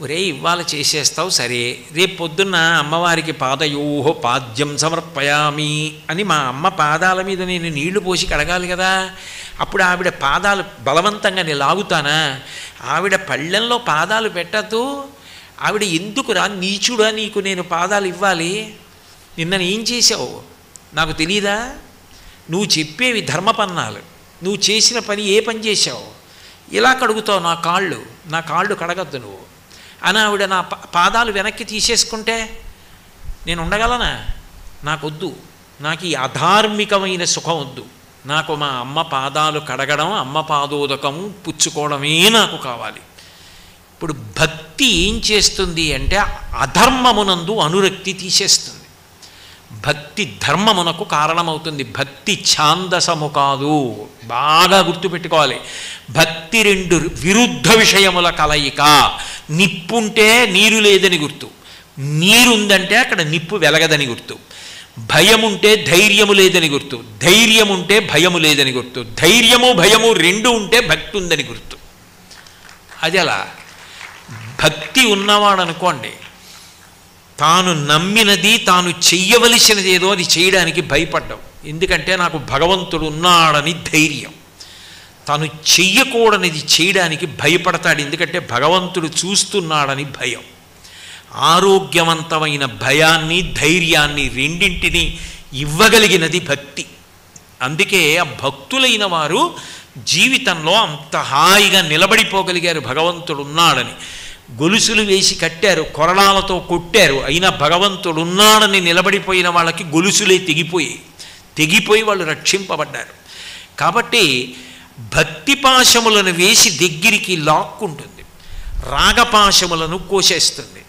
ఒరే ఇవాళ చేసేస్తావు సరే, రేపు పొద్దున్న అమ్మవారికి పాదయోహో పాద్యం సమర్పయామి అని మా అమ్మ పాదాల మీద నేను నీళ్లు పోసి కడగాలి కదా. అప్పుడు ఆవిడ పాదాలు బలవంతంగా నేను లాగుతానా? ఆవిడ పళ్ళెంలో పాదాలు పెట్టద్దు. ఆవిడ ఎందుకు రా నీచుడా నీకు నేను పాదాలు ఇవ్వాలి? నిన్న ఏం చేసావు నాకు తెలీదా? నువ్వు చెప్పేవి ధర్మపన్నాలు, నువ్వు చేసిన పని ఏ పని చేశావు? ఇలా కడుగుతావు నా కాళ్ళు కడగద్దు నువ్వు అని ఆవిడ నా పాదాలు వెనక్కి తీసేసుకుంటే నేను ఉండగలనా? నాకొద్దు. నాకు ఈ అధార్మికమైన సుఖం వద్దు. నాకు మా అమ్మ పాదాలు కడగడం, అమ్మ పాదోదకము పుచ్చుకోవడమే నాకు కావాలి. ఇప్పుడు భక్తి ఏం చేస్తుంది అంటే అధర్మమునందు అనురక్తి తీసేస్తుంది. భక్తి ధర్మమునకు కారణమవుతుంది. భక్తి ఛాందసము కాదు, బాగా గుర్తుపెట్టుకోవాలి. భక్తి రెండు విరుద్ధ విషయముల కలయిక. నిప్పుంటే నీరు లేదని గుర్తు, నీరుందంటే అక్కడ నిప్పు వెలగదని గుర్తు. భయముంటే ధైర్యము లేదని గుర్తు, ధైర్యముంటే భయము లేదని గుర్తు. ధైర్యము భయము రెండు ఉంటే భక్తి ఉందని గుర్తు. అది అలా భక్తి ఉన్నవాడు అనుకోండి, తాను నమ్మినది తాను చెయ్యవలసినది ఏదో అది చేయడానికి భయపడ్డావు. ఎందుకంటే నాకు భగవంతుడు ఉన్నాడని ధైర్యం. తాను చెయ్యకూడనిది చేయడానికి భయపడతాడు, ఎందుకంటే భగవంతుడు చూస్తున్నాడని భయం. ఆరోగ్యవంతమైన భయాన్ని ధైర్యాన్ని రెండింటినీ ఇవ్వగలిగినది భక్తి. అందుకే ఆ భక్తులైన వారు జీవితంలో అంత హాయిగా నిలబడిపోగలిగారు భగవంతుడు ఉన్నాడని. గొలుసులు వేసి కట్టారు, కొరడాలతో కొట్టారు, అయినా భగవంతుడు ఉన్నాడని నిలబడిపోయిన వాళ్ళకి గొలుసులే తెగిపోయి వాళ్ళు రక్షింపబడ్డారు. కాబట్టి భక్తి పాశములను వేసి దగ్గరికి లాక్కుంటుంది, రాగపాశములను కోసేస్తుంది.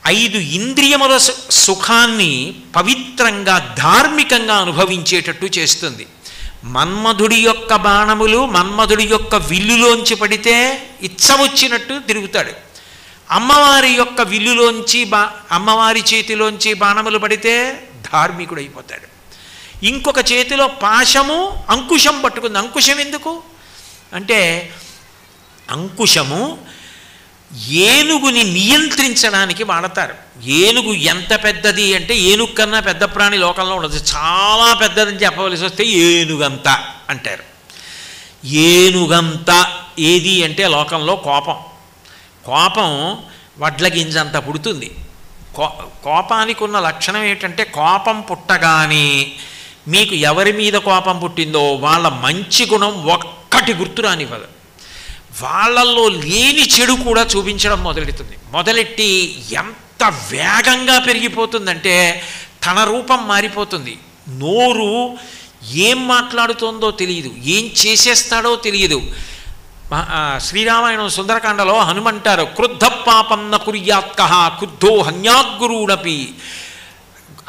5 ఇంద్రియముల సుఖాన్ని పవిత్రంగా ధార్మికంగా అనుభవించేటట్టు చేస్తుంది. మన్మధుడి యొక్క బాణములు మన్మధుడి యొక్క విల్లులోంచి పడితే ఇచ్చవచ్చినట్టు తిరుగుతాడు. అమ్మవారి యొక్క విల్లులోంచి అమ్మవారి చేతిలోంచి బాణములు పడితే ధార్మికుడైపోతాడు. ఇంకొక చేతిలో పాశము అంకుశం పట్టుకుంది. అంకుశం ఎందుకు అంటే అంకుశము ఏనుగుని నియంత్రించడానికి వాడతారు. ఏనుగు ఎంత పెద్దది అంటే ఏనుగు కన్నా పెద్ద ప్రాణి లోకంలో ఉండదు. చాలా పెద్దదని చెప్పవలసి వస్తే ఏనుగంత అంటారు. ఏనుగంత ఏది అంటే లోకంలో కోపం వడ్ల గింజంత పుడుతుంది. కోపానికి ఉన్న లక్షణం ఏంటంటే కోపం పుట్టగానే మీకు ఎవరి మీద కోపం పుట్టిందో వాళ్ళ మంచి గుణం ఒక్కటి గుర్తురానివ్వదు. వాళ్ళల్లో లేని చెడు కూడా చూపించడం మొదలెట్టి ఎంత వేగంగా పెరిగిపోతుందంటే తన రూపం మారిపోతుంది. నోరు ఏం మాట్లాడుతోందో తెలియదు, ఏం చేసేస్తాడో తెలియదు. శ్రీరామాయణం సుందరకాండలో హనుమంటారు, క్రుద్ధ పాపం న కుర్యాత్కః క్రుద్ధో హన్యాద్గురుడపి.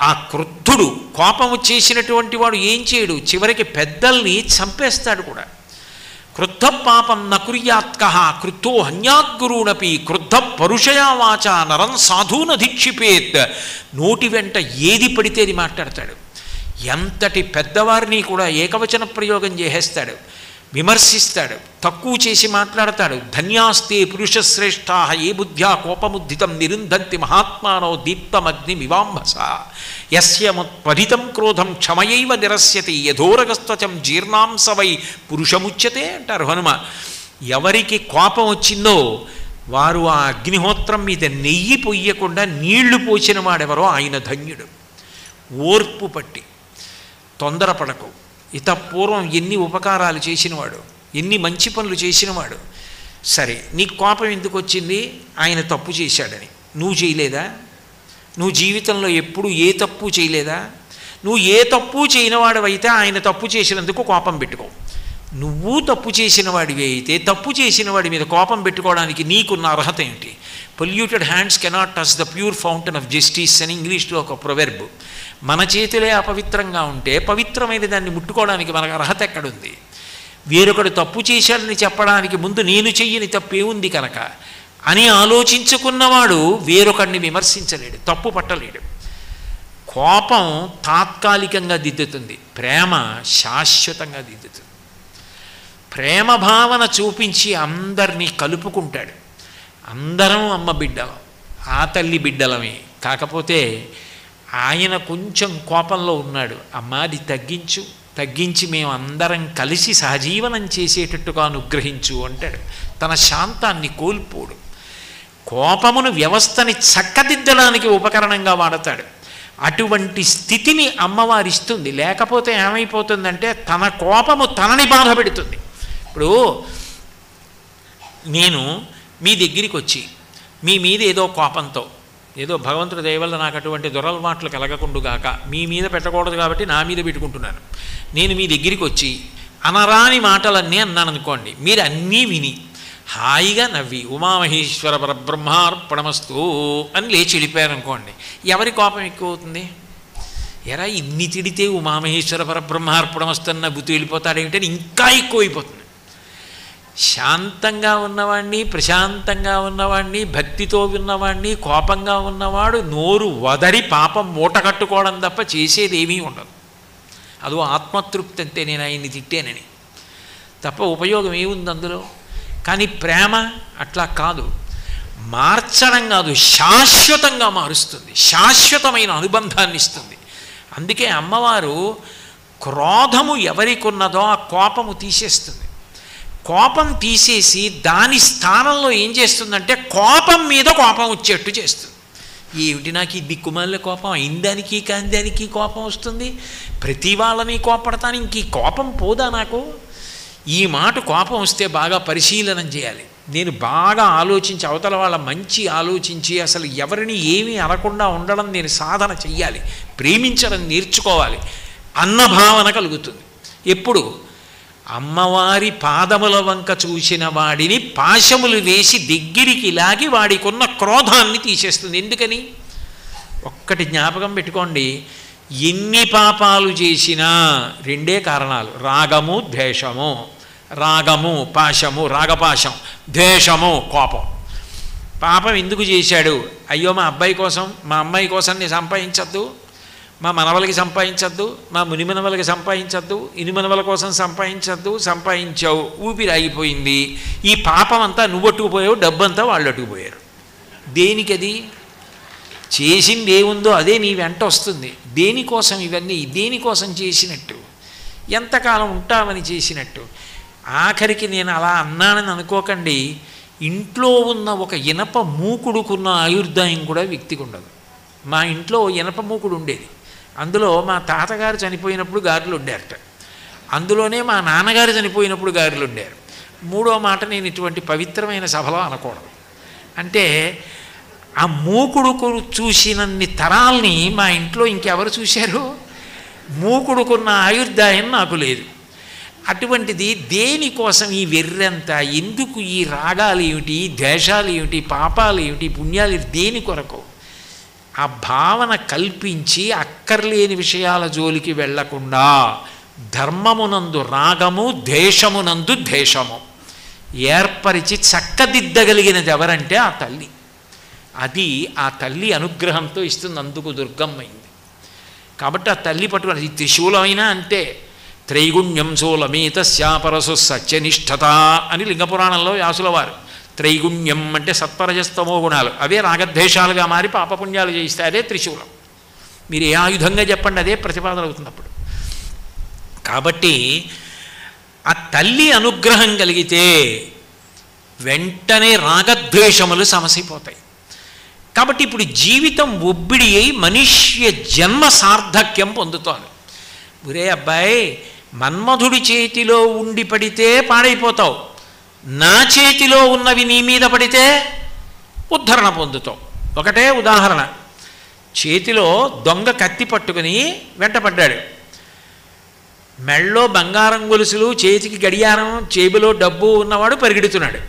ఆ క్రుద్ధుడు, కోపం వచ్చేసినటువంటి వాడు ఏం చేయడు, చివరికి పెద్దల్ని చంపేస్తాడు కూడా. క్రుద్ధ పాపం నకుర్యాత్క క్రుద్ధో హన్యాద్గురునపి క్రుద్ధ పరుషయా వాచ నరం సాధూనధిక్షిపేత్. నోటి వెంట ఏది పడితే అది మాట్లాడతాడు. ఎంతటి పెద్దవారిని కూడా ఏకవచన ప్రయోగం చేసేస్తాడు, విమర్శిస్తాడు, తక్కువ చేసి మాట్లాడతాడు. ధన్యాస్తే పురుషశ్రేష్టా ఏ బుద్ధ్యా కోపముద్ధితం నిరుంధంతి మహాత్మానో దీప్తమగ్ని మివాంభస యస్యముత్పరితం క్రోధం క్షమయైవ నిరస్యతి యథోరగస్త్వచం జీర్ణాంసవై పురుషముచ్యతే అంటారు హనుమ. ఎవరికి కోపం వచ్చిందో వారు ఆ అగ్నిహోత్రం మీద నెయ్యి పొయ్యకుండా నీళ్లు పోసిన వాడెవరో ఆయన ధన్యుడు. ఓర్పు పట్టి తొందరపడకు. పూర్వం ఎన్ని ఉపకారాలు చేసినవాడు, ఎన్ని మంచి పనులు చేసినవాడు. సరే, నీకు కోపం ఎందుకు వచ్చింది? ఆయన తప్పు చేశాడని. నువ్వు చేయలేదా? నువ్వు జీవితంలో ఎప్పుడు ఏ తప్పు చేయలేదా? నువ్వు ఏ తప్పు చేయనివాడివైతే ఆయన తప్పు చేసినందుకు కోపం పెట్టుకో. నువ్వు తప్పు చేసిన వాడివి అయితే తప్పు చేసిన వాడి మీద కోపం పెట్టుకోవడానికి నీకున్న అర్హత ఏమిటి? Polluted hands cannot touch the pure fountain of justice అని ఇంగ్లీష్లో ఒక ప్రొవెర్బ్. మన చేతులే అపవిత్రంగా ఉంటే పవిత్రమైన దాన్ని ముట్టుకోవడానికి మనకు అర్హత ఎక్కడుంది? వేరొకడు తప్పు చేశాడని చెప్పడానికి ముందు నేను చెయ్యని తప్పేముంది కనుక అని ఆలోచించుకున్నవాడు వేరొకడిని విమర్శించలేడు, తప్పు పట్టలేడు. కోపం తాత్కాలికంగా దిద్దుతుంది, ప్రేమ శాశ్వతంగా దిద్దుతుంది. ప్రేమ భావన చూపించి అందరినీ కలుపుకుంటాడు. అందరం అమ్మ బిడ్డలం, ఆ తల్లి బిడ్డలమే. కాకపోతే ఆయన కొంచెం కోపంలో ఉన్నాడు. అమ్మ అది తగ్గించి మేము అందరం కలిసి సహజీవనం చేసేటట్టుగా అనుగ్రహించు అంటాడు. తన శాంతాన్ని కోల్పోడు. కోపమును వ్యవస్థని చక్కదిద్దడానికి ఉపకరణంగా వాడతాడు. అటువంటి స్థితిని అమ్మవారిస్తుంది. లేకపోతే ఏమైపోతుందంటే తన కోపము తనని బాధ పెడుతుంది. ఇప్పుడు నేను మీ దగ్గరికి వచ్చి మీ మీద ఏదో కోపంతో, ఏదో భగవంతుడి దయ వల్ల నాకు అటువంటి దురలవాట్లు కలగకుండుగాక మీ మీద పెట్టకూడదు కాబట్టి నా మీద పెట్టుకుంటున్నాను. నేను మీ దగ్గరికి వచ్చి అనరాని మాటలన్నీ అన్నాను అనుకోండి, మీరు అన్నీ విని హాయిగా నవ్వి ఉమామహేశ్వర పరబ్రహ్మార్పణమస్తు అని లేచి వెళ్ళిపోయారు అనుకోండి, ఎవరి కోపం ఎక్కువ అవుతుంది? ఎరా ఇన్ని తిడితే ఉమామహేశ్వర పరబ్రహ్మార్పణమస్తు అని నవ్వుతూ వెళ్ళిపోతాడేమిటని ఇంకా ఎక్కువైపోతుంది. శాంతంగా ఉన్నవాడిని, ప్రశాంతంగా ఉన్నవాడిని, భక్తితో ఉన్నవాడిని, కోపంగా ఉన్నవాడు నోరు వదరి పాపం మూట కట్టుకోవడం తప్ప చేసేది ఏమీ ఉండదు. అదో ఆత్మతృప్తి అంతే, నేను ఆయన్ని తిట్టానని తప్ప ఉపయోగం ఏముంది అందులో? కానీ ప్రేమ అట్లా కాదు, మార్చడం కాదు, శాశ్వతంగా మారుస్తుంది, శాశ్వతమైన అనుబంధాన్ని ఇస్తుంది. అందుకే అమ్మవారు క్రోధము ఎవరికి ఉన్నదో ఆ కోపము తీసేస్తుంది. కోపం తీసేసి దాని స్థానంలో ఏం చేస్తుందంటే కోపం మీద కోపం వచ్చేట్టు చేస్తుంది. ఏమిటి నాకు ఈ దిక్కుమాల కోపం, అయిందానికి కాని దానికి కోపం వస్తుంది, ప్రతి వాళ్ళని కోపడతాను, ఇంక ఈ కోపం పోదా నాకు? ఈ మాట కోపం వస్తే బాగా పరిశీలనం చేయాలి. నేను బాగా ఆలోచించి అవతల వాళ్ళ మంచి ఆలోచించి అసలు ఎవరిని ఏమీ అనకుండా ఉండడం నేను సాధన చెయ్యాలి, ప్రేమించడం నేర్చుకోవాలి అన్న భావన కలుగుతుంది. ఎప్పుడు? అమ్మవారి పాదముల వంక చూసిన వాడిని పాశములు వేసి దగ్గరికి లాగి వాడికున్న క్రోధాన్ని తీసేస్తుంది. ఎందుకని? ఒక్కటి జ్ఞాపకం పెట్టుకోండి, ఎన్ని పాపాలు చేసినా రెండే కారణాలు: రాగము, ద్వేషము. రాగము పాశము, రాగపాశం, ద్వేషము కోపం. పాపం ఎందుకు చేశాడు? అయ్యో మా అబ్బాయి కోసం, మా అమ్మాయి కోసం నేను సంపాదించద్దు, మా మనవలకి సంపాదించద్దు, మా మునిమనవలకి సంపాదించద్దు, ఇనుమనవల కోసం సంపాదించద్దు, సంపాదించావు, ఊపిరి ఆగిపోయింది. ఈ పాపం అంతా నువ్వు అట్టుకుపోయావు, డబ్బంతా వాళ్ళు అట్టుకుపోయారు. దేనికది? చేసింది ఏముందో అదే నీ వెంట వస్తుంది. దేనికోసం ఇవన్నీ? దేనికోసం చేసినట్టు? ఎంతకాలం ఉంటామని చేసినట్టు? ఆఖరికి నేను అలా అన్నానని అనుకోకండి, ఇంట్లో ఉన్న ఒక ఇనప మూకుడుకున్న ఆయుర్దాయం కూడా వ్యక్తికి ఉండదు. మా ఇంట్లో ఇనప మూకుడు ఉండేది, అందులో మా తాతగారు చనిపోయినప్పుడు గారెలు వండారట, అందులోనే మా నాన్నగారు చనిపోయినప్పుడు గారెలు వండారు. మూడో మాట నేను ఇటువంటి పవిత్రమైన సభలో అనకూడదు. అంటే ఆ మూకుడుకు చూసినన్ని తరాల్ని మా ఇంట్లో ఇంకెవరు చూశారు? మూకుడుకున్న ఆయుర్దాయం నాకు లేదు. అటువంటిది దేనికోసం ఈ వెర్రంతా? ఎందుకు ఈ రాగాలు ఏమిటి, ద్వేషాలు ఏమిటి, పాపాలు ఏమిటి, పుణ్యాలు దేని కొరకు? ఆ భావన కల్పించి అక్కర్లేని విషయాల జోలికి వెళ్లకుండా ధర్మమునందు రాగము, ద్వేషమునందు ద్వేషము ఏర్పరిచి చక్కదిద్దగలిగినది ఎవరంటే ఆ తల్లి. అది ఆ తల్లి అనుగ్రహంతో ఇస్తుంది. అందుకు దుర్గమ్మైంది. కాబట్టి ఆ తల్లి పట్టుకుని ఈ త్రిశూలమైనా అంతే. త్రైగుణ్యం శూలమేతస్యాపరసు సత్యనిష్ఠత అని లింగపురాణంలో వ్యాసుల వారు. త్రైగుణ్యం అంటే సత్వరజస్తమో గుణాలు, అవే రాగద్వేషాలుగా మారి పాపపుణ్యాలు చేయిస్తే అదే త్రిశూలం. మీరు ఏ ఆయుధంగా చెప్పండి, అదే ప్రతిపాదన అవుతున్నప్పుడు. కాబట్టి ఆ తల్లి అనుగ్రహం కలిగితే వెంటనే రాగద్వేషములు సమసిపోతాయి. కాబట్టి ఇప్పుడు జీవితం ఒబ్బిడి అయి మనుష్య జన్మ సార్థక్యం పొందుతాను. ఒరే అబ్బాయి, మన్మధుడి చేతిలో ఉండి పడితే పాడైపోతావు, నా చేతిలో ఉన్నవి నీ మీద పడితే ఉద్ధరణ పొందుతావు. ఒకటే ఉదాహరణ. చేతిలో దొంగ కత్తి పట్టుకుని వెంటపడ్డాడు. మెళ్ళో బంగారం గొలుసులు, చేతికి గడియారం, జేబులో డబ్బు ఉన్నవాడు పరిగెడుతున్నాడు.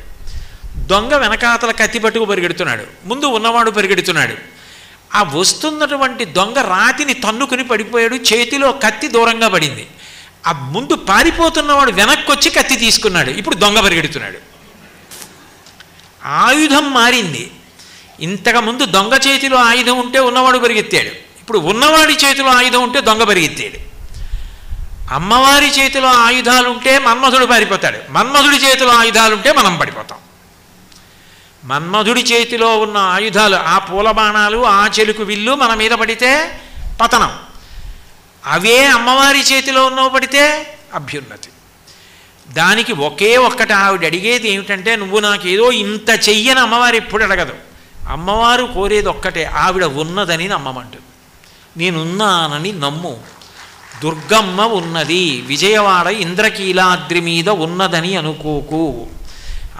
దొంగ వెనకాతల కత్తి పట్టుకు పరిగెడుతున్నాడు. ముందు ఉన్నవాడు పరిగెడుతున్నాడు. ఆ వస్తున్నటువంటి దొంగ రాతిని తన్నుకుని పడిపోయాడు. చేతిలో కత్తి దూరంగా పడింది. ఆ ముందు పారిపోతున్నవాడు వెనక్కి వచ్చి కత్తి తీసుకున్నాడు. ఇప్పుడు దొంగ పరిగెడుతున్నాడు. ఆయుధం మారింది. ఇంతకుముందు దొంగ చేతిలో ఆయుధం ఉంటే ఉన్నవాడు పరిగెత్తాడు. ఇప్పుడు ఉన్నవాడి చేతిలో ఆయుధం ఉంటే దొంగ పరిగెత్తాడు. అమ్మవారి చేతిలో ఆయుధాలుంటే మన్మధుడు పారిపోతాడు. మన్మధుడి చేతిలో ఆయుధాలుంటే మనం పడిపోతాం. మన్మధుడి చేతిలో ఉన్న ఆయుధాలు, ఆ పూల బాణాలు, ఆ చెలుకు విల్లు మన మీద పడితే పతనం. అవే అమ్మవారి చేతిలో ఉన్నవి పడితే అభ్యున్నతి. దానికి ఒకే ఒక్కటి ఆవిడ అడిగేది ఏమిటంటే, నువ్వు నాకేదో ఇంత చెయ్యని అమ్మవారు ఎప్పుడు అడగదు. అమ్మవారు కోరేది ఒక్కటే, ఆవిడ ఉన్నదని నమ్మమంటుంది. నేనున్నానని నమ్ము. దుర్గమ్మ ఉన్నది, విజయవాడ ఇంద్రకీలాద్రి మీద ఉన్నదని అనుకోకు.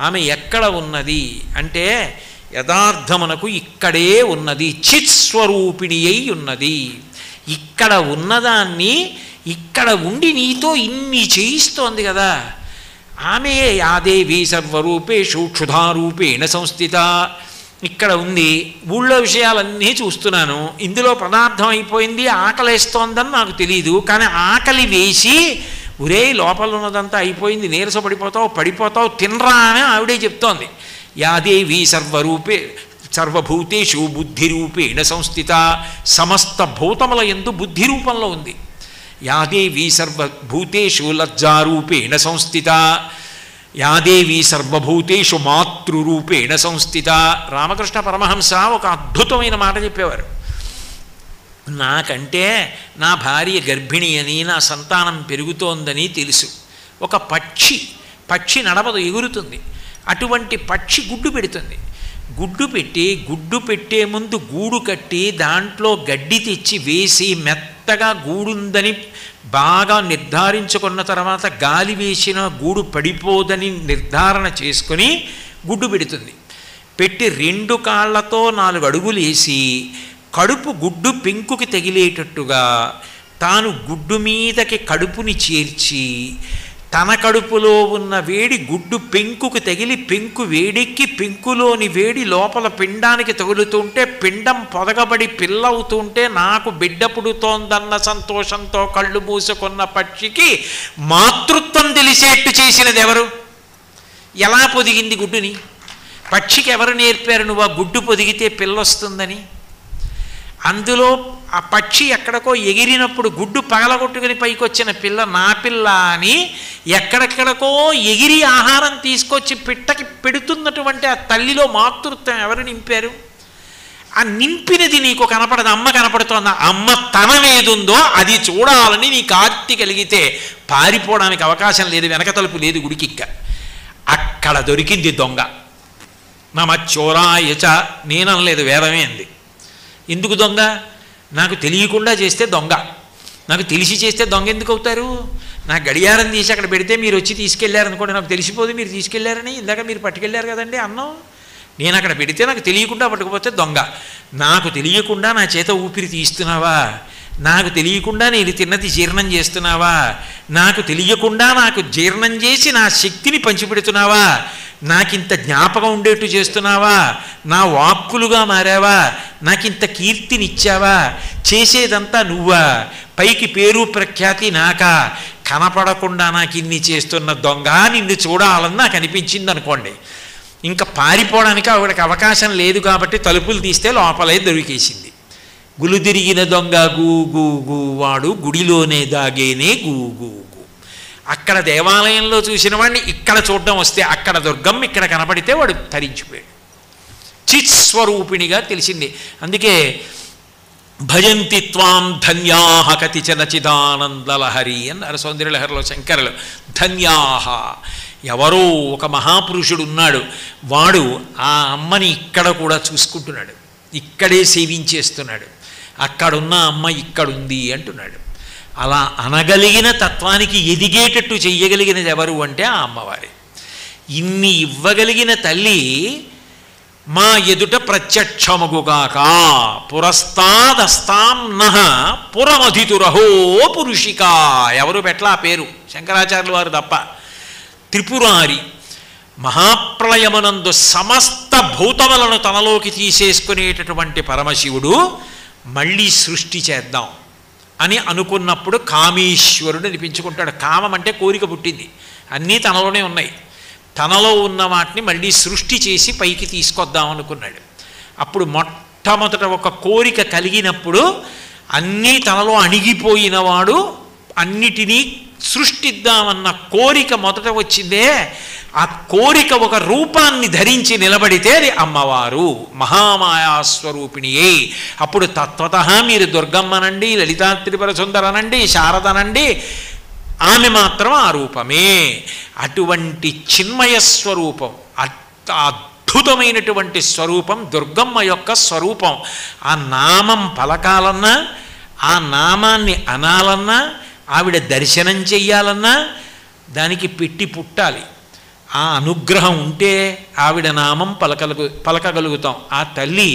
ఆమె ఎక్కడ ఉన్నది అంటే యథార్థమునకు ఇక్కడే ఉన్నది, చిత్స్వరూపిణి అయి ఉన్నది. ఇక్కడ ఉన్నదాన్ని ఇక్కడ ఉండి నీతో ఇన్ని చేయిస్తోంది కదా. ఆమె యాదేవి సర్వరూపేషు క్షుధారూపేణ సంస్థిత. ఇక్కడ ఉంది, ఊళ్ళో విషయాలన్నీ చూస్తున్నాను, ఇందులో పదార్థం అయిపోయింది, ఆకలేస్తోందని నాకు తెలియదు. కానీ ఆకలి వేసి ఒరే లోపల ఉన్నదంతా అయిపోయింది, పడిపోతావు తినరా అని ఆవిడే చెప్తోంది. యాదేవి సర్వభూతేషు బుద్ధిరూపేణ సంస్థిత. సమస్త భూతముల యందు బుద్ధి రూపంలో ఉంది. యాదేవి సర్వభూతేషు లజ్జారూపేణ సంస్థిత. యాదేవి సర్వభూతేషు మాతృరూపేణ సంస్థిత. రామకృష్ణ పరమహంస ఒక అద్భుతమైన మాట చెప్పేవారు. నాకంటే నా భార్య గర్భిణి అని, నా సంతానం పెరుగుతోందని తెలుసు. ఒక పక్షి నడవదు, ఎగురుతుంది. అటువంటి పక్షి గుడ్డు పెడుతుంది. గుడ్డు పెట్టే ముందు గూడు కట్టి దాంట్లో గడ్డి తెచ్చి వేసి మెత్తగా గూడుందని బాగా నిర్ధారించుకున్న తర్వాత గాలి వేసిన గూడు పడిపోదని నిర్ధారణ చేసుకొని గుడ్డు పెడుతుంది. పెట్టి 2 కాళ్ళతో 4 అడుగులు వేసి కడుపు గుడ్డు పెంకుకి తగిలేటట్టుగా తాను గుడ్డు మీదకి కడుపుని చేర్చి తన కడుపులో ఉన్న వేడి గుడ్డు పెంకుకు తగిలి పెంకు వేడెక్కి పెంకులోని వేడి లోపల పిండానికి తగులుతుంటే పిండం పొదగబడి పిల్లవుతుంటే నాకు బిడ్డ పుడుతోందన్న సంతోషంతో కళ్ళు మూసుకున్న పక్షికి మాతృత్వం తెలిసేట్టు చేసినది ఎవరు? ఎలా పొదిగింది గుడ్డుని? పక్షికి ఎవరు నేర్పారు నువ్వు ఆ గుడ్డు పొదిగితే పిల్లొస్తుందని? అందులో ఆ పక్షి ఎక్కడికో ఎగిరినప్పుడు గుడ్డు పగలగొట్టుకుని పైకి వచ్చిన పిల్ల నా పిల్ల అని ఎక్కడెక్కడికో ఎగిరి ఆహారం తీసుకొచ్చి పిట్టకి పెడుతున్నటువంటి ఆ తల్లిలో మాతృత్వం ఎవరు నింపారు? ఆ నింపినది నీకు కనపడదు, అమ్మ కనపడుతోంది. అమ్మ తనం ఏదుందో అది చూడాలని నీకు ఆర్తి కలిగితే పారిపోవడానికి అవకాశం లేదు, వెనక తలుపు లేదు గుడికిక్క. అక్కడ దొరికింది దొంగ. నమచ్చోరాయచ నేననలేదు, వేదమే అంది. ఎందుకు దొంగ? నాకు తెలియకుండా చేస్తే దొంగ, నాకు తెలిసి చేస్తే దొంగ ఎందుకు అవుతారు? నా గడియారం తీసి అక్కడ పెడితే మీరు వచ్చి తీసుకెళ్లారనుకోండి, నాకు తెలిసిపోదు మీరు తీసుకెళ్లారని. ఇందాక మీరు పట్టుకెళ్ళారు కదండి అన్నం, నేను అక్కడ పెడితే నాకు తెలియకుండా పట్టుకుపోతే దొంగ. నాకు తెలియకుండా నా చేత ఊపిరి తీస్తున్నావా? నాకు తెలియకుండా నేను తిన్నది జీర్ణం చేస్తున్నావా? నాకు తెలియకుండా నాకు జీర్ణం చేసి నా శక్తిని పంచిపెడుతున్నావా? నాకింత జ్ఞాపకం ఉండేట్టు చేస్తున్నావా? నా వాక్కులుగా మారావా? నాకింత కీర్తినిచ్చావా, చేసేదంతా నువ్వా, పైకి పేరు ప్రఖ్యాతి నాకా, కనపడకుండా నాకు ఇన్ని చేస్తున్న దొంగ నిన్ను చూడాలని నాకు అనిపించింది అనుకోండి. ఇంకా పారిపోవడానికి ఆవిడకి అవకాశం లేదు కాబట్టి తలుపులు తీస్తే లోపలే దొరికేసింది. గులుదిరిగిన దొంగ గూ గూ గూ వాడు గుడిలోనే దాగేనే గూ గూ గూ. అక్కడ దేవాలయంలో చూసిన వాడిని ఇక్కడ చూడడం వస్తే అక్కడ దుర్గం ఇక్కడ కనపడితే వాడు తరించిపోయాడు. చిత్స్వరూపిణిగా తెలిసింది. అందుకే భజంతి త్వాం ధన్యాహ కతిచన చిదానందలహరి అన్నారు సౌందర్యలహరిలో శంకరులు. ధన్యాహ, ఎవరో ఒక మహాపురుషుడు ఉన్నాడు, వాడు ఆ అమ్మని ఇక్కడ కూడా చూసుకుంటున్నాడు, ఇక్కడే సేవించేస్తున్నాడు, అక్కడున్న అమ్మ ఇక్కడుంది అంటున్నాడు. అలా అనగలిగిన తత్వానికి ఎదిగేటట్టు చెయ్యగలిగినది ఎవరు అంటే ఆ అమ్మవారి. ఇన్ని ఇవ్వగలిగిన తల్లి మా ఎదుట ప్రత్యక్షమగుగాక. పురస్తాదస్తాం నః పురమధితురహో పురుషిక. ఎవరు పెట్ల ఆ పేరు? శంకరాచార్యుల వారు తప్ప. త్రిపురారి, మహాప్రళయమునందు సమస్త భూతములను తనలోకి తీసేసుకునేటటువంటి పరమశివుడు మళ్ళీ సృష్టి చేద్దాం అని అనుకున్నప్పుడు కామేశ్వరుడు అనిపించుకుంటాడు. కామం అంటే కోరిక పుట్టింది, అన్నీ తనలోనే ఉన్నాయి. తనలో ఉన్న వాటిని మళ్ళీ సృష్టి చేసి పైకి తీసుకొద్దాం అనుకున్నాడు. అప్పుడు మొట్టమొదట ఒక కోరిక కలిగినప్పుడు అన్నీ తనలో అణిగిపోయినవాడు అన్నిటినీ సృష్టిద్దామన్న కోరిక మొదట వచ్చిందే, ఆ కోరిక ఒక రూపాన్ని ధరించి నిలబడితే అది అమ్మవారు, మహామాయాస్వరూపిణియే. అప్పుడు తత్వత మీరు దుర్గమ్మనండి, లలితా త్రిపుర సుందరనండి, శారదనండి, ఆమె మాత్రం ఆ రూపమే. అటువంటి చిన్మయ స్వరూపం, అద్భుతమైనటువంటి స్వరూపం దుర్గమ్మ యొక్క స్వరూపం. ఆ నామం పలకాలన్నా, ఆ నామాన్ని అనాలన్నా, ఆవిడ దర్శనం చెయ్యాలన్నా దానికి పెట్టి పుట్టాలి. ఆ అనుగ్రహం ఉంటే ఆవిడ నామం పలకగలుగుతాం. ఆ తల్లి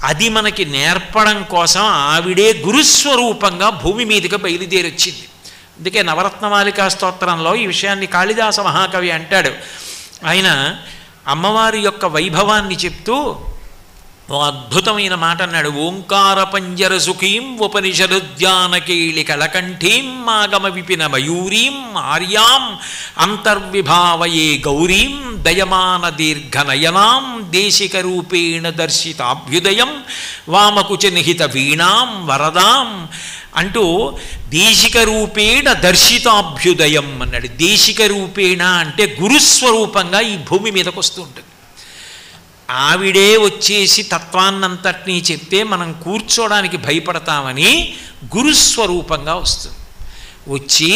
అది మనకి నేర్పడం కోసం ఆవిడే గురుస్వరూపంగా భూమి మీదుగా బయలుదేరొచ్చింది. అందుకే నవరత్నమాలికా స్తోత్రంలో ఈ విషయాన్ని కాళిదాస మహాకవి అంటాడు. ఆయన అమ్మవారి యొక్క వైభవాన్ని చెప్తూ ఓ అద్భుతమైన మాట అన్నాడు. ఓంకార పంజర సుఖీం ఉపనిషదుద్యానకేళి కళకంఠీం ఆగమ విపిన మయూరీం ఆర్యాం అంతర్విభావయే గౌరీం దయమాన దీర్ఘనయనాం దేశిక రూపేణ దర్శితాభ్యుదయం వామకుచ నిహిత వీణాం వరదాం అంటూ దేశిక రూపేణ దర్శితాభ్యుదయం అన్నాడు. దేశిక రూపేణ అంటే గురుస్వరూపంగా ఈ భూమి మీదకు వస్తూ ఉంటుంది. ఆవిడే వచ్చేసి తత్వాన్నంతటినీ చెప్తే మనం కూర్చోడానికి భయపడతామని గురుస్వరూపంగా వస్తుంది. వచ్చి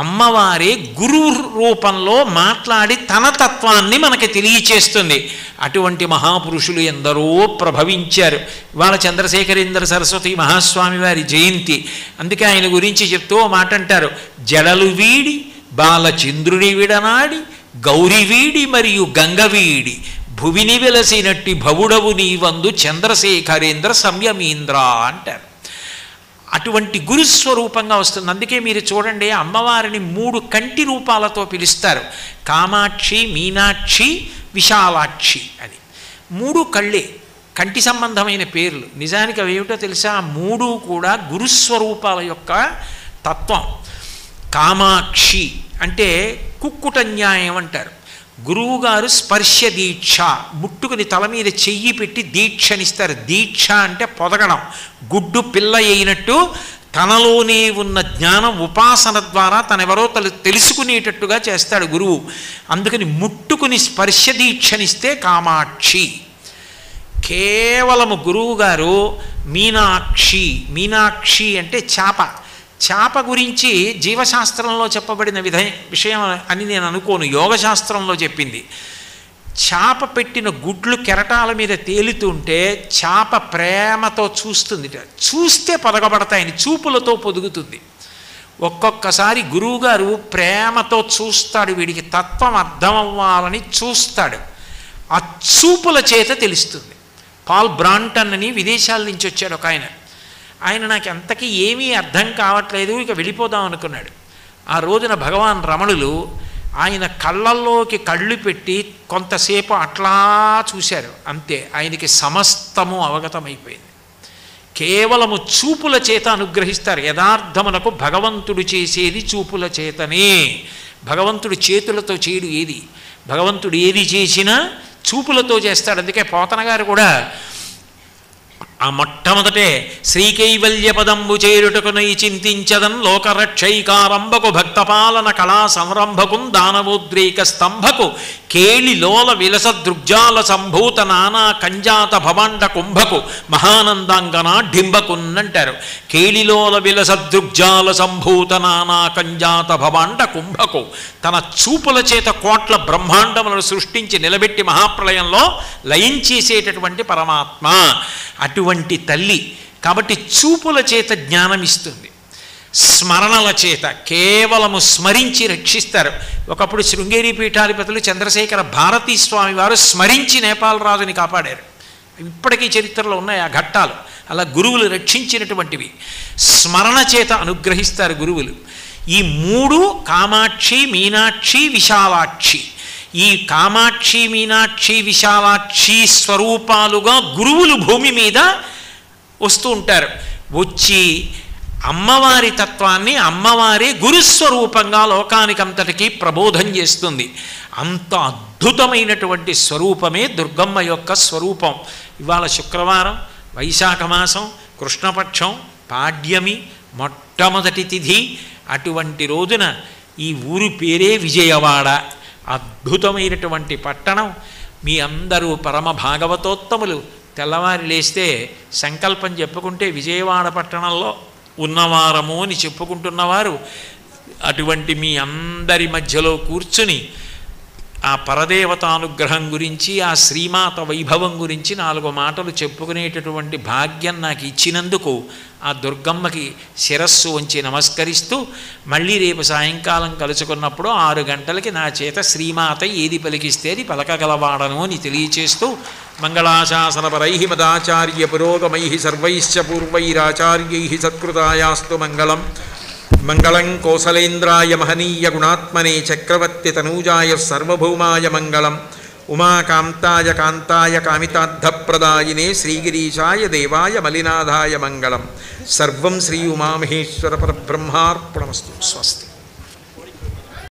అమ్మవారే గురు రూపంలో మాట్లాడి తన తత్వాన్ని మనకి తెలియచేస్తుంది. అటువంటి మహాపురుషులు ఎందరో ప్రభవించారు. ఇవాళ చంద్రశేఖరేంద్ర సరస్వతి మహాస్వామి వారి జయంతి. అందుకే ఆయన గురించి చెప్తూ మాట అంటారు. జడలు వీడి బాలచంద్రుని విడనాడి గౌరి వీడి మరియు గంగవీడి భువిని వెలసినట్టి భవుడవు నీవందు చంద్రశేఖరేంద్ర సంయమీంద్ర అంటారు. అటువంటి గురుస్వరూపంగా వస్తుంది. అందుకే మీరు చూడండి, అమ్మవారిని 3 కంటి రూపాలతో పిలుస్తారు. కామాక్షి, మీనాక్షి, విశాలాక్షి అని 3 కళ్ళే, కంటి సంబంధమైన పేర్లు. నిజానికి అవి ఏమిటో తెలుసా? 3 కూడా గురుస్వరూపాల యొక్క తత్వం. కామాక్షి అంటే కుక్కుట న్యాయం అంటారు. గురువుగారు స్పర్శ దీక్ష, ముట్టుకుని తల మీద చెయ్యి పెట్టి దీక్షనిస్తారు. దీక్ష అంటే పొదగడం, గుడ్డు పిల్ల అయినట్టు తనలోనే ఉన్న జ్ఞానం ఉపాసన ద్వారా తనెవరో తెలుసుకునేటట్టుగా చేస్తాడు గురువు. అందుకని ముట్టుకుని స్పర్శ దీక్షనిస్తే కామాక్షి. కేవలము గురువుగారు మీనాక్షి. మీనాక్షి అంటే చేప. చేప గురించి జీవశాస్త్రంలో చెప్పబడిన విషయం అని నేను అనుకోను, యోగశాస్త్రంలో చెప్పింది. చేప పెట్టిన గుడ్లు కెరటాల మీద తేలుతుంటే చేప ప్రేమతో చూస్తుంది. చూస్తే పొదగబడతాయని చూపులతో పొదుగుతుంది. ఒక్కొక్కసారి గురువుగారు ప్రేమతో చూస్తాడు, వీడికి తత్వం అర్థం అవ్వాలని చూస్తాడు. ఆ చూపుల చేత తెలుస్తుంది. పాల్ బ్రాంటన్ అని విదేశాల నుంచి వచ్చాడు ఒక ఆయన. ఆయన నాకు ఎంతకీ ఏమీ అర్థం కావట్లేదు, ఇక వెళ్ళిపోదాం అనుకున్నాడు. ఆ రోజున భగవాన్ రమణులు ఆయన కళ్ళల్లోకి కళ్ళు పెట్టి కొంతసేపు అట్లా చూశారు, అంతే. ఆయనకి సమస్తము అవగతమైపోయింది. కేవలము చూపుల చేత అనుగ్రహిస్తారు. యథార్థమునకు భగవంతుడు చేసేది చూపుల చేతనే. భగవంతుడు చేతులతో చేయడు ఏది. భగవంతుడు ఏది చేసినా చూపులతో చేస్తాడు. అందుకే పోతన గారు కూడా ఆ మొట్టమొదటే శ్రీకైవల్య పదంబు చేరుటకునై చింతించదన్ లోకరక్షైకారంభకు భక్తపాలన కళా సంరంభకుం దానవోద్రేక స్తంభకు కేళి లోల విలస దృగ్జాల సంభూత నానా కంజాత భవాండ కుంభకు మహానందాంగనా డింబకున్నంటారు. కేళిలోల విలస దృగ్జాల సంభూత నానా కంజాత భవాండ కుంభకు తన చూపుల చేత కోట్ల బ్రహ్మాండములను సృష్టించి నిలబెట్టి మహాప్రళయంలో లయం చేసేటటువంటి పరమాత్మ అటువంటి తల్లి. కాబట్టి చూపుల చేత జ్ఞానం ఇస్తుంది, స్మరణల చేత కేవలము స్మరించి రక్షిస్తారు. ఒకప్పుడు శృంగేరి పీఠాధిపతులు చంద్రశేఖర భారతీ స్వామి వారు స్మరించి నేపాల్ రాజుని కాపాడారు. ఇప్పటికీ చరిత్రలో ఉన్నాయి ఆ ఘట్టాలు. అలా గురువులు రక్షించినటువంటివి. స్మరణ చేత అనుగ్రహిస్తారు గురువులు. ఈ మూడు కామాక్షి, మీనాక్షి, విశాలాక్షి. ఈ కామాక్షి, మీనాక్షి, విశాలాక్షి స్వరూపాలుగా గురువులు భూమి మీద వస్తూ ఉంటారు. వచ్చి అమ్మవారి తత్వాన్ని అమ్మవారే గురుస్వరూపంగా లోకానికంతటికీ ప్రబోధం చేస్తుంది. అంత అద్భుతమైనటువంటి స్వరూపమే దుర్గమ్మ యొక్క స్వరూపం. ఇవాళ శుక్రవారం, వైశాఖ మాసం, కృష్ణపక్షం, పాడ్యమి, మొట్టమొదటి తిథి. అటువంటి రోజున ఈ ఊరు పేరే విజయవాడ. అద్భుతమైనటువంటి పట్టణం. మీ అందరూ పరమ భాగవతోత్తములు. తెల్లవారి లేస్తే సంకల్పం చెప్పుకుంటే విజయవాడ పట్టణంలో ఉన్నవారము అని చెప్పుకుంటున్నవారు అటువంటి మీ అందరి మధ్యలో కూర్చుని ఆ పరదేవతానుగ్రహం గురించి, ఆ శ్రీమాత వైభవం గురించి 4 మాటలు చెప్పుకునేటటువంటి భాగ్యం నాకు ఇచ్చినందుకు ఆ దుర్గమ్మకి శిరస్సు వంచి నమస్కరిస్తూ, మళ్ళీ రేపు సాయంకాలం కలుసుకున్నప్పుడు 6 గంటలకి నా చేత శ్రీమాత ఏది పలికిస్తే అది పలకగలవాడను అని తెలియచేస్తూ, మంగళాశాసనపరై మదాచార్య పురోగమై సర్వైశ్చ పూర్వైరాచార్యై సత్కృతాయాస్తు మంగళం. మంగళం కోసలేంద్రాయ మహనీయ గుణాత్మనే చక్రవర్తి తనూజాయ సర్వభౌమాయ మంగళం. ఉమాకాంతాయ కాంతాయ కామితార్థప్రదాయినే శ్రీగిరీశాయ దేవాయ మలినాథాయ మంగళం. సర్వం శ్రీ ఉమామహేశ్వర పరబ్రహ్మార్పణమస్తు. స్వస్తి.